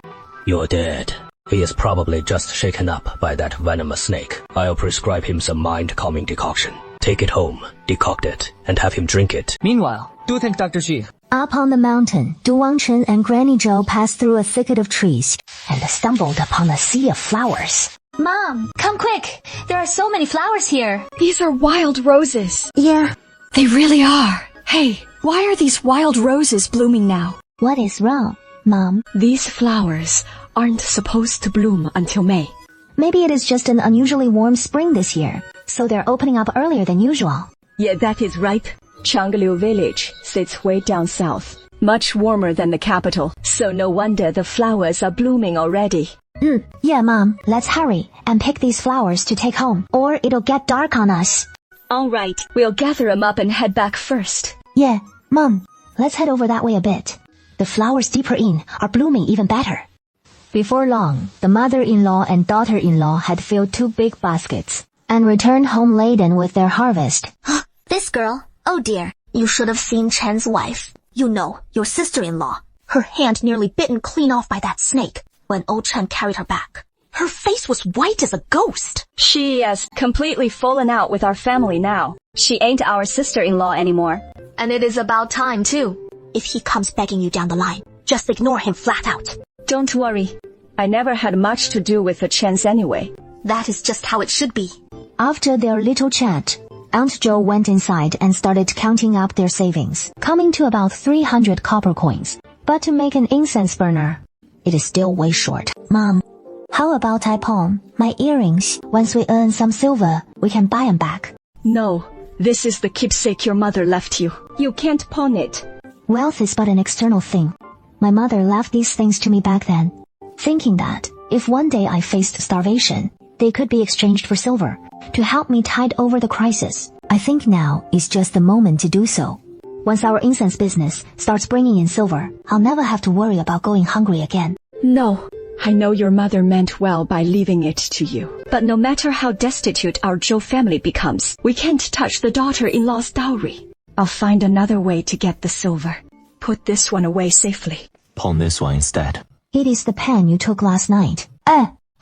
You're dead. He is probably just shaken up by that venomous snake. I'll prescribe him some mind-calming decoction. Take it home, decoct it, and have him drink it. Meanwhile, do thank Dr. Xu. Up on the mountain, Du Wangchen and Granny Zhou passed through a thicket of trees and stumbled upon a sea of flowers. Mom, come quick. There are so many flowers here. These are wild roses. Yeah. They really are. Hey, why are these wild roses blooming now? What is wrong, Mom? These flowers aren't supposed to bloom until May. Maybe it is just an unusually warm spring this year, so they're opening up earlier than usual. Yeah, that is right. Changliu village sits way down south, much warmer than the capital, so no wonder the flowers are blooming already. Yeah, Mom, let's hurry and pick these flowers to take home, or it'll get dark on us. All right, we'll gather them up and head back first. Yeah, Mom, let's head over that way a bit. The flowers deeper in are blooming even better. Before long, the mother-in-law and daughter-in-law had filled 2 big baskets and returned home laden with their harvest. This girl, oh dear, you should have seen Chen's wife. You know, your sister-in-law, her hand nearly bitten clean off by that snake when old Chen carried her back. Her face was white as a ghost. She has completely fallen out with our family now. She ain't our sister-in-law anymore. And it is about time, too. If he comes begging you down the line, just ignore him flat out. Don't worry. I never had much to do with the Chens anyway. That is just how it should be. After their little chat, Aunt Jo went inside and started counting up their savings, coming to about 300 copper coins. But to make an incense burner, it is still way short. Mom, how about I pawn my earrings? Once we earn some silver, we can buy them back. No, this is the keepsake your mother left you. You can't pawn it. Wealth is but an external thing. My mother left these things to me back then, thinking that if one day I faced starvation, they could be exchanged for silver to help me tide over the crisis. I think now is just the moment to do so. Once our incense business starts bringing in silver, I'll never have to worry about going hungry again. No, I know your mother meant well by leaving it to you. But no matter how destitute our Zhou family becomes, we can't touch the daughter-in-law's dowry. I'll find another way to get the silver. Put this one away safely. Pawn this one instead. It is the pen you took last night.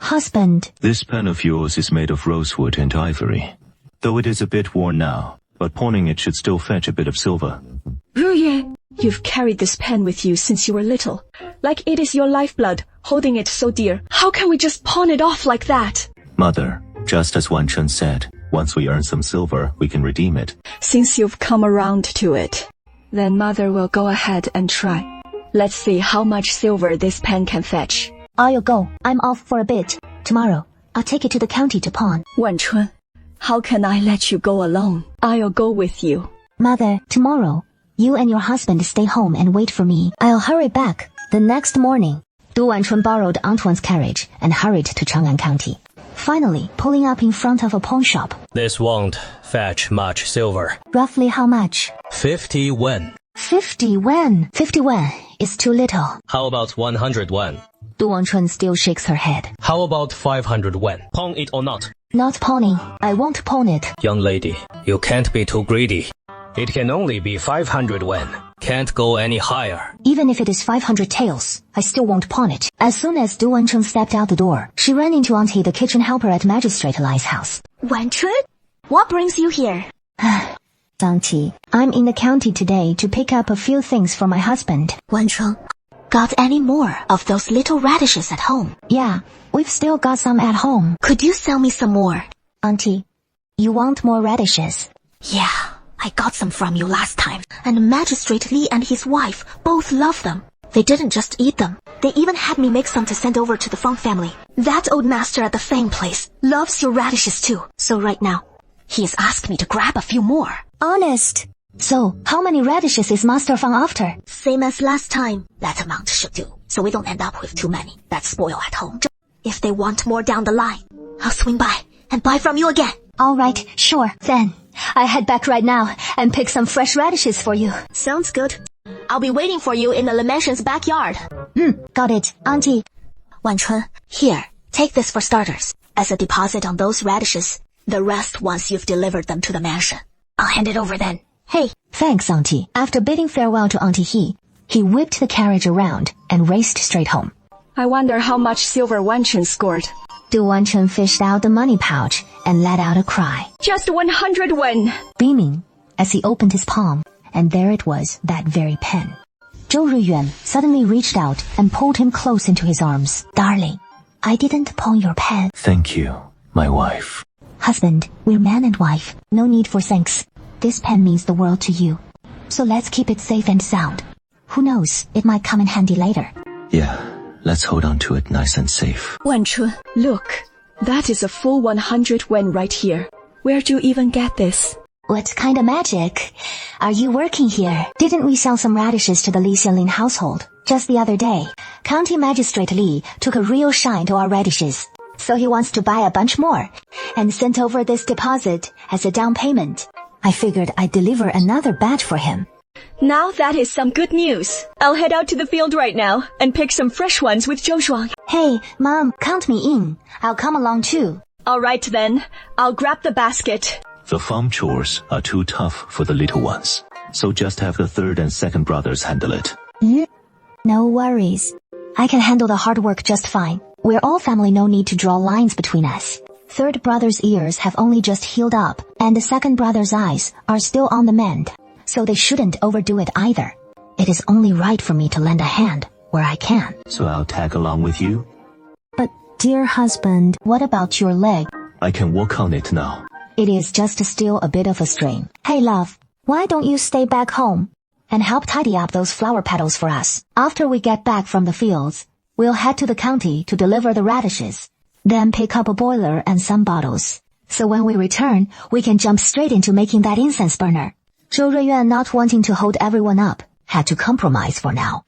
Husband. This pen of yours is made of rosewood and ivory. Though it is a bit worn now, but pawning it should still fetch a bit of silver. Ruye, you've carried this pen with you since you were little. Like it is your lifeblood, holding it so dear. How can we just pawn it off like that? Mother, just as Wan Chun said, once we earn some silver, we can redeem it. Since you've come around to it, then Mother will go ahead and try. Let's see how much silver this pen can fetch. I'll go. I'm off for a bit. Tomorrow, I'll take it to the county to pawn. Wan Chun, how can I let you go alone? I'll go with you. Mother, tomorrow, you and your husband stay home and wait for me. I'll hurry back. The next morning, Du Wanchun borrowed Aunt Wan's carriage and hurried to Chang'an County. Finally, pulling up in front of a pawn shop. This won't fetch much silver. Roughly how much? 50 wen. 50 wen. 50 wen is too little. How about 100 wen? Du Wanchun still shakes her head. How about 500 wen? Pawn it or not? Not pawning. I won't pawn it. Young lady, you can't be too greedy. It can only be 500 wen. Can't go any higher. Even if it is 500 taels, I still won't pawn it. As soon as Du Wanchun stepped out the door, she ran into Auntie, the kitchen helper at Magistrate Li's house. Wanchun? What brings you here? Auntie, I'm in the county today to pick up a few things for my husband. Wanchun, got any more of those little radishes at home? Yeah, we've still got some at home. Could you sell me some more? Auntie, you want more radishes? Yeah, I got some from you last time. And Magistrate Li and his wife both love them. They didn't just eat them. They even had me make some to send over to the Feng family. That old master at the Feng place loves your radishes too. So right now, he has asked me to grab a few more. Honest? So, how many radishes is Master Feng after? Same as last time. That amount should do, so we don't end up with too many that spoil at home. If they want more down the line, I'll swing by and buy from you again. Alright, sure. Then, I head back right now and pick some fresh radishes for you. Sounds good. I'll be waiting for you in the Le Mansion's backyard. Got it, Auntie. Wanchun, here, take this for starters. As a deposit on those radishes. The rest once you've delivered them to the mansion. I'll hand it over then. Hey, thanks, Auntie. After bidding farewell to Auntie he whipped the carriage around and raced straight home. I wonder how much silver Wan Chun scored. Du Wanchun fished out the money pouch and let out a cry. Just 100 wen. Beaming as he opened his palm, and there it was, that very pen. Zhou Ruyuan suddenly reached out and pulled him close into his arms. Darling, I didn't pawn your pen. Thank you, my wife. Husband, we're man and wife. No need for thanks. This pen means the world to you. So let's keep it safe and sound. Who knows, it might come in handy later. Yeah, let's hold on to it nice and safe. Wan Chun, look. That is a full 100 wen right here. Where'd you even get this? What kind of magic? Are you working here? Didn't we sell some radishes to the Li Xianlin household? Just the other day, County Magistrate Li took a real shine to our radishes. So he wants to buy a bunch more, and sent over this deposit as a down payment. I figured I'd deliver another batch for him. Now that is some good news. I'll head out to the field right now, and pick some fresh ones with Zhou Shuang. Hey, Mom, count me in. I'll come along too. Alright then, I'll grab the basket. The farm chores are too tough for the little ones. So just have the third and second brothers handle it. No worries. I can handle the hard work just fine. We're all family, no need to draw lines between us. Third brother's ears have only just healed up, and the second brother's eyes are still on the mend, so they shouldn't overdo it either. It is only right for me to lend a hand where I can. So I'll tag along with you? But, dear husband, what about your leg? I can walk on it now. It is just still a bit of a strain. Hey love, why don't you stay back home and help tidy up those flower petals for us? After we get back from the fields, we'll head to the county to deliver the radishes, then pick up a boiler and some bottles. So when we return, we can jump straight into making that incense burner. Zhou Ruiyuan, not wanting to hold everyone up, had to compromise for now.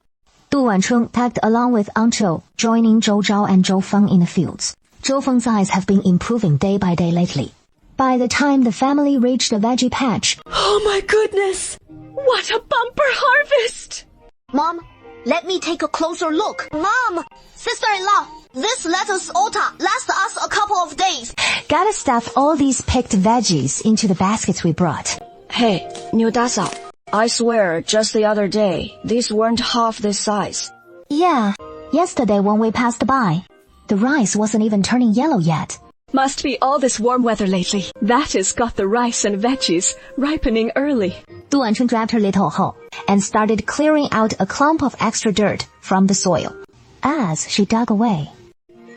Du Wancheng tagged along with Aunt Zhou, joining Zhou Zhao and Zhou Feng in the fields. Zhou Feng's eyes have been improving day by day lately. By the time the family reached the veggie patch, Oh my goodness! What a bumper harvest! Mom, let me take a closer look. Mom! Sister-in-law, this lettuce ota lasts us a couple of days. gotta stuff all these picked veggies into the baskets we brought. Hey, New Dasa, I swear, just the other day, these weren't half this size. Yeah, yesterday when we passed by, the rice wasn't even turning yellow yet. Must be all this warm weather lately. That has got the rice and veggies ripening early. Du Wancheng grabbed her little hoe and started clearing out a clump of extra dirt from the soil. As she dug away,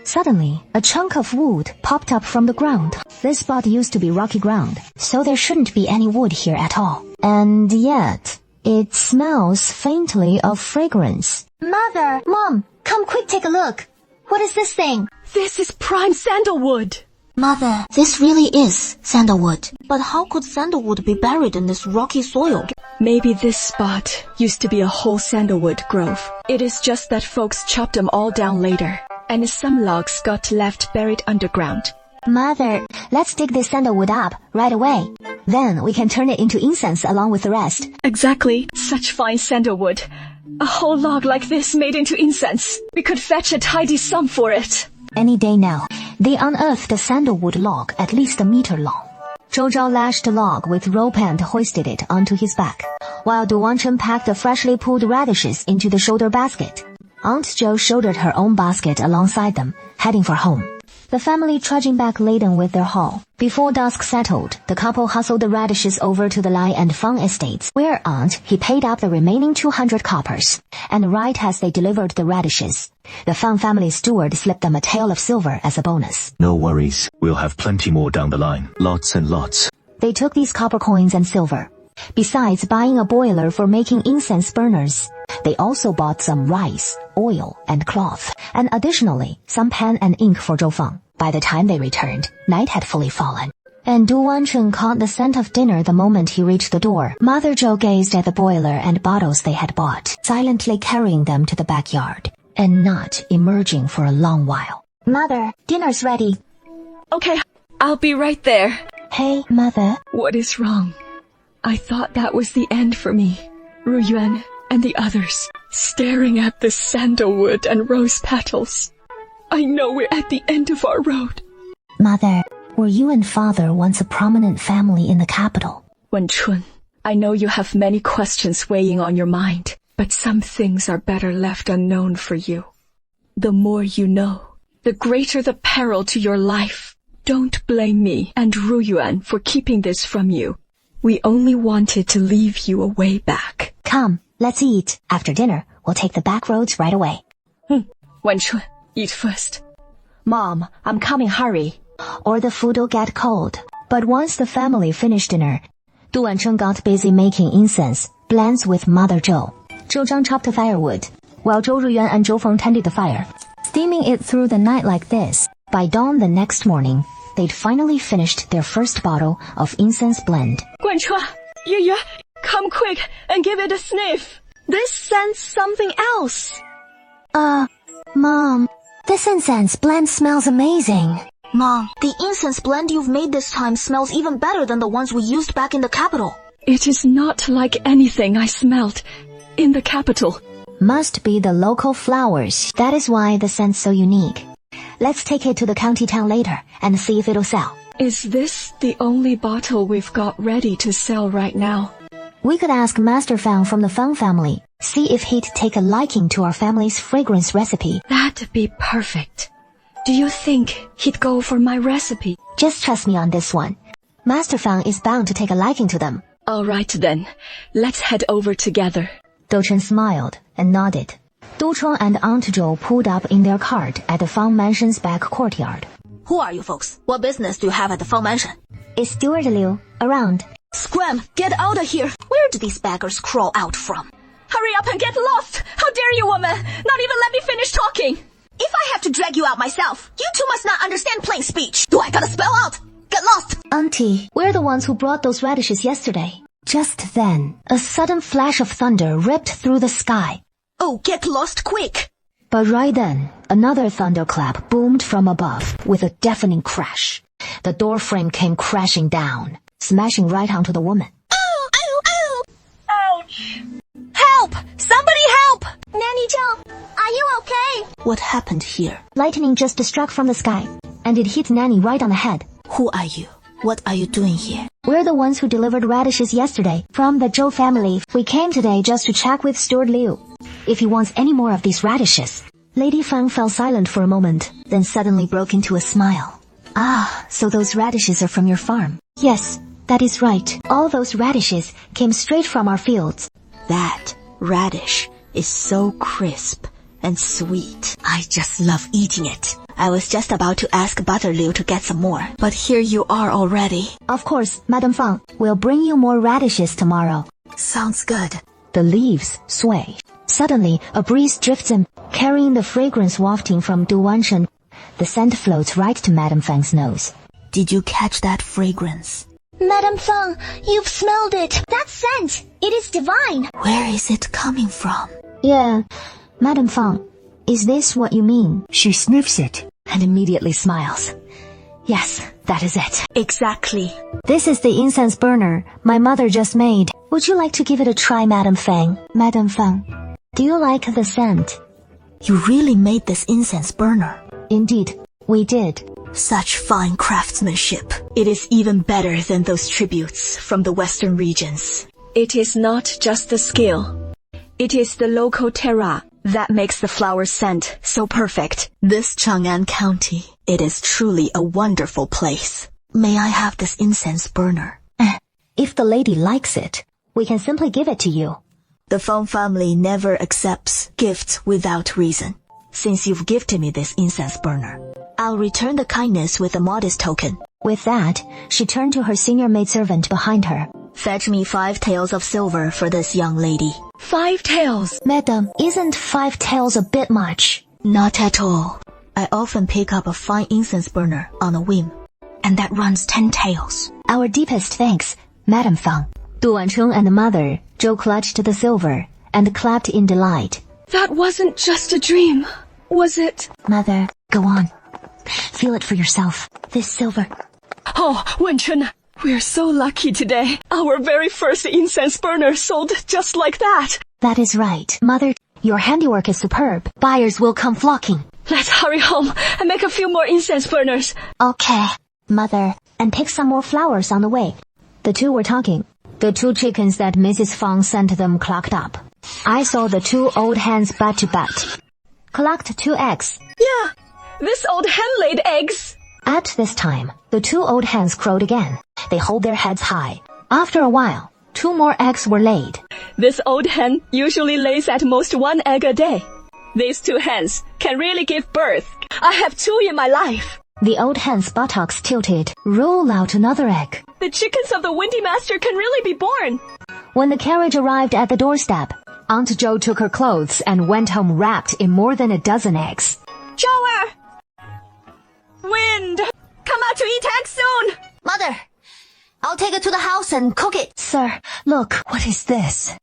suddenly a chunk of wood popped up from the ground. This spot used to be rocky ground, so there shouldn't be any wood here at all. And yet, it smells faintly of fragrance. Mother, Mom, come quick take a look. What is this thing? This is prime sandalwood. Mother, this really is sandalwood. But how could sandalwood be buried in this rocky soil? Maybe this spot used to be a whole sandalwood grove. It is just that folks chopped them all down later, and some logs got left buried underground. Mother, let's dig this sandalwood up right away. Then we can turn it into incense along with the rest. Exactly. Such fine sandalwood. A whole log like this made into incense. We could fetch a tidy sum for it. Any day now, they unearthed a sandalwood log at least a meter long. Zhou Zhao lashed the log with rope and hoisted it onto his back, while Du Wancheng packed the freshly pulled radishes into the shoulder basket. Aunt Zhou shouldered her own basket alongside them, heading for home. The family trudging back laden with their haul. Before dusk settled, the couple hustled the radishes over to the Lai and Feng estates, where Aunt he paid up the remaining 200 coppers. And right as they delivered the radishes, the Feng family steward slipped them a tael of silver as a bonus. No worries. We'll have plenty more down the line. Lots and lots. They took these copper coins and silver. Besides buying a boiler for making incense burners, they also bought some rice, oil, and cloth, and additionally, some pen and ink for Zhou Feng. By the time they returned, night had fully fallen, and Du Wancheng caught the scent of dinner the moment he reached the door. Mother Zhou gazed at the boiler and bottles they had bought, silently carrying them to the backyard, and not emerging for a long while. Mother, dinner's ready. Okay, I'll be right there. Hey, Mother. What is wrong? I thought that was the end for me. Ruiyuan and the others, staring at the sandalwood and rose petals. I know we're at the end of our road. Mother, were you and Father once a prominent family in the capital? Wenchun, I know you have many questions weighing on your mind, but some things are better left unknown for you. The more you know, the greater the peril to your life. Don't blame me and Ruiyuan for keeping this from you. We only wanted to leave you a way back. Come, let's eat. After dinner, we'll take the back roads right away. Wenchun, eat first. Mom, I'm coming, hurry. Or the food'll get cold. But once the family finished dinner, Du Wancheng got busy making incense, blends with Mother Zhou. Zhou Zhang chopped the firewood, while Zhou Ruiyuan and Zhou Feng tended the fire, steaming it through the night like this. By dawn the next morning, they'd finally finished their first bottle of incense blend. Guanchua, Yu, come quick and give it a sniff. This scents something else. Mom, this incense blend smells amazing. Mom, the incense blend you've made this time smells even better than the ones we used back in the capital. It is not like anything I smelled in the capital. Must be the local flowers. That is why the scent's so unique. Let's take it to the county town later and see if it'll sell. Is this the only bottle we've got ready to sell right now? We could ask Master Fang from the Fang family, see if he'd take a liking to our family's fragrance recipe. That'd be perfect. Do you think he'd go for my recipe? Just trust me on this one. Master Fang is bound to take a liking to them. All right then, let's head over together. Dou Chen smiled and nodded. Du Chong and Aunt Zhou pulled up in their cart at the Fang Mansion's back courtyard. Who are you folks? What business do you have at the Fang Mansion? Is Steward Liu around? Scram! Get out of here! Where did these beggars crawl out from? Hurry up and get lost! How dare you, woman! Not even let me finish talking! If I have to drag you out myself, you two must not understand plain speech. Do I gotta spell out? Get lost! Auntie, we're the ones who brought those radishes yesterday. Just then, a sudden flash of thunder ripped through the sky. Oh, get lost quick! But right then, another thunderclap boomed from above with a deafening crash. The door frame came crashing down, smashing right onto the woman. Ow! Ow! Ow! Ouch! Help! Somebody help! Nanny Zhou, are you okay? What happened here? Lightning just struck from the sky, and it hit Nanny right on the head. Who are you? What are you doing here? We're the ones who delivered radishes yesterday from the Zhou family. We came today just to check with Steward Liu if he wants any more of these radishes. Lady Fang fell silent for a moment, then suddenly broke into a smile. Ah, so those radishes are from your farm. Yes, that is right. All those radishes came straight from our fields. That radish is so crisp and sweet. I just love eating it. I was just about to ask Butter Liu to get some more, but here you are already. Of course, Madam Fang, we'll bring you more radishes tomorrow. Sounds good. The leaves sway. Suddenly, a breeze drifts in, carrying the fragrance wafting from Du Wanshen. The scent floats right to Madam Fang's nose. Did you catch that fragrance? Madam Fang, you've smelled it. That scent, it is divine. Where is it coming from? Yeah, Madam Fang, is this what you mean? She sniffs it and immediately smiles. Yes, that is it. Exactly. This is the incense burner my mother just made. Would you like to give it a try, Madam Fang? Madam Fang, do you like the scent? You really made this incense burner? Indeed, we did. Such fine craftsmanship. It is even better than those tributes from the western regions. It is not just the skill. It is the local terroir that makes the flower scent so perfect. This Chang'an County, it is truly a wonderful place. May I have this incense burner? If the lady likes it, we can simply give it to you. The Fang family never accepts gifts without reason. Since you've gifted me this incense burner, I'll return the kindness with a modest token. With that, she turned to her senior maidservant behind her. Fetch me 5 taels of silver for this young lady. 5 taels? Madam, isn't 5 taels a bit much? Not at all. I often pick up a fine incense burner on a whim, and that runs 10 taels. Our deepest thanks, Madam Fang. Du Wancheng and the mother, Zhou clutched the silver and clapped in delight. That wasn't just a dream, was it? Mother, go on. Feel it for yourself. This silver. Oh, Wenchen, we're so lucky today. Our very first incense burner sold just like that. That is right. Mother, your handiwork is superb. Buyers will come flocking. Let's hurry home and make a few more incense burners. Okay, Mother, and pick some more flowers on the way. The two were talking. The 2 chickens that Mrs. Fang sent them clucked up. I saw the 2 old hens butt to butt. Clucked 2 eggs. Yeah, this old hen laid eggs. At this time, the 2 old hens crowed again. They hold their heads high. After a while, 2 more eggs were laid. This old hen usually lays at most 1 egg a day. These 2 hens can really give birth. I have 2 in my life. The old hen's buttocks tilted. Roll out another egg. The chickens of the Windy Master can really be born. When the carriage arrived at the doorstep, Aunt Zhou took her clothes and went home wrapped in more than a dozen eggs. Zhou! Wind! Come out to eat eggs soon! Mother, I'll take it to the house and cook it. Sir, look, what is this?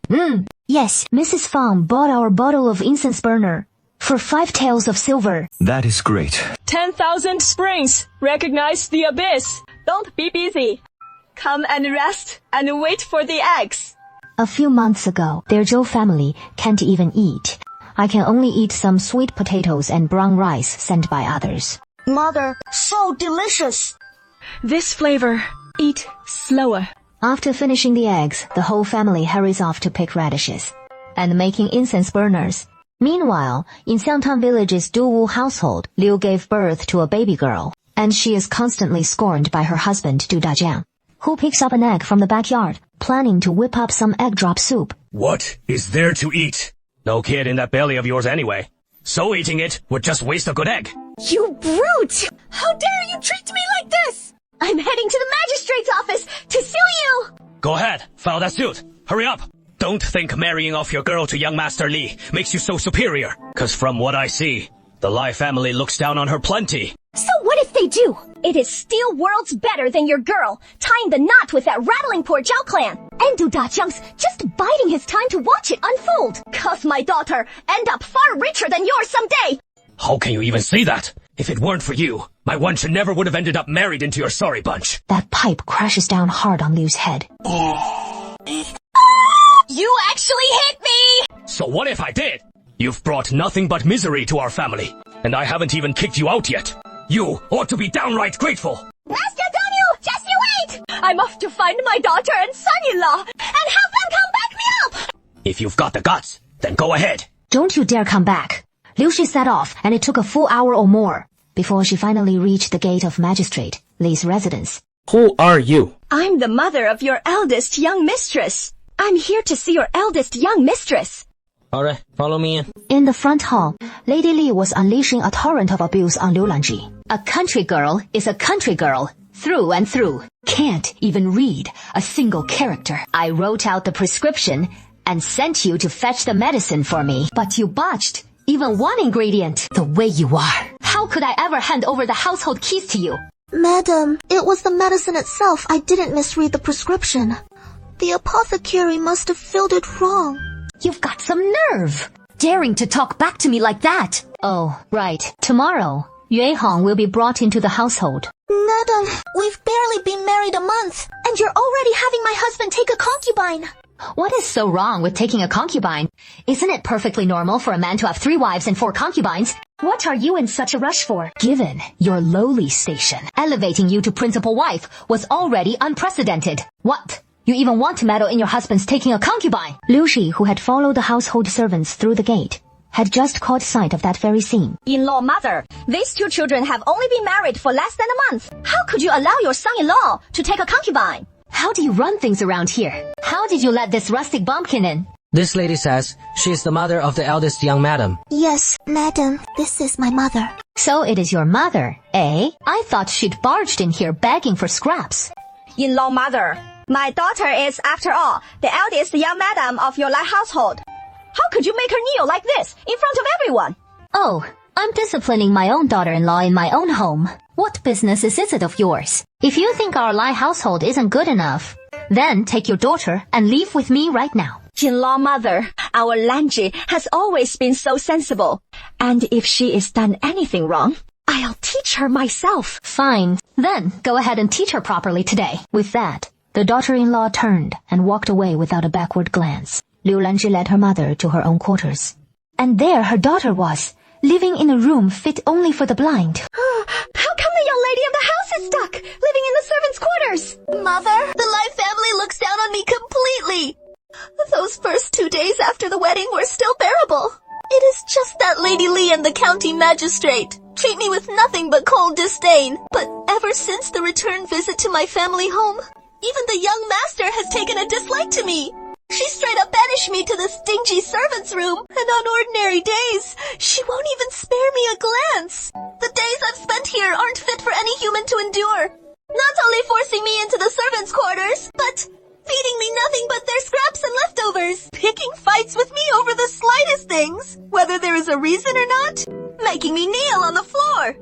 Yes, Mrs. Fang bought our bottle of incense burner for 5 taels of silver. That is great. 10,000 springs. Recognize the abyss. Don't be busy. Come and rest and wait for the eggs. A few months ago, their Zhou family can't even eat. I can only eat some sweet potatoes and brown rice sent by others. Mother, so delicious. This flavor, eat slower. After finishing the eggs, the whole family hurries off to pick radishes and making incense burners. Meanwhile, in Xiangtan Village's Duwu household, Liu gave birth to a baby girl, and she is constantly scorned by her husband Du Dajiang, who picks up an egg from the backyard, planning to whip up some egg drop soup. What is there to eat? No kid in that belly of yours anyway. So eating it would just waste a good egg. You brute! How dare you treat me like this? I'm heading to the magistrate's office to sue you! Go ahead, file that suit. Hurry up. Don't think marrying off your girl to young Master Li makes you so superior. 'Cause from what I see, the Lai family looks down on her plenty. So what if they do? It is still worlds better than your girl tying the knot with that rattling poor Zhao clan. And Du Dajiang's just biding his time to watch it unfold. 'Cause my daughter end up far richer than yours someday. How can you even say that? If it weren't for you, my Wanshen never would have ended up married into your sorry bunch. That pipe crashes down hard on Liu's head. You actually hit me! So what if I did? You've brought nothing but misery to our family, and I haven't even kicked you out yet. You ought to be downright grateful. Master Daniel, just you wait! I'm off to find my daughter and son-in-law and have them come back me up! If you've got the guts, then go ahead. Don't you dare come back. Liu Shi set off, and it took a full hour or more before she finally reached the gate of Magistrate Li's residence. Who are you? I'm the mother of your eldest young mistress. I'm here to see your eldest young mistress. Alright, follow me in. In the front hall, Lady Li was unleashing a torrent of abuse on Liu Lanji. A country girl is a country girl, through and through. Can't even read a single character. I wrote out the prescription and sent you to fetch the medicine for me, but you botched even one ingredient. The way you are. How could I ever hand over the household keys to you? Madam, it was the medicine itself. I didn't misread the prescription. The apothecary must have filled it wrong. You've got some nerve, daring to talk back to me like that. Oh, right. Tomorrow, Yue Hong will be brought into the household. Madam, we've barely been married a month, and you're already having my husband take a concubine. What is so wrong with taking a concubine? Isn't it perfectly normal for a man to have 3 wives and 4 concubines? What are you in such a rush for? Given your lowly station, elevating you to principal wife was already unprecedented. What? You even want to meddle in your husband's taking a concubine? Liu Shi, who had followed the household servants through the gate, had just caught sight of that very scene. In-law mother, these 2 children have only been married for less than a month. How could you allow your son-in-law to take a concubine? How do you run things around here? How did you let this rustic bumpkin in? This lady says she is the mother of the eldest young madam. Yes, madam, this is my mother. So it is your mother, eh? I thought she'd barged in here begging for scraps. In-law mother, my daughter is, after all, the eldest young madam of your Lai household. How could you make her kneel like this in front of everyone? Oh, I'm disciplining my own daughter-in-law in my own home. What business is it of yours? If you think our Lai household isn't good enough, then take your daughter and leave with me right now. In-law mother, our Lanji has always been so sensible. And if she is done anything wrong, I'll teach her myself. Fine. Then go ahead and teach her properly today. With that, the daughter-in-law turned and walked away without a backward glance. Liu Lanji led her mother to her own quarters. And there her daughter was, living in a room fit only for the blind. How come the young lady of the house is stuck, living in the servants' quarters? Mother, the Lai family looks down on me completely. Those first 2 days after the wedding were still bearable. It is just that Lady Li and the county magistrate treat me with nothing but cold disdain. But ever since the return visit to my family home, even the young master has taken a dislike to me. She straight up banished me to this dingy servant's room, and on ordinary days, she won't even spare me a glance. The days I've spent here aren't fit for any human to endure. Not only forcing me into the servants' quarters, but feeding me nothing but their scraps and leftovers, picking fights with me over the slightest things, whether there is a reason or not, making me kneel on the floor,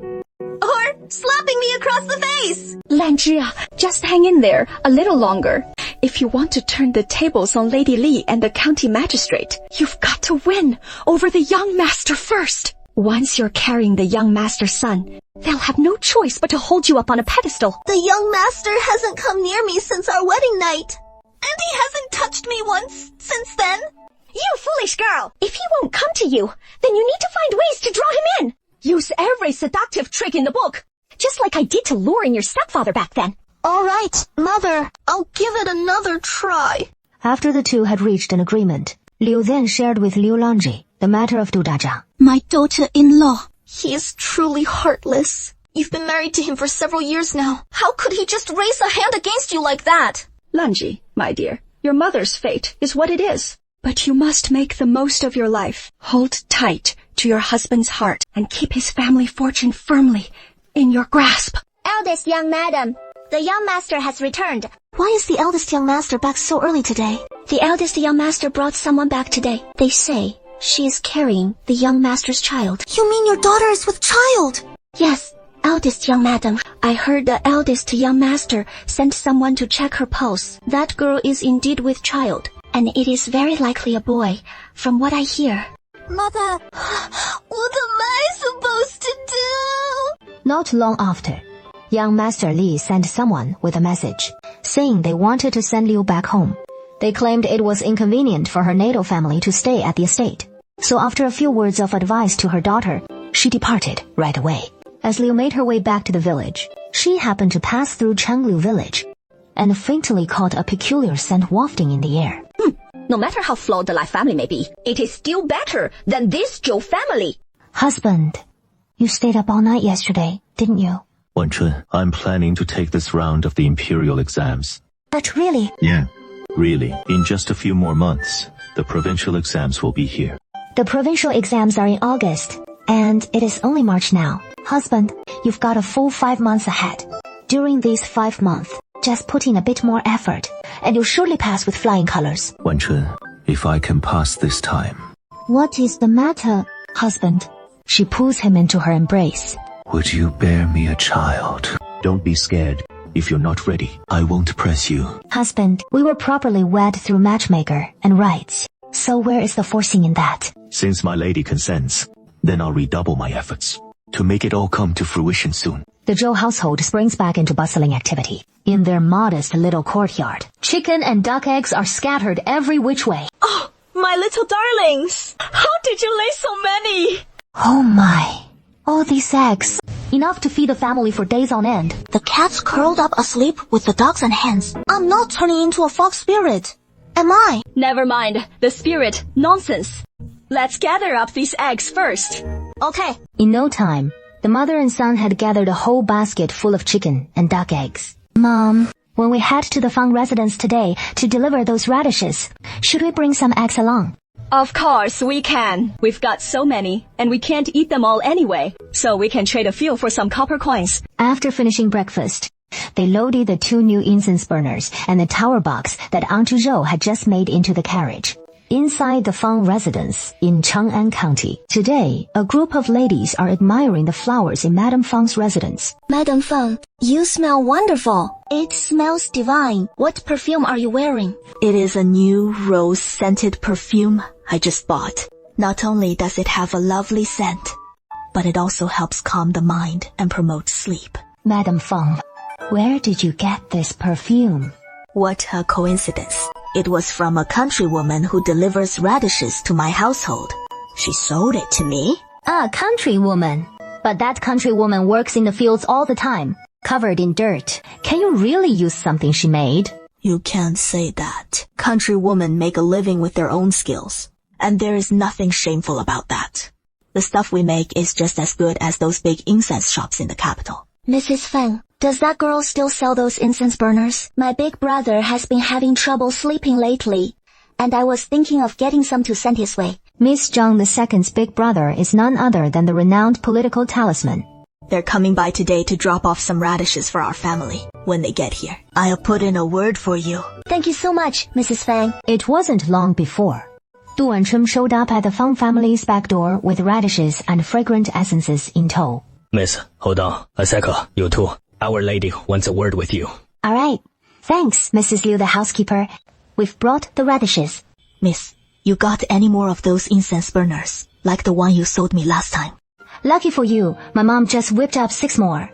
or slapping me across the face. Lanjia, just hang in there a little longer. If you want to turn the tables on Lady Li and the county magistrate, you've got to win over the young master first. Once you're carrying the young master's son, they'll have no choice but to hold you up on a pedestal. The young master hasn't come near me since our wedding night, and he hasn't touched me once since then. You foolish girl! If he won't come to you, then you need to find ways to draw him in. Use every seductive trick in the book, just like I did to luring your stepfather back then. All right, Mother, I'll give it another try. After the two had reached an agreement, Liu then shared with Liu Langji the matter of Du Dazha. My daughter-in-law, he is truly heartless. You've been married to him for several years now. How could he just raise a hand against you like that? Lanji, my dear, your mother's fate is what it is. But you must make the most of your life. Hold tight to your husband's heart and keep his family fortune firmly in your grasp. Eldest young madam, the young master has returned. Why is the eldest young master back so early today? The eldest young master brought someone back today. They say she is carrying the young master's child. You mean your daughter is with child? Yes, eldest young madam. I heard the eldest young master sent someone to check her pulse. That girl is indeed with child, and it is very likely a boy, from what I hear. Mother, what am I supposed to do? Not long after, young Master Li sent someone with a message, saying they wanted to send Liu back home. They claimed it was inconvenient for her natal family to stay at the estate. So after a few words of advice to her daughter, she departed right away. As Liu made her way back to the village, she happened to pass through Changliu village, and faintly caught a peculiar scent wafting in the air. No matter how flawed the Lai family may be, it is still better than this Zhou family. Husband, you stayed up all night yesterday, didn't you? Wanchun, I'm planning to take this round of the imperial exams. But really? Yeah, really. In just a few more months, the provincial exams will be here. The provincial exams are in August, and it is only March now. Husband, you've got a full 5 months ahead. During these 5 months, just put in a bit more effort, and you'll surely pass with flying colors. Wanchun, if I can pass this time. What is the matter, husband? She pulls him into her embrace. Would you bear me a child? Don't be scared. If you're not ready, I won't press you. Husband, we were properly wed through matchmaker and rights. So where is the forcing in that? Since my lady consents, then I'll redouble my efforts to make it all come to fruition soon. The Zhou household springs back into bustling activity. In their modest little courtyard, chicken and duck eggs are scattered every which way. Oh, my little darlings! How did you lay so many? Oh my, all these eggs. Enough to feed a family for days on end. The cat's curled up asleep with the dogs and hens. I'm not turning into a fox spirit. Am I? Never mind the spirit nonsense. Let's gather up these eggs first. Okay. In no time, the mother and son had gathered a whole basket full of chicken and duck eggs. Mom, when we head to the Fang residence today to deliver those radishes, should we bring some eggs along? Of course we can. We've got so many, and we can't eat them all anyway, so we can trade a few for some copper coins. After finishing breakfast, they loaded the 2 new incense burners and the tower box that Aunt Zhou had just made into the carriage. Inside the Fang residence in Chang'an County, today, a group of ladies are admiring the flowers in Madame Fang's residence. Madam Fang, you smell wonderful. It smells divine. What perfume are you wearing? It is a new rose-scented perfume I just bought. Not only does it have a lovely scent, but it also helps calm the mind and promote sleep. Madame Fang, where did you get this perfume? What a coincidence. It was from a countrywoman who delivers radishes to my household. She sold it to me. A countrywoman. But that countrywoman works in the fields all the time, covered in dirt. Can you really use something she made? You can't say that. Countrywomen make a living with their own skills, and there is nothing shameful about that. The stuff we make is just as good as those big incense shops in the capital. Mrs. Fang, does that girl still sell those incense burners? My big brother has been having trouble sleeping lately, and I was thinking of getting some to send his way. Miss Zhang II's big brother is none other than the renowned political talisman. They're coming by today to drop off some radishes for our family when they get here. I'll put in a word for you. Thank you so much, Mrs. Fang. It wasn't long before Du Wanchun showed up at the Fang family's back door with radishes and fragrant essences in tow. Miss, hold on a second, you two. Our lady wants a word with you. All right. Thanks, Mrs. Liu, the housekeeper. We've brought the radishes. Miss, you got any more of those incense burners, like the one you sold me last time? Lucky for you, my mom just whipped up 6 more.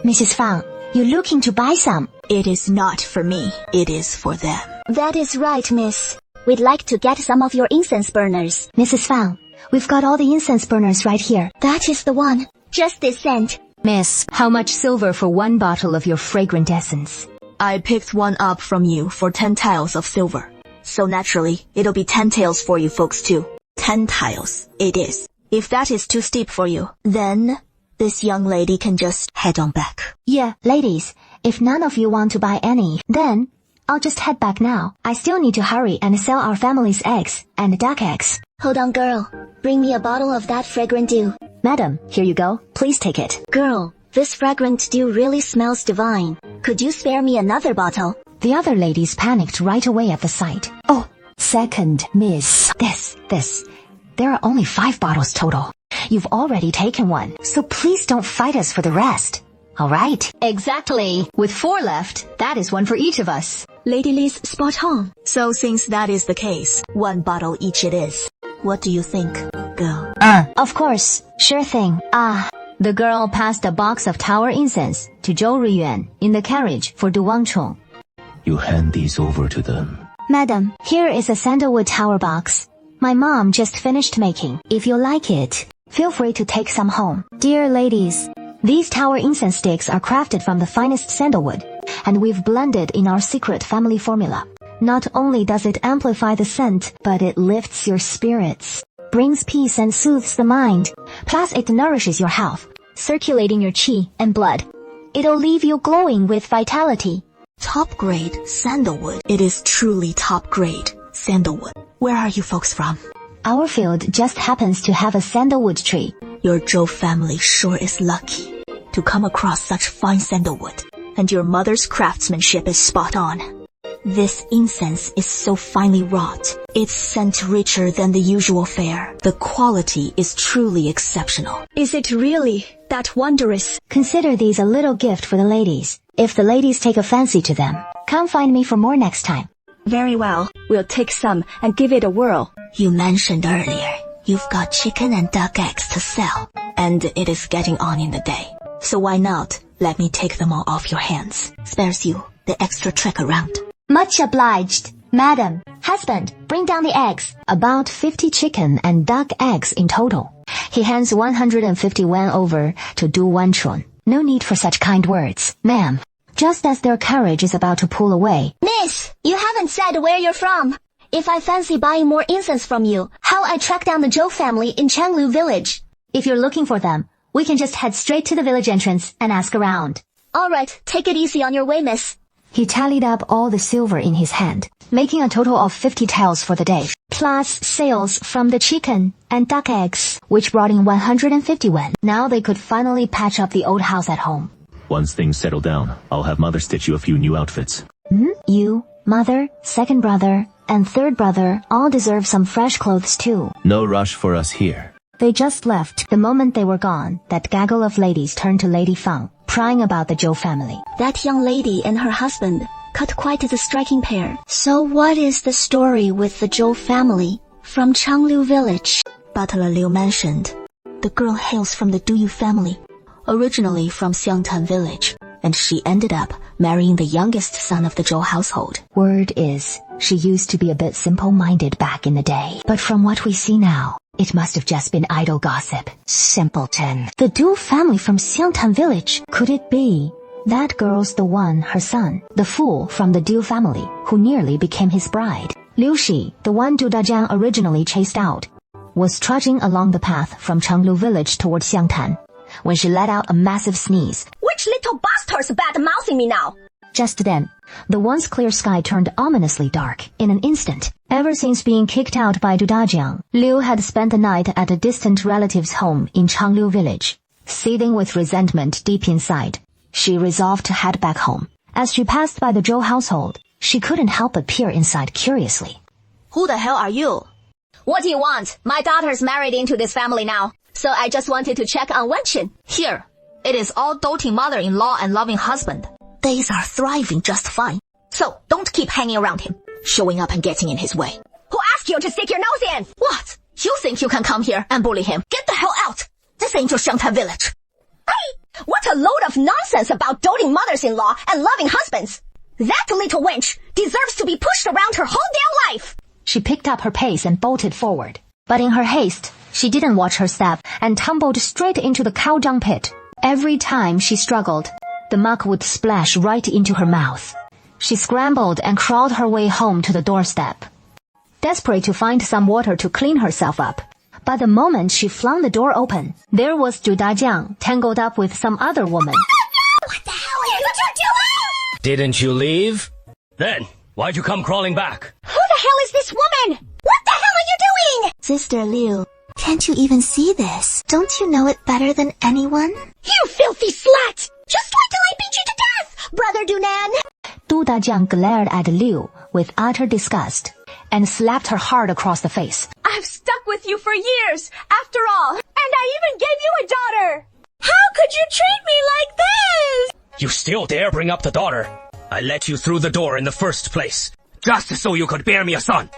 Mrs. Fang, you're looking to buy some. It is not for me. It is for them. That is right, miss. We'd like to get some of your incense burners. Mrs. Fang, we've got all the incense burners right here. That is the one. Just this scent. Miss, how much silver for one bottle of your fragrant essence? I picked one up from you for 10 tiles of silver. So naturally, it'll be 10 taels for you folks too. 10 tiles, it is. If that is too steep for you, then this young lady can just head on back. Yeah, ladies, if none of you want to buy any, then I'll just head back now. I still need to hurry and sell our family's eggs and duck eggs. Hold on, girl. Bring me a bottle of that fragrant dew. Madam, here you go. Please take it. Girl, this fragrant dew really smells divine. Could you spare me another bottle? The other ladies panicked right away at the sight. Oh, second, miss. This. There are only 5 bottles total. You've already taken one, so please don't fight us for the rest. All right? Exactly. With 4 left, that is one for each of us. Lady Li's spot on. So since that is the case, 1 bottle each it is. What do you think, girl? Of course. Sure thing. The girl passed a box of tower incense to Zhou Riyuan in the carriage for Du Wangchong. You hand these over to them. Madam, here is a sandalwood tower box. My mom just finished making. If you like it, feel free to take some home. Dear ladies, these tower incense sticks are crafted from the finest sandalwood, and we've blended in our secret family formula. Not only does it amplify the scent, but it lifts your spirits, brings peace and soothes the mind. Plus it nourishes your health, circulating your qi and blood. It'll leave you glowing with vitality. Top grade sandalwood. It is truly top grade sandalwood. Where are you folks from? Our field just happens to have a sandalwood tree. Your Zhou family sure is lucky to come across such fine sandalwood, and your mother's craftsmanship is spot on. This incense is so finely wrought. Its scent richer than the usual fare. The quality is truly exceptional. Is it really that wondrous? Consider these a little gift for the ladies. If the ladies take a fancy to them, come find me for more next time. Very well. We'll take some and give it a whirl. You mentioned earlier, you've got chicken and duck eggs to sell, and it is getting on in the day. So why not let me take them all off your hands? Spares you the extra trek around. Much obliged. Madam, husband, bring down the eggs. About 50 chicken and duck eggs in total. He hands 150 yuan over to Du Wanchun. No need for such kind words, ma'am. Just as their carriage is about to pull away. Miss, you haven't said where you're from. If I fancy buying more incense from you, how I track down the Zhou family in Changlu village? If you're looking for them, we can just head straight to the village entrance and ask around. All right, take it easy on your way, miss. He tallied up all the silver in his hand, making a total of 50 taels for the day, plus sales from the chicken and duck eggs, which brought in 150 yuan. Now they could finally patch up the old house at home. Once things settle down, I'll have mother stitch you a few new outfits. You, mother, second brother, and third brother all deserve some fresh clothes too. No rush for us here. They just left. The moment they were gone, that gaggle of ladies turned to Lady Fang, prying about the Zhou family. That young lady and her husband cut quite as a striking pair. So what is the story with the Zhou family from Changlu village? Butler Liu mentioned, the girl hails from the Duyu family, originally from Xiangtan village, and she ended up marrying the youngest son of the Zhou household. Word is, she used to be a bit simple-minded back in the day. But from what we see now, it must have just been idle gossip. Simpleton. The Du family from Xiangtan village. Could it be? That girl's the one, her son, the fool from the Du family, who nearly became his bride. Liu Shi, the one Du Dajiang originally chased out, was trudging along the path from Chenglu village toward Xiangtan, when she let out a massive sneeze. Which little bastard's bad-mouthing me now? Just then, the once clear sky turned ominously dark in an instant. Ever since being kicked out by Du Dajiang, Liu had spent the night at a distant relative's home in Changlu village. Seething with resentment deep inside, she resolved to head back home. As she passed by the Zhou household, she couldn't help but peer inside curiously. Who the hell are you? What do you want? My daughter's married into this family now, so I just wanted to check on Wenqin. Here, it is all doting mother-in-law and loving husband. Days are thriving just fine. So don't keep hanging around him, showing up and getting in his way. Who asked you to stick your nose in? What? You think you can come here and bully him? Get the hell out! This ain't your Xiangtan village. Hey! What a load of nonsense about doting mothers-in-law and loving husbands! That little wench deserves to be pushed around her whole damn life! She picked up her pace and bolted forward. But in her haste, she didn't watch her step and tumbled straight into the cow dung pit. Every time she struggled, the muck would splash right into her mouth. She scrambled and crawled her way home to the doorstep, desperate to find some water to clean herself up. But the moment she flung the door open, there was Zhu Dajiang tangled up with some other woman. What the hell are you doing? Didn't you leave? Then, why'd you come crawling back? Who the hell is this woman? What the hell are you doing? Sister Liu, can't you even see this? Don't you know it better than anyone? You filthy slut! Just wait till I beat you to death, Brother Dunan! Du Dajiang glared at Liu with utter disgust and slapped her hard across the face. I've stuck with you for years, after all, and I even gave you a daughter. How could you treat me like this? You still dare bring up the daughter? I let you through the door in the first place, just so you could bear me a son.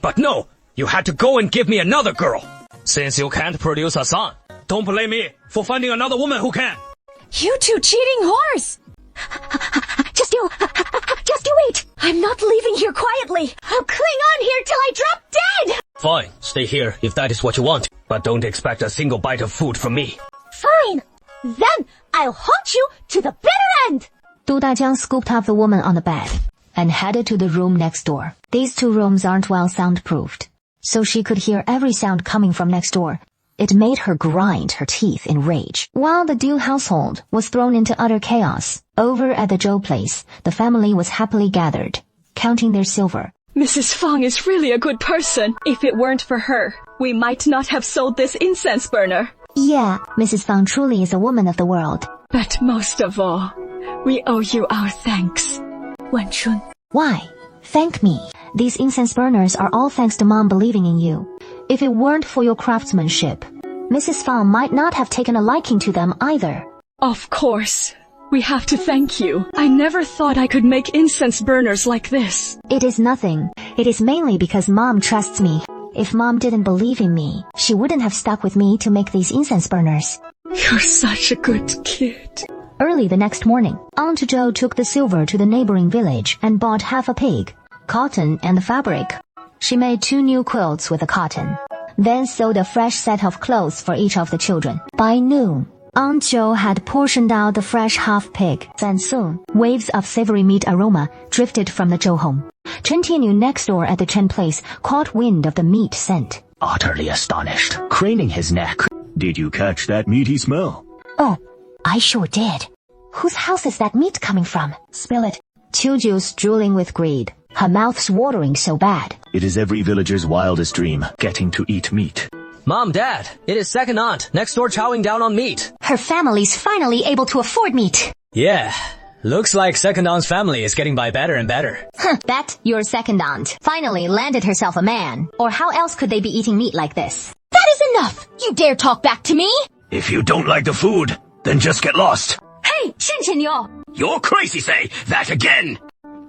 But no, you had to go and give me another girl. Since you can't produce a son, don't blame me for finding another woman who can. You two cheating whores! Just you wait! I'm not leaving here quietly. I'll cling on here till I drop dead! Fine, stay here if that is what you want, but don't expect a single bite of food from me. Fine! Then I'll haunt you to the bitter end! Du Dajiang scooped up the woman on the bed and headed to the room next door. These two rooms aren't well soundproofed, so she could hear every sound coming from next door. It made her grind her teeth in rage. While the Du household was thrown into utter chaos, over at the Zhou place, the family was happily gathered, counting their silver. Mrs. Fang is really a good person. If it weren't for her, we might not have sold this incense burner. Yeah, Mrs. Fang truly is a woman of the world. But most of all, we owe you our thanks. Wanchun. Why? Thank me. These incense burners are all thanks to Mom believing in you. If it weren't for your craftsmanship, Mrs. Fang might not have taken a liking to them either. Of course. We have to thank you. I never thought I could make incense burners like this. It is nothing. It is mainly because Mom trusts me. If Mom didn't believe in me, she wouldn't have stuck with me to make these incense burners. You're such a good kid. Early the next morning, Aunt Zhou took the silver to the neighboring village and bought half a pig, cotton and the fabric. She made 2 new quilts with the cotton, then sewed a fresh set of clothes for each of the children. By noon, Aunt Zhou had portioned out the fresh half-pig, and soon, waves of savory meat aroma drifted from the Zhou home. Chen Tianyu next door at the Chen place caught wind of the meat scent. Utterly astonished, craning his neck. Did you catch that meaty smell? Oh, I sure did. Whose house is that meat coming from? Spill it. Qiuju's drooling with greed. Her mouth's watering so bad. It is every villager's wildest dream, getting to eat meat. Mom, Dad, it is second aunt next door chowing down on meat. Her family's finally able to afford meat. Yeah, looks like second aunt's family is getting by better and better. Bet your second aunt finally landed herself a man. Or how else could they be eating meat like this? That is enough! You dare talk back to me? If you don't like the food, then just get lost. Hey, Chen Tianyu! You're crazy, say that again!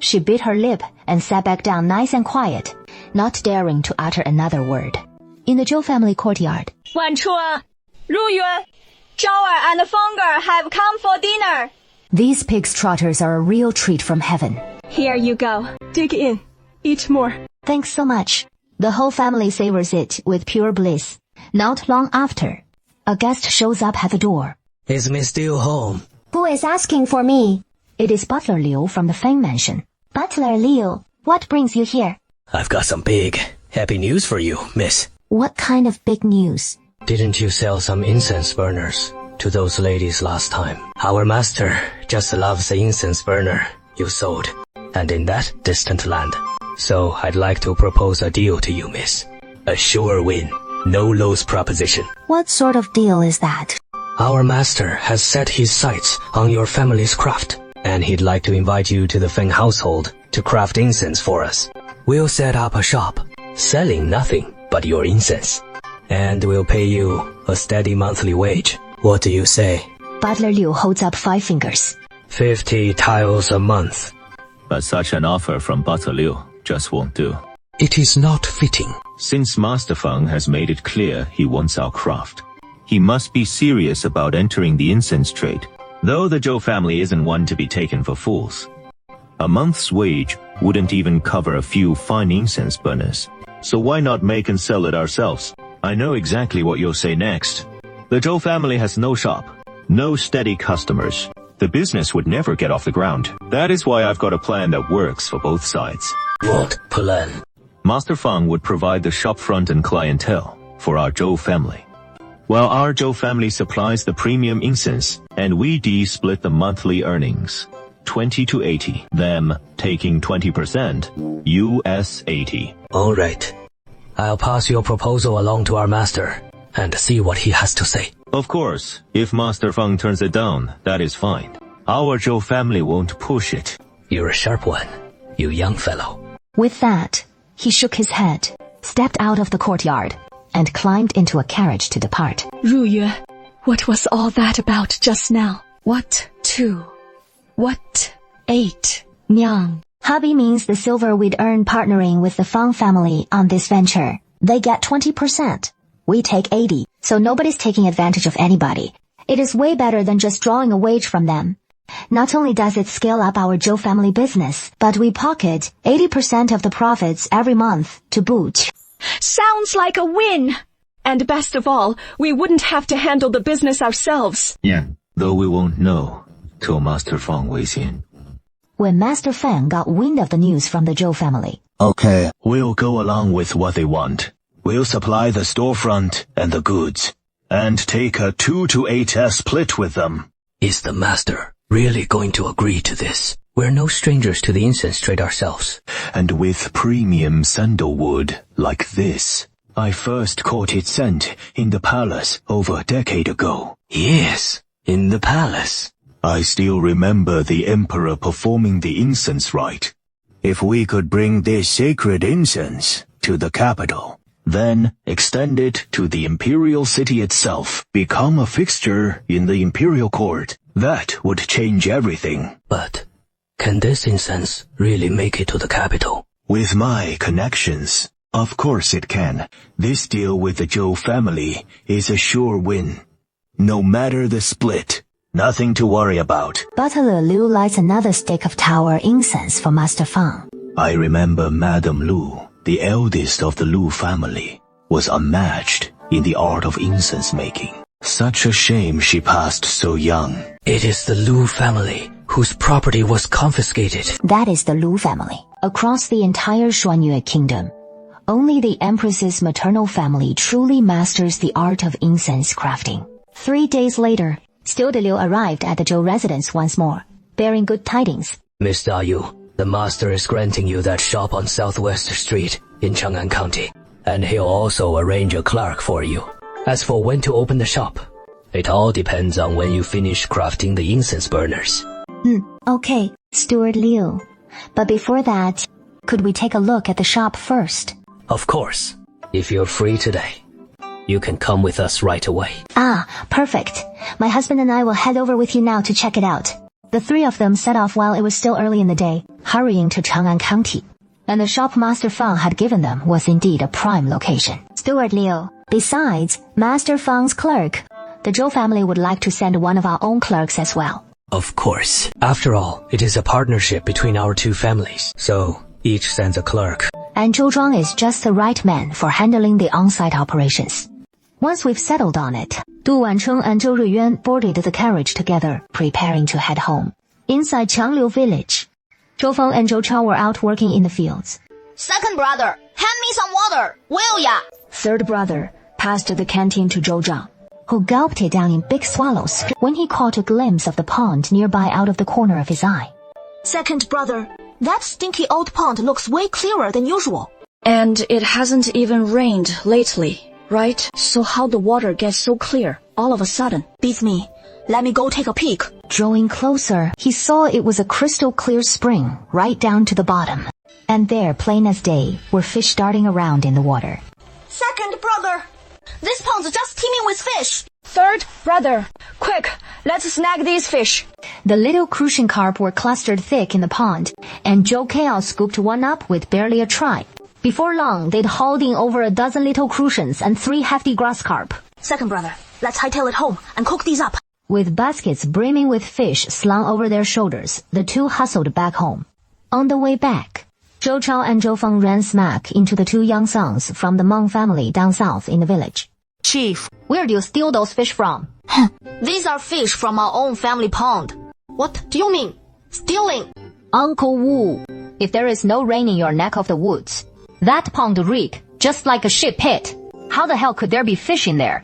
She bit her lip and sat back down nice and quiet, not daring to utter another word. In the Zhou family courtyard, Wanchun, Ruyuan, Zhao and Feng have come for dinner. these pig's trotters are a real treat from heaven. Here you go. Dig in. Eat more. Thanks so much. The whole family savors it with pure bliss. Not long after, a guest shows up at the door. Is Miss Liu home? Who is asking for me? It is Butler Liu from the Feng Mansion. Butler Liu, what brings you here? I've got some big, happy news for you, miss. What kind of big news? Didn't you sell some incense burners to those ladies last time? Our master just loves the incense burner you sold, and in that distant land. So I'd like to propose a deal to you, miss. A sure win, no lose proposition. What sort of deal is that? Our master has set his sights on your family's craft, and he'd like to invite you to the Feng household to craft incense for us. We'll set up a shop, selling nothing but your incense, and we'll pay you a steady monthly wage. What do you say? Butler Liu holds up 5 fingers. 50 tiles a month. But such an offer from Butler Liu just won't do. It is not fitting. Since Master Feng has made it clear he wants our craft, he must be serious about entering the incense trade, though the Zhou family isn't one to be taken for fools. A month's wage wouldn't even cover a few fine incense burners, so why not make and sell it ourselves? I know exactly what you'll say next. The Zhou family has no shop, No steady customers. The business would never get off the ground. That is why I've got a plan that works for both sides. What plan? Master Fang would provide the shopfront and clientele for our Zhou family, while our Zhou family supplies the premium incense, and we split the monthly earnings. 20 to 80, them taking 20%, US 80. All right. I'll pass your proposal along to our master and see what he has to say. Of course, if Master Fang turns it down, that is fine. Our Zhou family won't push it. You're a sharp one, you young fellow. With that, he shook his head, stepped out of the courtyard, and climbed into a carriage to depart. 如约, what was all that about just now? What 2? What 8? Nyang. Hubby means the silver we'd earn partnering with the Fang family on this venture. They get 20%. We take 80, so nobody's taking advantage of anybody. It is way better than just drawing a wage from them. Not only does it scale up our Zhou family business, but we pocket 80% of the profits every month to boot. Sounds like a win! And best of all, we wouldn't have to handle the business ourselves. Yeah, though we won't know till Master Fang weighs in. When Master Fang got wind of the news from the Zhou family. Okay, we'll go along with what they want. We'll supply the storefront and the goods, and take a 2 to 8 split with them. Is the master really going to agree to this? We're no strangers to the incense trade ourselves. And with premium sandalwood like this. I first caught its scent in the palace over a decade ago. Yes, in the palace. I still remember the emperor performing the incense rite. If we could bring this sacred incense to the capital, then extend it to the imperial city itself, become a fixture in the imperial court, that would change everything. But can this incense really make it to the capital? With my connections, of course it can. This deal with the Zhou family is a sure win. No matter the split, nothing to worry about. Butler Liu lights another stick of tower incense for Master Fang. I remember Madame Lu, the eldest of the Lu family, was unmatched in the art of incense making. Such a shame she passed so young. It is the Lu family whose property was confiscated. That is the Lu family. Across the entire Xuanyue kingdom, only the Empress's maternal family truly masters the art of incense crafting. 3 days later, Still de Liu arrived at the Zhou residence once more, bearing good tidings. Miss Da Yu, the master is granting you that shop on Southwest Street in Chang'an County, and he'll also arrange a clerk for you. As for when to open the shop, it all depends on when you finish crafting the incense burners. Okay, Steward Liu. But before that, could we take a look at the shop first? Of course. If you're free today, you can come with us right away. Ah, perfect. My husband and I will head over with you now to check it out. The 3 of them set off while it was still early in the day, hurrying to Chang'an County. And the shop Master Fang had given them was indeed a prime location. Steward Liu, besides Master Fang's clerk, the Zhou family would like to send one of our own clerks as well. Of course. After all, it is a partnership between our 2 families, so each sends a clerk. And Zhou Zhuang is just the right man for handling the on-site operations. Once we've settled on it, Du Wancheng and Zhou Ruiyuan boarded the carriage together, preparing to head home. Inside Changliu village, Zhou Feng and Zhou Chao were out working in the fields. Second brother, hand me some water, will ya? Third brother passed the canteen to Zhou Zhang, who gulped it down in big swallows when he caught a glimpse of the pond nearby out of the corner of his eye. Second brother, that stinky old pond looks way clearer than usual. And it hasn't even rained lately, right? So how the water gets so clear all of a sudden? Beats me. Let me go take a peek. Drawing closer, he saw it was a crystal clear spring right down to the bottom. And there, plain as day, were fish darting around in the water. Second brother, this pond's just teeming with fish. Third brother, quick, let's snag these fish. The little crucian carp were clustered thick in the pond, and Zhou Kao scooped one up with barely a try. Before long, they'd hauled in over a dozen little crucians and 3 hefty grass carp. Second brother, let's hightail it home and cook these up. With baskets brimming with fish slung over their shoulders, the 2 hustled back home. On the way back, Zhou Chao and Zhou Feng ran smack into the 2 young sons from the Meng family down south in the village. Chief, Where do you steal those fish from? these are fish from our own family pond. What do you mean? Stealing? Uncle Wu, if there is no rain in your neck of the woods, that pond reek just like a shit pit. How the hell could there be fish in there?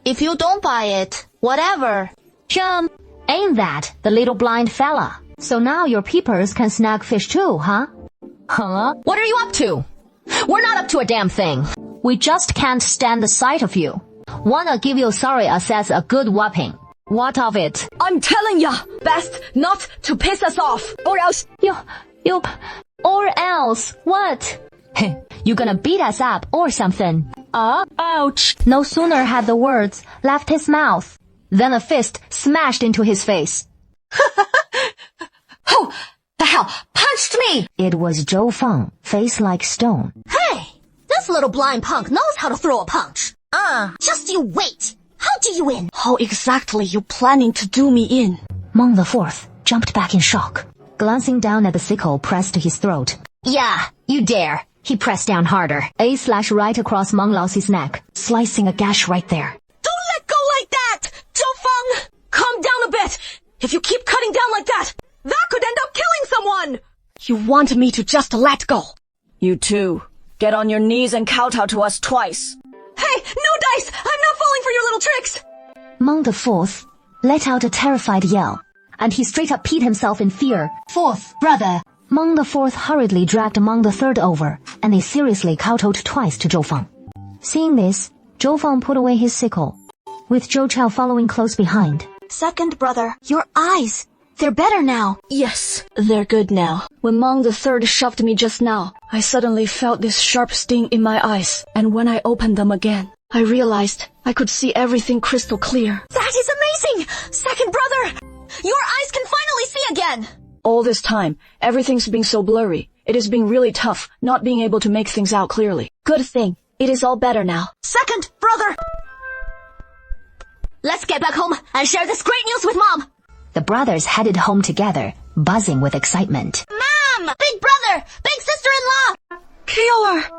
If you don't buy it, whatever. Chum, ain't that the little blind fella? So now your peepers can snag fish too, huh? Huh? What are you up to? We're not up to a damn thing. We just can't stand the sight of you. Wanna give your sorry asses a good whopping. What of it? I'm telling ya, best not to piss us off, or else... Or else, what? You gonna beat us up or something? Ouch. No sooner had the words left his mouth than a fist smashed into his face. Who the hell punched me? It was Zhou Feng, face like stone. Hey, this little blind punk knows how to throw a punch. Just you wait. How do you win? How exactly you planning to do me in? Meng the Fourth jumped back in shock, glancing down at the sickle pressed to his throat. Yeah, you dare. He pressed down harder. A slash right across Meng Lao's neck, slicing a gash right there. Don't let go like that! Zhou Feng! Calm down a bit! If you keep cutting down like that could end up killing someone! You want me to just let go? You too. Get on your knees and kowtow to us twice. Hey, no dice! I'm not falling for your little tricks! Meng the Fourth let out a terrified yell, and he straight up peed himself in fear. Fourth, brother. Meng the Fourth hurriedly dragged Meng the Third over, and they seriously kowtowed twice to Zhou Feng. Seeing this, Zhou Feng put away his sickle, with Zhou Chao following close behind. Second brother, your eyes. They're better now. Yes, they're good now. When Meng the Third shoved me just now, I suddenly felt this sharp sting in my eyes, and when I opened them again, I realized I could see everything crystal clear. That is amazing! Second brother! Your eyes can finally see again! All this time, everything's been so blurry. It has been really tough not being able to make things out clearly. Good thing. It is all better now. Second brother! Let's get back home and share this great news with Mom. The brothers headed home together, buzzing with excitement. Mom! Big brother! Big sister-in-law! Kaor,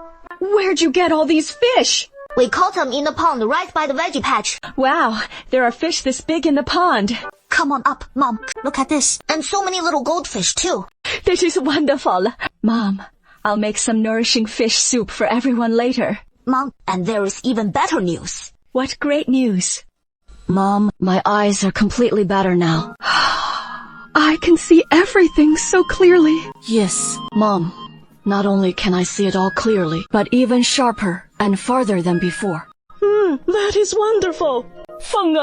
where'd you get all these fish? We caught them in the pond right by the veggie patch. Wow, there are fish this big in the pond. Come on up, Mom. Look at this. And so many little goldfish, too. This is wonderful. Mom, I'll make some nourishing fish soup for everyone later. Mom, and there is even better news. What great news. Mom, my eyes are completely better now. I can see everything so clearly. Yes, Mom. Not only can I see it all clearly, but even sharper and farther than before. That is wonderful. Feng,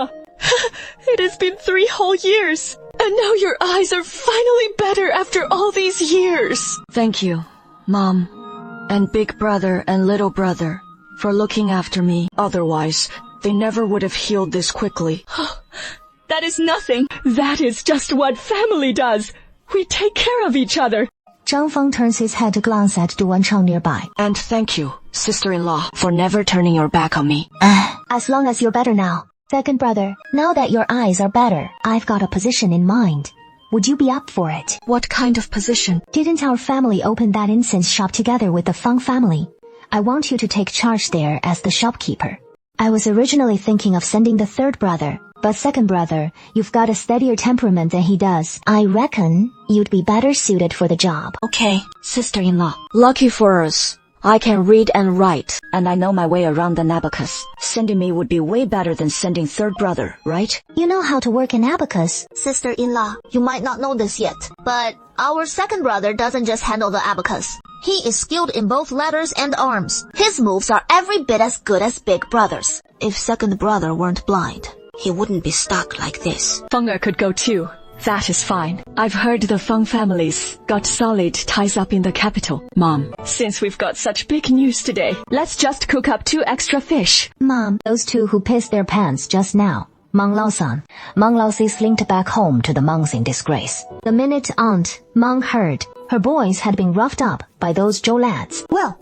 it has been 3 whole years, and now your eyes are finally better after all these years. Thank you, Mom, and big brother and little brother, for looking after me. Otherwise, they never would have healed this quickly. That is nothing. That is just what family does. We take care of each other. Zhang Feng turns his head to glance at Du Wancheng nearby. And thank you, sister-in-law, for never turning your back on me. As long as you're better now. Second brother, now that your eyes are better, I've got a position in mind. Would you be up for it? What kind of position? Didn't our family open that incense shop together with the Feng family? I want you to take charge there as the shopkeeper. I was originally thinking of sending the third brother, but second brother, you've got a steadier temperament than he does. I reckon you'd be better suited for the job. Okay, sister-in-law. Lucky for us, I can read and write, and I know my way around the abacus. Sending me would be way better than sending third brother, right? You know how to work an abacus. Sister-in-law, you might not know this yet, but our second brother doesn't just handle the abacus. He is skilled in both letters and arms. His moves are every bit as good as big brother's. If second brother weren't blind, he wouldn't be stuck like this. Fenger could go too. That is fine. I've heard the Feng families got solid ties up in the capital. Mom, since we've got such big news today, let's just cook up 2 extra fish. Mom, those 2 who pissed their pants just now, Meng Lao-san, Meng Lao-si slinked back home to the monks in disgrace. The minute Aunt Meng heard her boys had been roughed up by those Zhou lads. Well.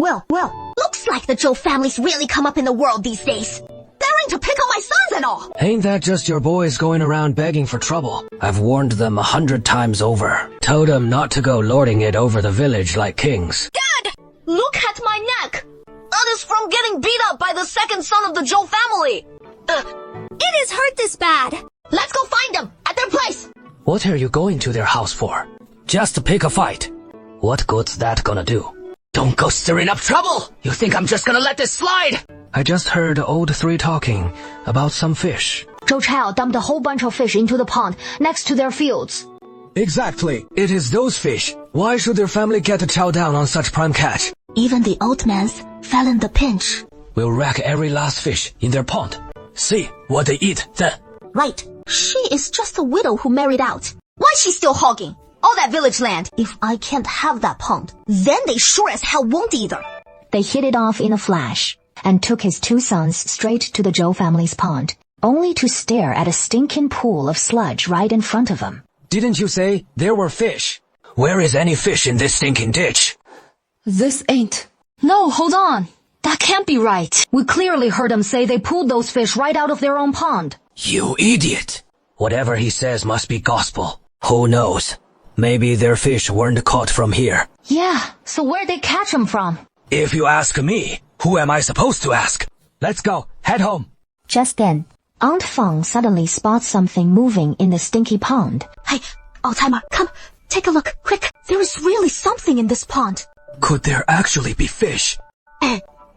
Looks like the Zhou family's really come up in the world these days. Daring to pick on my sons and all. Ain't that just your boys going around begging for trouble? I've warned them 100 times over. Told them not to go lording it over the village like kings. Dad! Look at my neck! That is from getting beat up by the second son of the Zhou family. It is hurt this bad. Let's go find them at their place. What are you going to their house for? Just to pick a fight. What good's that gonna do? Don't go stirring up trouble! You think I'm just gonna let this slide? I just heard old three talking about some fish. Zhou Chao dumped a whole bunch of fish into the pond next to their fields. Exactly. It is those fish. Why should their family get to chow down on such prime catch? Even the old man's fell in the pinch. We'll wreck every last fish in their pond. See what they eat then. Right. She is just a widow who married out. Why is she still hogging all that village land? If I can't have that pond, then they sure as hell won't either. They hit it off in a flash and took his two sons straight to the Zhou family's pond, only to stare at a stinking pool of sludge right in front of them. Didn't you say there were fish? Where is any fish in this stinking ditch? This ain't. No, hold on. That can't be right. We clearly heard him say they pulled those fish right out of their own pond. You idiot! Whatever he says must be gospel. Who knows? Maybe their fish weren't caught from here. Yeah, so where'd they catch them from? If you ask me, who am I supposed to ask? Let's go. Head home. Just then, Aunt Feng suddenly spots something moving in the stinky pond. Hey, old-timer, come, take a look, quick. There is really something in this pond. Could there actually be fish?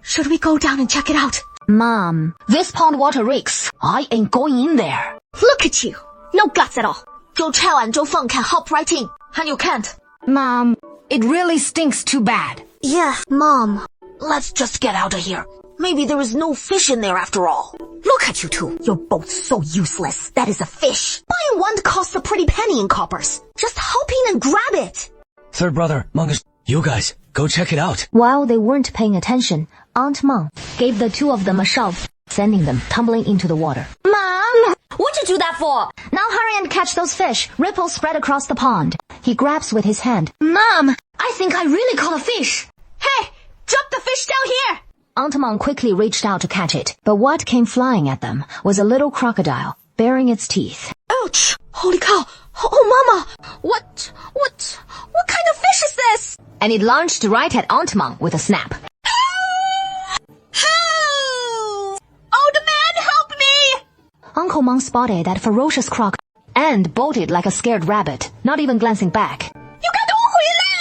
Should we go down and check it out? Mom, this pond water reeks. I ain't going in there. Look at you. No guts at all. Zhou Chao and Zhou Feng can hop right in, and you can't. Mom, it really stinks too bad. Yeah, Mom. Let's just get out of here. Maybe there is no fish in there after all. Look at you two. You're both so useless. That is a fish. Buying one costs a pretty penny in coppers. Just hop in and grab it. Third brother, Mungus, you guys, go check it out. While they weren't paying attention, Aunt Meng gave the two of them a shove, sending them tumbling into the water. Mom! What'd you do that for? Now hurry and catch those fish. Ripples spread across the pond. He grabs with his hand. Mom! I think I really caught a fish. Hey! Drop the fish down here! Aunt Meng quickly reached out to catch it, but what came flying at them was a little crocodile, baring its teeth. Ouch! Holy cow! Oh, Mama! What kind of fish is this? And it launched right at Aunt Meng with a snap. Help! Old man, help me! Uncle Meng spotted that ferocious croc and bolted like a scared rabbit, not even glancing back. You got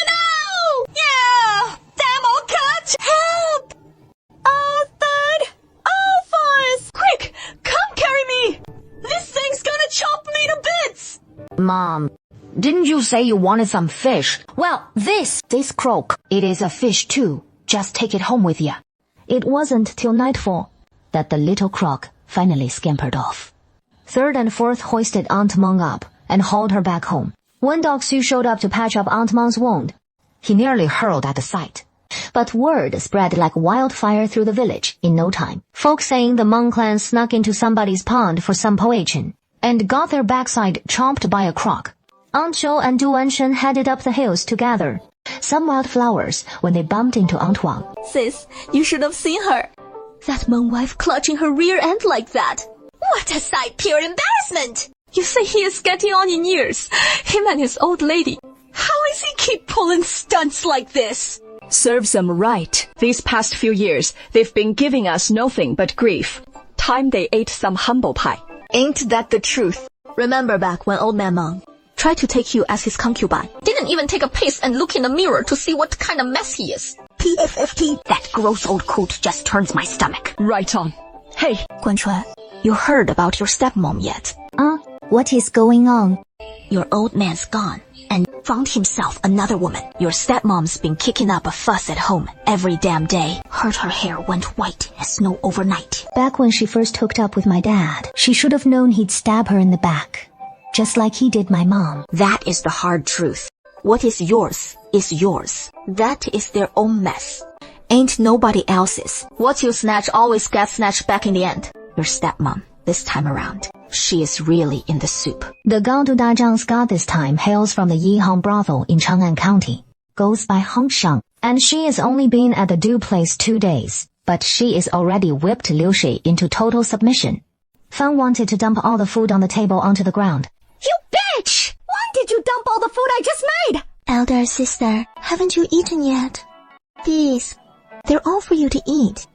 now! Yeah! Damn old cat! Help! Oh, Third! Oh, Fourth! Quick! Come carry me! This thing's gonna chop me to bits! Mom, didn't you say you wanted some fish? Well, this croak, it is a fish too. Just take it home with you. It wasn't till nightfall that the little croc finally scampered off. Third and Fourth hoisted Aunt Meng up and hauled her back home. One dog soon showed up to patch up Aunt Meng's wound. He nearly hurled at the sight. But word spread like wildfire through the village in no time. Folks saying the Meng clan snuck into somebody's pond for some poachin' and got their backside chomped by a croc. Aunt Zhou and Du Wanshen headed up the hills to gather some wildflowers when they bumped into Aunt Wang. Sis, you should have seen her. That Meng wife clutching her rear end like that. What a sight, pure embarrassment! You say he is getting on in years. Him and his old lady. How is he keep pulling stunts like this? Serves them right. These past few years, they've been giving us nothing but grief. Time they ate some humble pie. Ain't that the truth? Remember back when old man Meng tried to take you as his concubine. Didn't even take a pace and look in the mirror to see what kind of mess he is. PFFT, that gross old coot just turns my stomach. Right on. Hey, Guanchuan, you heard about your stepmom yet? What is going on? Your old man's gone and found himself another woman. Your stepmom's been kicking up a fuss at home every damn day. Heard her hair went white as snow overnight. Back when she first hooked up with my dad, she should have known he'd stab her in the back, just like he did my mom. That is the hard truth. What is yours is yours. That is their own mess. Ain't nobody else's. What you snatch always gets snatched back in the end. Your stepmom, this time around, she is really in the soup. The Gaodu Dazhang's god this time hails from the Yihang brothel in Chang'an County, goes by Hong Shang, and she has only been at the Du place 2 days, but she is already whipped Liu Shi into total submission. Fang wanted to dump all the food on the table onto the ground. You bitch! Why did you dump all the food I just made? Elder sister, haven't you eaten yet? Please, They're all for you to eat.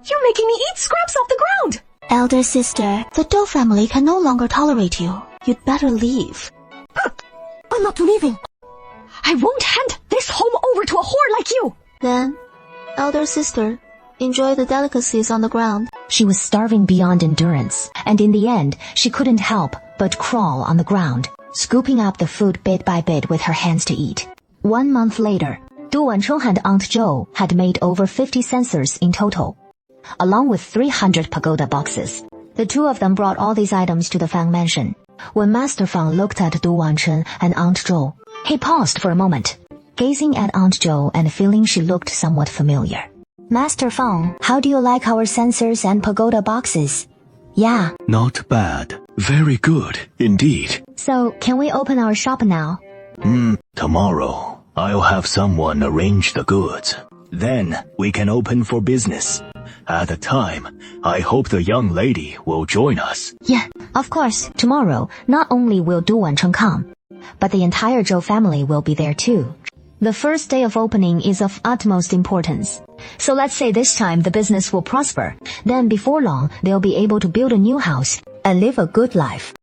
You're making me eat scraps off the ground! Elder sister, the Doe family can no longer tolerate you. You'd better leave. I'm not leaving. I won't hand this home over to a whore like you! Then, elder sister, enjoy the delicacies on the ground. She was starving beyond endurance, and in the end, she couldn't help but crawl on the ground, scooping up the food bit by bit with her hands to eat. 1 month later, Du Wancheng and Aunt Zhou had made over 50 censers in total, along with 300 pagoda boxes. The two of them brought all these items to the Fang mansion. When Master Fang looked at Du Wancheng and Aunt Zhou, he paused for a moment, gazing at Aunt Zhou and feeling she looked somewhat familiar. Master Fang, how do you like our censers and pagoda boxes? Yeah. Not bad. Very good, indeed. So, can we open our shop now? Tomorrow, I'll have someone arrange the goods. Then, we can open for business. At the time, I hope the young lady will join us. Yeah, of course. Tomorrow, not only will Du Wancheng come, but the entire Zhou family will be there too. The first day of opening is of utmost importance. So let's say this time the business will prosper. Then before long, they'll be able to build a new house and live a good life.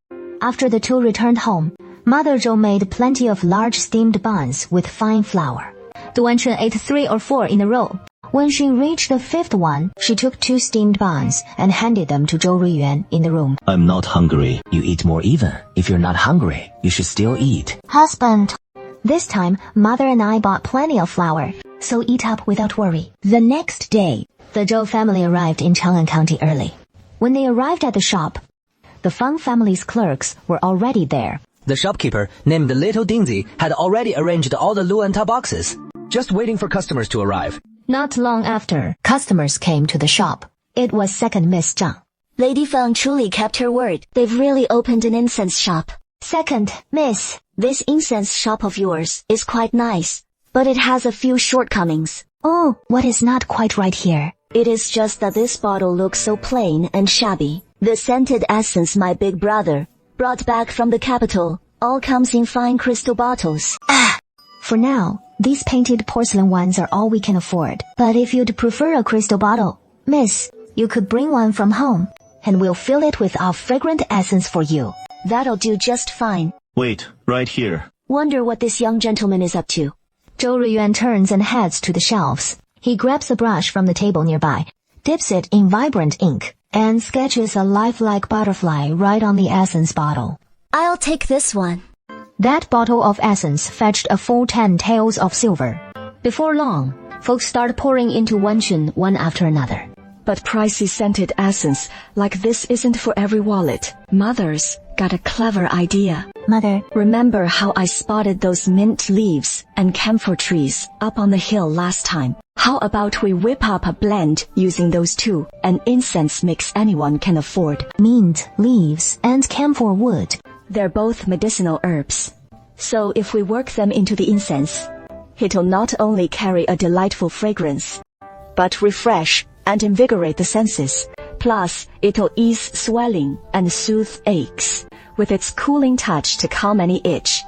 After the two returned home, Mother Zhou made plenty of large steamed buns with fine flour. Du Wancheng ate 3 or 4 in a row. When she reached the 5th one, she took 2 steamed buns and handed them to Zhou Ruiyuan in the room. I'm not hungry. You eat more even. If you're not hungry, you should still eat. Husband. This time, Mother and I bought plenty of flour, so eat up without worry. The next day, the Zhou family arrived in Chang'an County early. When they arrived at the shop, the Fang family's clerks were already there. The shopkeeper, named Little Dingsy, had already arranged all the Luanta boxes, just waiting for customers to arrive. Not long after, customers came to the shop. It was second Miss Zhang. Lady Fang truly kept her word. They've really opened an incense shop. Second, Miss. This incense shop of yours is quite nice, but it has a few shortcomings. Oh, what is not quite right here? It is just that this bottle looks so plain and shabby. The scented essence my big brother brought back from the capital all comes in fine crystal bottles. For now, these painted porcelain ones are all we can afford. But if you'd prefer a crystal bottle, Miss, you could bring one from home, and we'll fill it with our fragrant essence for you. That'll do just fine. Wait, right here. Wonder what this young gentleman is up to. Zhou Ruiyuan turns and heads to the shelves. He grabs a brush from the table nearby, dips it in vibrant ink, and sketches a lifelike butterfly right on the essence bottle. I'll take this one. That bottle of essence fetched a full 10 taels of silver. Before long, folks start pouring into Wancheng one after another. But pricey scented essence like this isn't for every wallet. Mother's got a clever idea. Mother, remember how I spotted those mint leaves and camphor trees up on the hill last time? How about we whip up a blend using those two, an incense mix anyone can afford? Mint, leaves, and camphor wood. They're both medicinal herbs. So if we work them into the incense, it'll not only carry a delightful fragrance, but refresh and invigorate the senses. Plus, it'll ease swelling and soothe aches, with its cooling touch to calm any itch.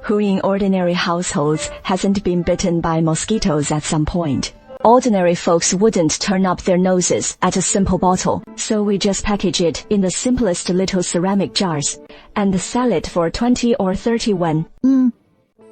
Who in ordinary households hasn't been bitten by mosquitoes at some point? Ordinary folks wouldn't turn up their noses at a simple bottle, so we just package it in the simplest little ceramic jars and sell it for 20 or 30 yuan.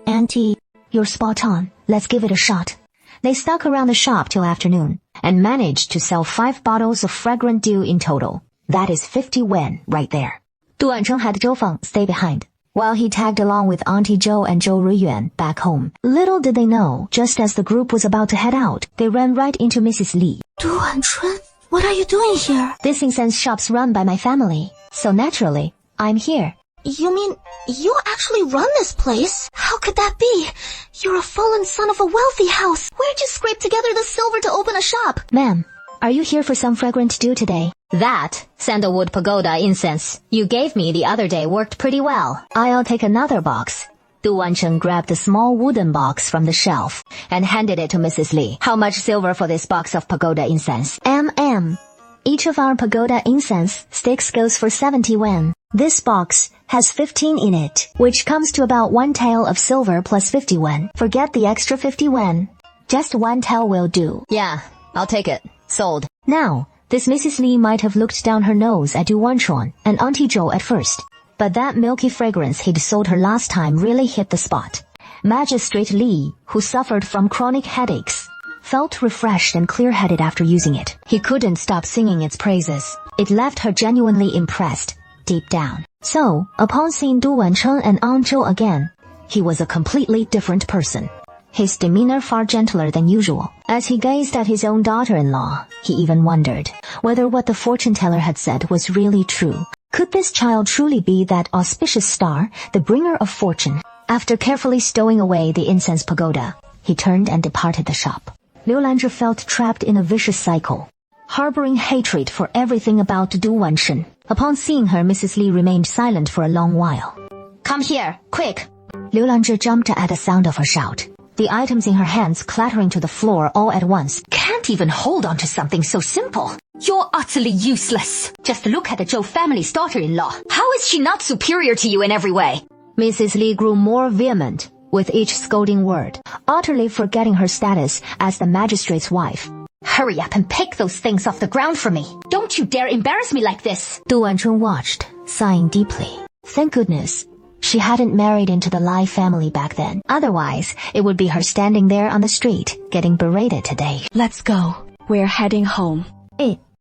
Auntie, you're spot on. Let's give it a shot. They stuck around the shop till afternoon and managed to sell 5 bottles of fragrant dew in total. That is 50 yuan right there. Du Wancheng had Zhou Feng stay behind, while he tagged along with Auntie Zhou and Zhou Ruiyuan back home. Little did they know, just as the group was about to head out, they ran right into Mrs. Li. Du Wancheng, what are you doing here? This incense shop's run by my family, so naturally, I'm here. You mean you actually run this place? How could that be? You're a fallen son of a wealthy house. Where'd you scrape together the silver to open a shop? Ma'am, are you here for some fragrant dew today? That sandalwood pagoda incense you gave me the other day worked pretty well. I'll take another box. Du Wancheng grabbed a small wooden box from the shelf and handed it to Mrs. Li. How much silver for this box of pagoda incense? Each of our pagoda incense sticks goes for 70 yuan. This box has 15 in it, which comes to about 1 tael of silver plus 50 yuan. Forget the extra 50 yuan. Just one towel will do. Yeah, I'll take it. Sold. Now, this Mrs. Lee might have looked down her nose at Du Wanchun and Auntie Zhou at first, but that milky fragrance he'd sold her last time really hit the spot. Magistrate Lee, who suffered from chronic headaches, felt refreshed and clear-headed after using it. He couldn't stop singing its praises. It left her genuinely impressed, deep down. So, upon seeing Du Wanchun and Aunt Zhou again, he was a completely different person. His demeanor far gentler than usual. As he gazed at his own daughter-in-law, he even wondered whether what the fortune-teller had said was really true. Could this child truly be that auspicious star, the bringer of fortune? After carefully stowing away the incense pagoda, he turned and departed the shop. Liu Lanzhi felt trapped in a vicious cycle, harboring hatred for everything about Du Wanchun. Upon seeing her, Mrs. Li remained silent for a long while. Come here, quick! Liu Lanzhi jumped at the sound of her shout, the items in her hands clattering to the floor all at once. Can't even hold on to something so simple. You're utterly useless. Just look at the Zhou family's daughter-in-law. How is she not superior to you in every way? Mrs. Li grew more vehement with each scolding word, utterly forgetting her status as the magistrate's wife. Hurry up and pick those things off the ground for me. Don't you dare embarrass me like this. Du Wanchun watched, sighing deeply. Thank goodness she hadn't married into the Lai family back then. Otherwise, it would be her standing there on the street, getting berated today. Let's go. We're heading home.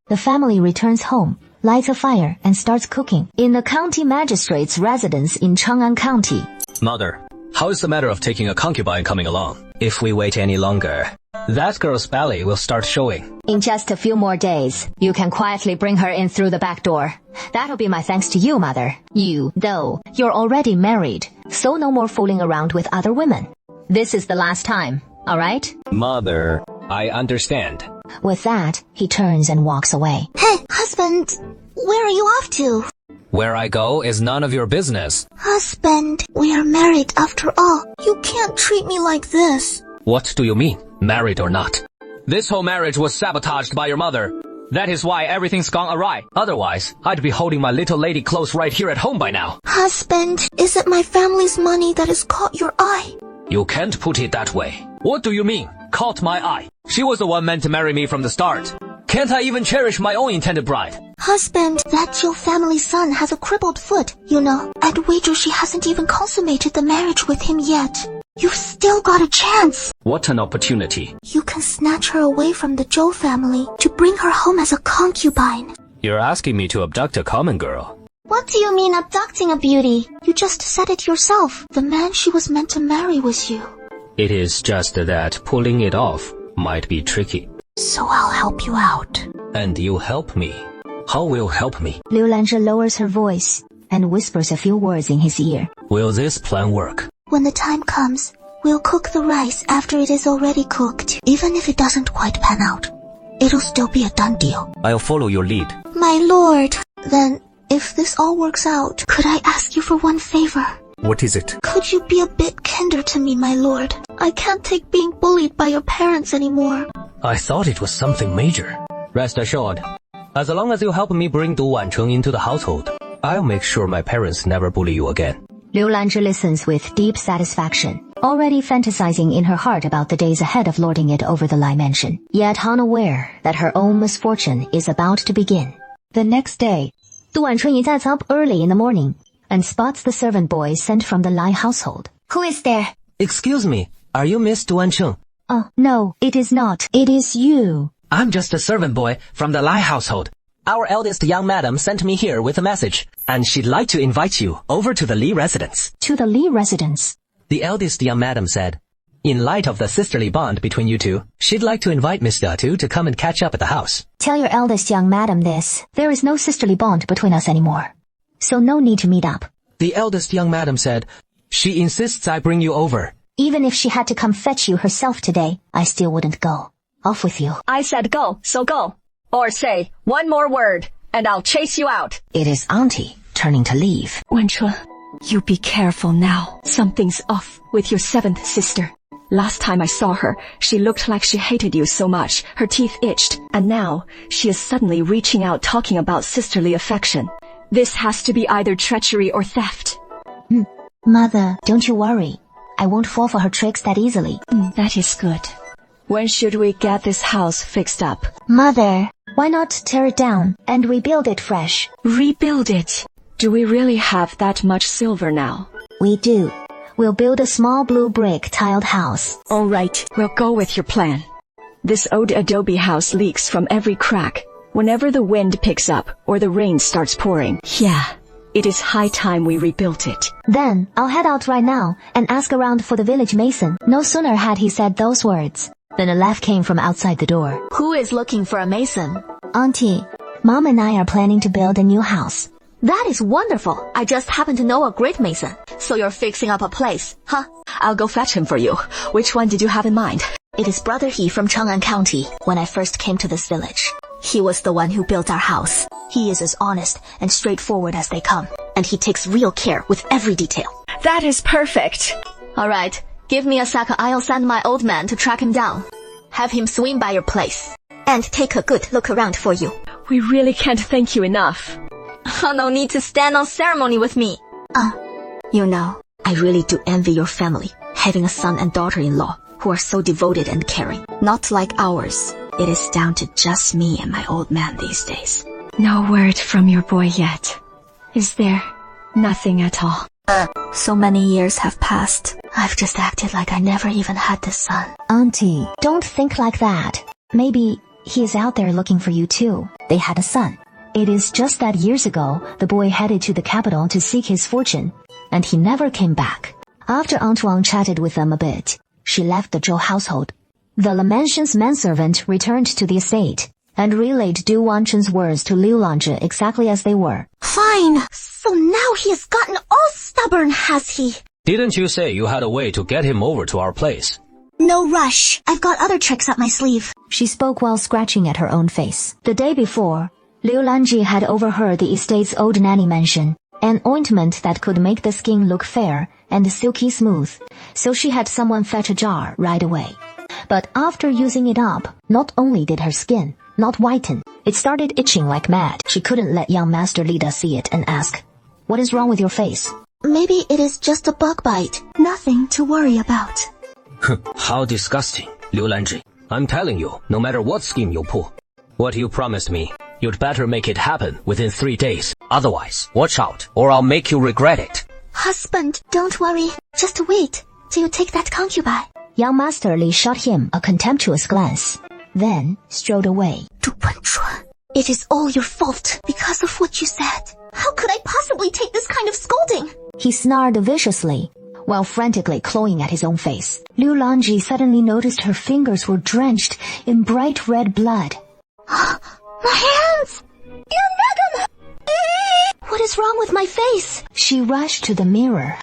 The family returns home, lights a fire, and starts cooking in the county magistrate's residence in Chang'an County. Mother, how is the matter of taking a concubine coming along? If we wait any longer, that girl's belly will start showing. In just a few more days, you can quietly bring her in through the back door. That'll be my thanks to you, Mother. You, though, you're already married, so no more fooling around with other women. This is the last time, all right? Mother, I understand. With that, he turns and walks away. Hey, husband, where are you off to? Where I go is none of your business. Husband, we are married after all. You can't treat me like this. What do you mean, married or not? This whole marriage was sabotaged by your mother. That is why everything's gone awry. Otherwise, I'd be holding my little lady close right here at home by now. Husband, is it my family's money that has caught your eye? You can't put it that way. What do you mean, caught my eye? She was the one meant to marry me from the start. Can't I even cherish my own intended bride? Husband, that Zhou family son has a crippled foot, you know. I'd wager she hasn't even consummated the marriage with him yet. You've still got a chance. What an opportunity. You can snatch her away from the Zhou family to bring her home as a concubine. You're asking me to abduct a common girl. What do you mean abducting a beauty? You just said it yourself. The man she was meant to marry was you. It is just that pulling it off might be tricky. So I'll help you out. And you help me. How will you help me? Liu Lanzhi lowers her voice and whispers a few words in his ear. Will this plan work? When the time comes, we'll cook the rice after it is already cooked. Even if it doesn't quite pan out, it'll still be a done deal. I'll follow your lead. My lord, then if this all works out, could I ask you for one favor? What is it? Could you be a bit kinder to me, my lord? I can't take being bullied by your parents anymore. I thought it was something major. Rest assured, as long as you help me bring Du Wanchun into the household, I'll make sure my parents never bully you again. Liu Lanzhi listens with deep satisfaction, already fantasizing in her heart about the days ahead of lording it over the Lai mansion, yet unaware that her own misfortune is about to begin. The next day, Du Wanchun gets up early in the morning and spots the servant boy sent from the Lai household. Who is there? Excuse me, are you Miss Du Wanchun? Oh, no, it is not. It is you. I'm just a servant boy from the Lai household. Our eldest young madam sent me here with a message, and she'd like to invite you over to the Li residence. To the Li residence? The eldest young madam said, in light of the sisterly bond between you two, she'd like to invite Miss Datu to come and catch up at the house. Tell your eldest young madam this. There is no sisterly bond between us anymore. So no need to meet up. The eldest young madam said, she insists I bring you over. Even if she had to come fetch you herself today, I still wouldn't go. Off with you. I said go, so go. Or say one more word, and I'll chase you out. It is Auntie, turning to leave. Wanchun, you be careful now. Something's off with your seventh sister. Last time I saw her, she looked like she hated you so much. Her teeth itched, and now she is suddenly reaching out talking about sisterly affection. This has to be either treachery or theft. Mother, don't you worry. I won't fall for her tricks that easily. That is good. When should we get this house fixed up? Mother, why not tear it down and rebuild it fresh? Rebuild it? Do we really have that much silver now? We do. We'll build a small blue brick tiled house. All right, we'll go with your plan. This old adobe house leaks from every crack whenever the wind picks up or the rain starts pouring. Yeah, it is high time we rebuilt it. Then, I'll head out right now and ask around for the village mason. No sooner had he said those words than a laugh came from outside the door. Who is looking for a mason? Auntie, Mom and I are planning to build a new house. That is wonderful. I just happen to know a great mason. So you're fixing up a place, huh? I'll go fetch him for you. Which one did you have in mind? It is Brother He from Chang'an County. When I first came to this village, he was the one who built our house. He is as honest and straightforward as they come, and he takes real care with every detail. That is perfect. All right, give me a sec. I'll send my old man to track him down. Have him swing by your place and take a good look around for you. We really can't thank you enough. No need to stand on ceremony with me. You know, I really do envy your family, having a son and daughter-in-law who are so devoted and caring. Not like ours. It is down to just me and my old man these days. No word from your boy yet. Is there? Nothing at all. So many years have passed. I've just acted like I never even had this son. Auntie, don't think like that. Maybe he is out there looking for you too. They had a son. It is just that years ago, the boy headed to the capital to seek his fortune, and he never came back. After Aunt Wang chatted with them a bit, she left the Zhou household. The mansion's manservant returned to the estate and relayed Du Wanchun's words to Liu Lanzhi exactly as they were. Fine. So now he has gotten all stubborn, has he? Didn't you say you had a way to get him over to our place? No rush. I've got other tricks up my sleeve. She spoke while scratching at her own face. The day before, Liu Lanzhi had overheard the estate's old nanny mention an ointment that could make the skin look fair and silky smooth, so she had someone fetch a jar right away. But after using it up, not only did her skin not whiten, it started itching like mad. She couldn't let young Master Lida see it and ask, "What is wrong with your face?" Maybe it is just a bug bite. Nothing to worry about. How disgusting, Liu Lanzhi. I'm telling you, no matter what scheme you pull, what you promised me, you'd better make it happen within 3 days. Otherwise, watch out, or I'll make you regret it. Husband, don't worry. Just wait till you take that concubine. Young Master Li shot him a contemptuous glance, then strode away. Du Wenchuan, it is all your fault because of what you said. How could I possibly take this kind of scolding? He snarled viciously, while frantically clawing at his own face. Liu Lanzhi suddenly noticed her fingers were drenched in bright red blood. My hands! Young madam! What is wrong with my face? She rushed to the mirror.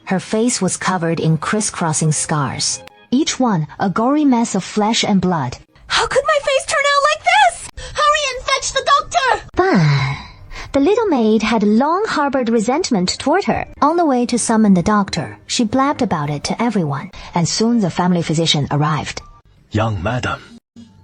Her face was covered in crisscrossing scars, each one a gory mess of flesh and blood. How could my face turn out like this? Hurry and fetch the doctor! But the little maid had long harbored resentment toward her. On the way to summon the doctor, she blabbed about it to everyone, and soon the family physician arrived. Young madam,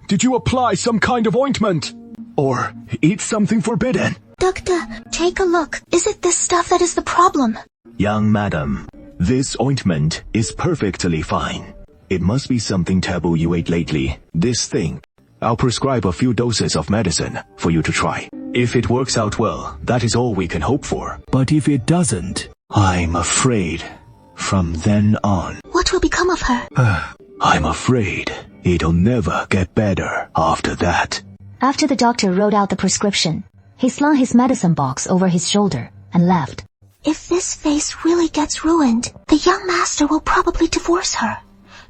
did you apply some kind of ointment? Or eat something forbidden? Doctor, take a look. Is it this stuff that is the problem? Young madam, this ointment is perfectly fine. It must be something taboo you ate lately. This thing. I'll prescribe a few doses of medicine for you to try. If it works out well, that is all we can hope for. But if it doesn't, I'm afraid from then on. What will become of her? I'm afraid it'll never get better after that. After the doctor wrote out the prescription, he slung his medicine box over his shoulder and left. If this face really gets ruined, the young master will probably divorce her.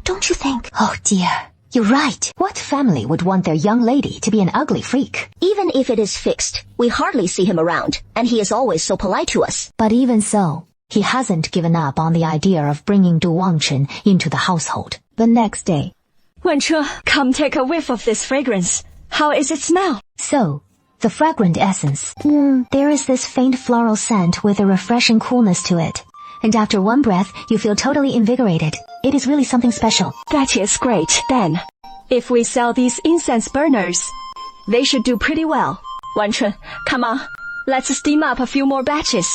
Don't you think? Oh dear, you're right. What family would want their young lady to be an ugly freak? Even if it is fixed, we hardly see him around, and he is always so polite to us. But even so, he hasn't given up on the idea of bringing Du Wangchun into the household. The next day, Wenche, come take a whiff of this fragrance. How is it smell? So, the fragrant essence. There is this faint floral scent with a refreshing coolness to it. And after one breath, you feel totally invigorated. It is really something special. That is great. Then, if we sell these incense burners, they should do pretty well. Wenche, come on. Let's steam up a few more batches.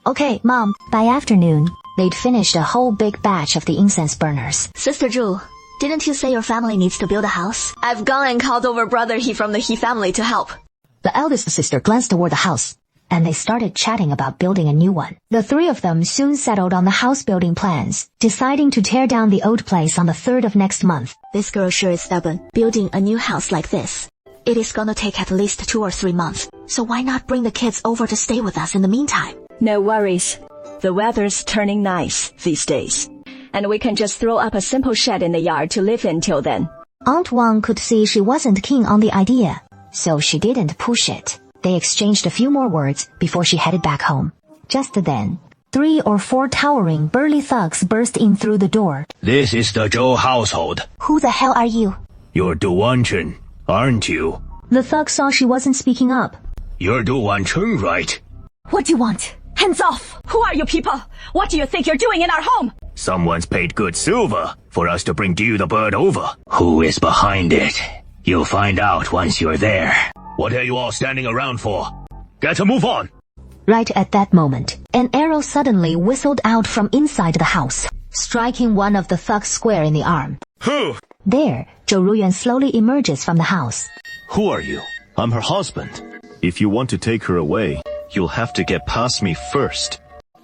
Okay, Mom. By afternoon, they'd finished a whole big batch of the incense burners. Sister Zhu, Didn't you say your family needs to build a house? I've gone and called over brother He from the He family to help. The eldest sister glanced toward the house, and they started chatting about building a new one. The three of them soon settled on the house building plans, deciding to tear down the old place on the 3rd of next month. This girl sure is stubborn. Building a new house like this, it is gonna take at least 2 or 3 months. So why not bring the kids over to stay with us in the meantime? No worries. The weather's turning nice these days. And we can just throw up a simple shed in the yard to live in till then. Aunt Wang could see she wasn't keen on the idea, so she didn't push it. They exchanged a few more words before she headed back home. Just then, 3 or 4 towering, burly thugs burst in through the door. This is the Zhou household. Who the hell are you? You're Du Wanchun, aren't you? The thug saw she wasn't speaking up. You're Du Wanchun, right? What do you want? Hands off! Who are you people? What do you think you're doing in our home? Someone's paid good silver for us to bring you the bird over. Who is behind it? You'll find out once you're there. What are you all standing around for? Get a move on! Right at that moment, an arrow suddenly whistled out from inside the house, striking one of the thugs square in the arm. Who? There, Zhou Ruyuan slowly emerges from the house. Who are you? I'm her husband. If you want to take her away, you'll have to get past me first.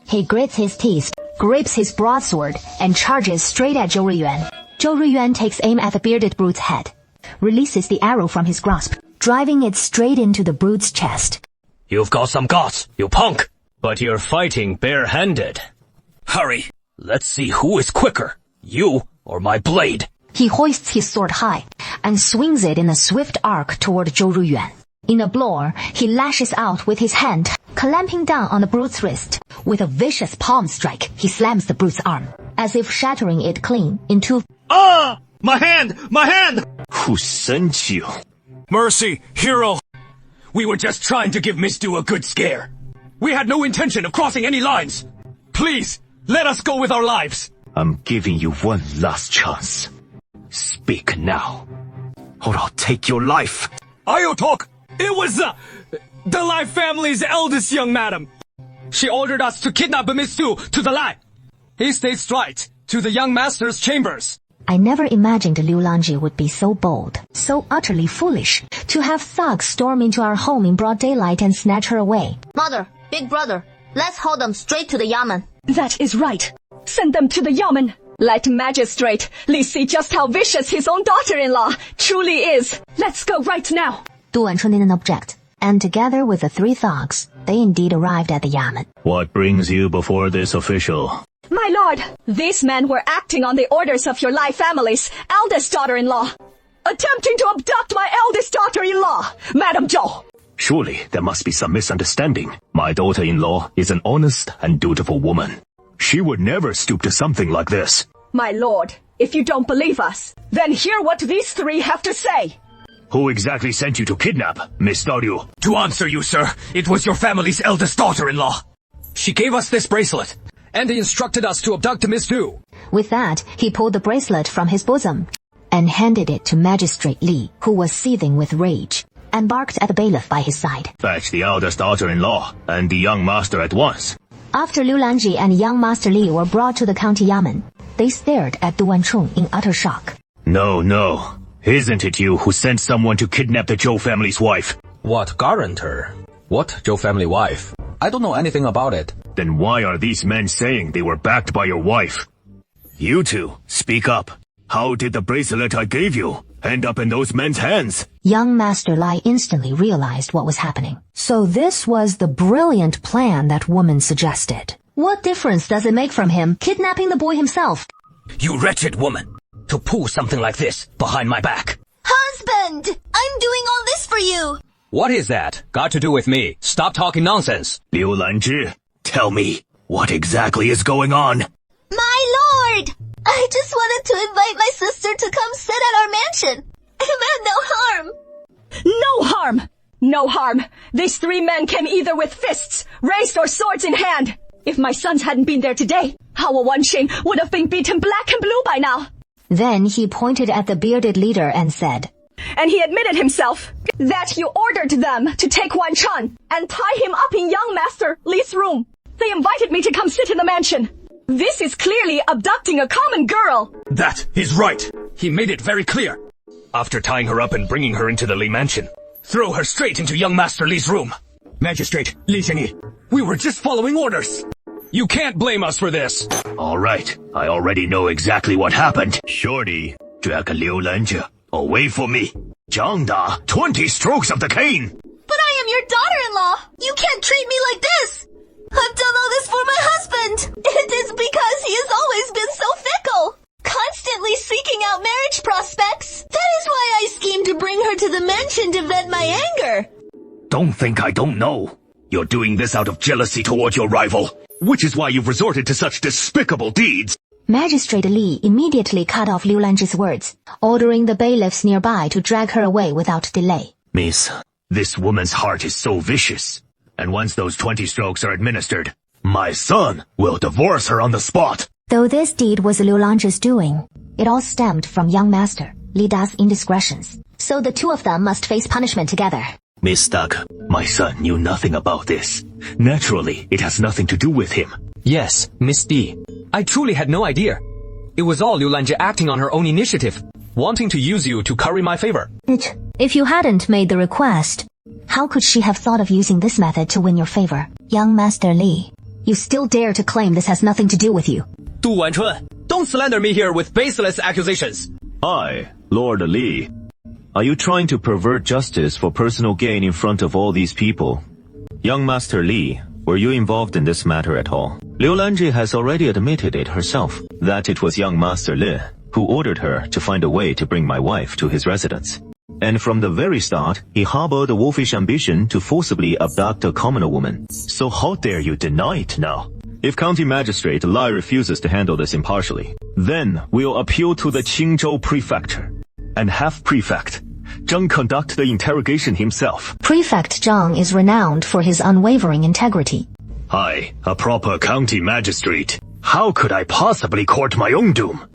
He grits his teeth, grips his broadsword, and charges straight at Zhou Ruyuan. Zhou Ruyuan takes aim at the bearded brute's head, releases the arrow from his grasp, driving it straight into the brute's chest. You've got some guts, you punk! But you're fighting barehanded. Hurry! Let's see who is quicker, you or my blade. He hoists his sword high and swings it in a swift arc toward Zhou Ruyuan. In a blow, he lashes out with his hand, clamping down on the brute's wrist. With a vicious palm strike, he slams the brute's arm, as if shattering it clean in two. Ah! My hand! My hand! Who sent you? Mercy, hero! We were just trying to give Miss Du a good scare. We had no intention of crossing any lines. Please, let us go with our lives. I'm giving you one last chance. Speak now, or I'll take your life. I'll talk. It was the Lai family's eldest young madam. She ordered us to kidnap Miss Du to the Lai. He stayed straight to the young master's chambers. I never imagined Liu Langji would be so bold, so utterly foolish, to have thugs storm into our home in broad daylight and snatch her away. Mother, big brother, let's hold them straight to the Yamen. That is right. Send them to the Yamen. Let Magistrate Li see just how vicious his own daughter-in-law truly is. Let's go right now. Du Wanchun didn't object, and together with the 3 thugs, they indeed arrived at the Yamen. What brings you before this official? My lord, these men were acting on the orders of your Lai family's eldest daughter-in-law, attempting to abduct my eldest daughter-in-law, Madam Zhou. Surely there must be some misunderstanding. My daughter-in-law is an honest and dutiful woman. She would never stoop to something like this. My lord, if you don't believe us, then hear what these 3 have to say. Who exactly sent you to kidnap Miss Dario? To answer you, sir, it was your family's eldest daughter-in-law. She gave us this bracelet, and instructed us to abduct Miss Du. With that, he pulled the bracelet from his bosom and handed it to Magistrate Li, who was seething with rage, and barked at the bailiff by his side. Fetch the eldest daughter-in-law and the young master at once. After Liu Langji and young Master Li were brought to the county Yamen, they stared at Du Wanchun in utter shock. No. Isn't it you who sent someone to kidnap the Zhou family's wife? What guarantor? What Zhou family wife? I don't know anything about it. Then why are these men saying they were backed by your wife? You two, speak up. How did the bracelet I gave you end up in those men's hands? Young Master Lai instantly realized what was happening. So this was the brilliant plan that woman suggested. What difference does it make from him kidnapping the boy himself? You wretched woman, to pull something like this behind my back. Husband! I'm doing all this for you! What is that got to do with me? Stop talking nonsense. Liu Lanzhi, tell me, what exactly is going on? My lord! I just wanted to invite my sister to come sit at our mansion. I meant no harm. No harm! No harm! These 3 men came either with fists, raised, or swords in hand. If my sons hadn't been there today, Hao Wanxing would have been beaten black and blue by now. Then he pointed at the bearded leader and said, And he admitted himself that you ordered them to take Wan Chan and tie him up in young Master Li's room. They invited me to come sit in the mansion. This is clearly abducting a common girl. That is right. He made it very clear. After tying her up and bringing her into the Li mansion, throw her straight into young Master Li's room. Magistrate, Li Xiangyi, we were just following orders. You can't blame us for this. All right, I already know exactly what happened. Shorty, drag Liu Lanzhe away from me. 掌打 20 strokes of the cane. But I am your daughter-in-law. You can't treat me like this. I've done all this for my husband. It is because he has always been so fickle, constantly seeking out marriage prospects. That is why I schemed to bring her to the mansion to vent my anger. Don't think I don't know. You're doing this out of jealousy toward your rival, which is why you've resorted to such despicable deeds. Magistrate Li immediately cut off Liu Lanzhe's words, ordering the bailiffs nearby to drag her away without delay. Miss, this woman's heart is so vicious, and once those 20 strokes are administered, my son will divorce her on the spot. Though this deed was Liu Lanzhe's doing, it all stemmed from young master Li Da's indiscretions, so the two of them must face punishment together. Miss Duck, my son knew nothing about this. Naturally, it has nothing to do with him. Yes, Miss D. I truly had no idea. It was all Liu Lanzhe acting on her own initiative, wanting to use you to curry my favor. If you hadn't made the request, how could she have thought of using this method to win your favor? Young Master Li, you still dare to claim this has nothing to do with you. Du Wanchun, don't slander me here with baseless accusations. Hi, Lord Li. Are you trying to pervert justice for personal gain in front of all these people? Young Master Li, were you involved in this matter at all? Liu Lanzhe has already admitted it herself, that it was young Master Li who ordered her to find a way to bring my wife to his residence. And from the very start, he harbored a wolfish ambition to forcibly abduct a commoner woman. So how dare you deny it now? If County Magistrate Lai refuses to handle this impartially, then we'll appeal to the Qingzhou Prefecture and have Prefect Zheng conduct the interrogation himself. Prefect Zheng is renowned for his unwavering integrity. I, a proper county magistrate, how could I possibly court my own doom?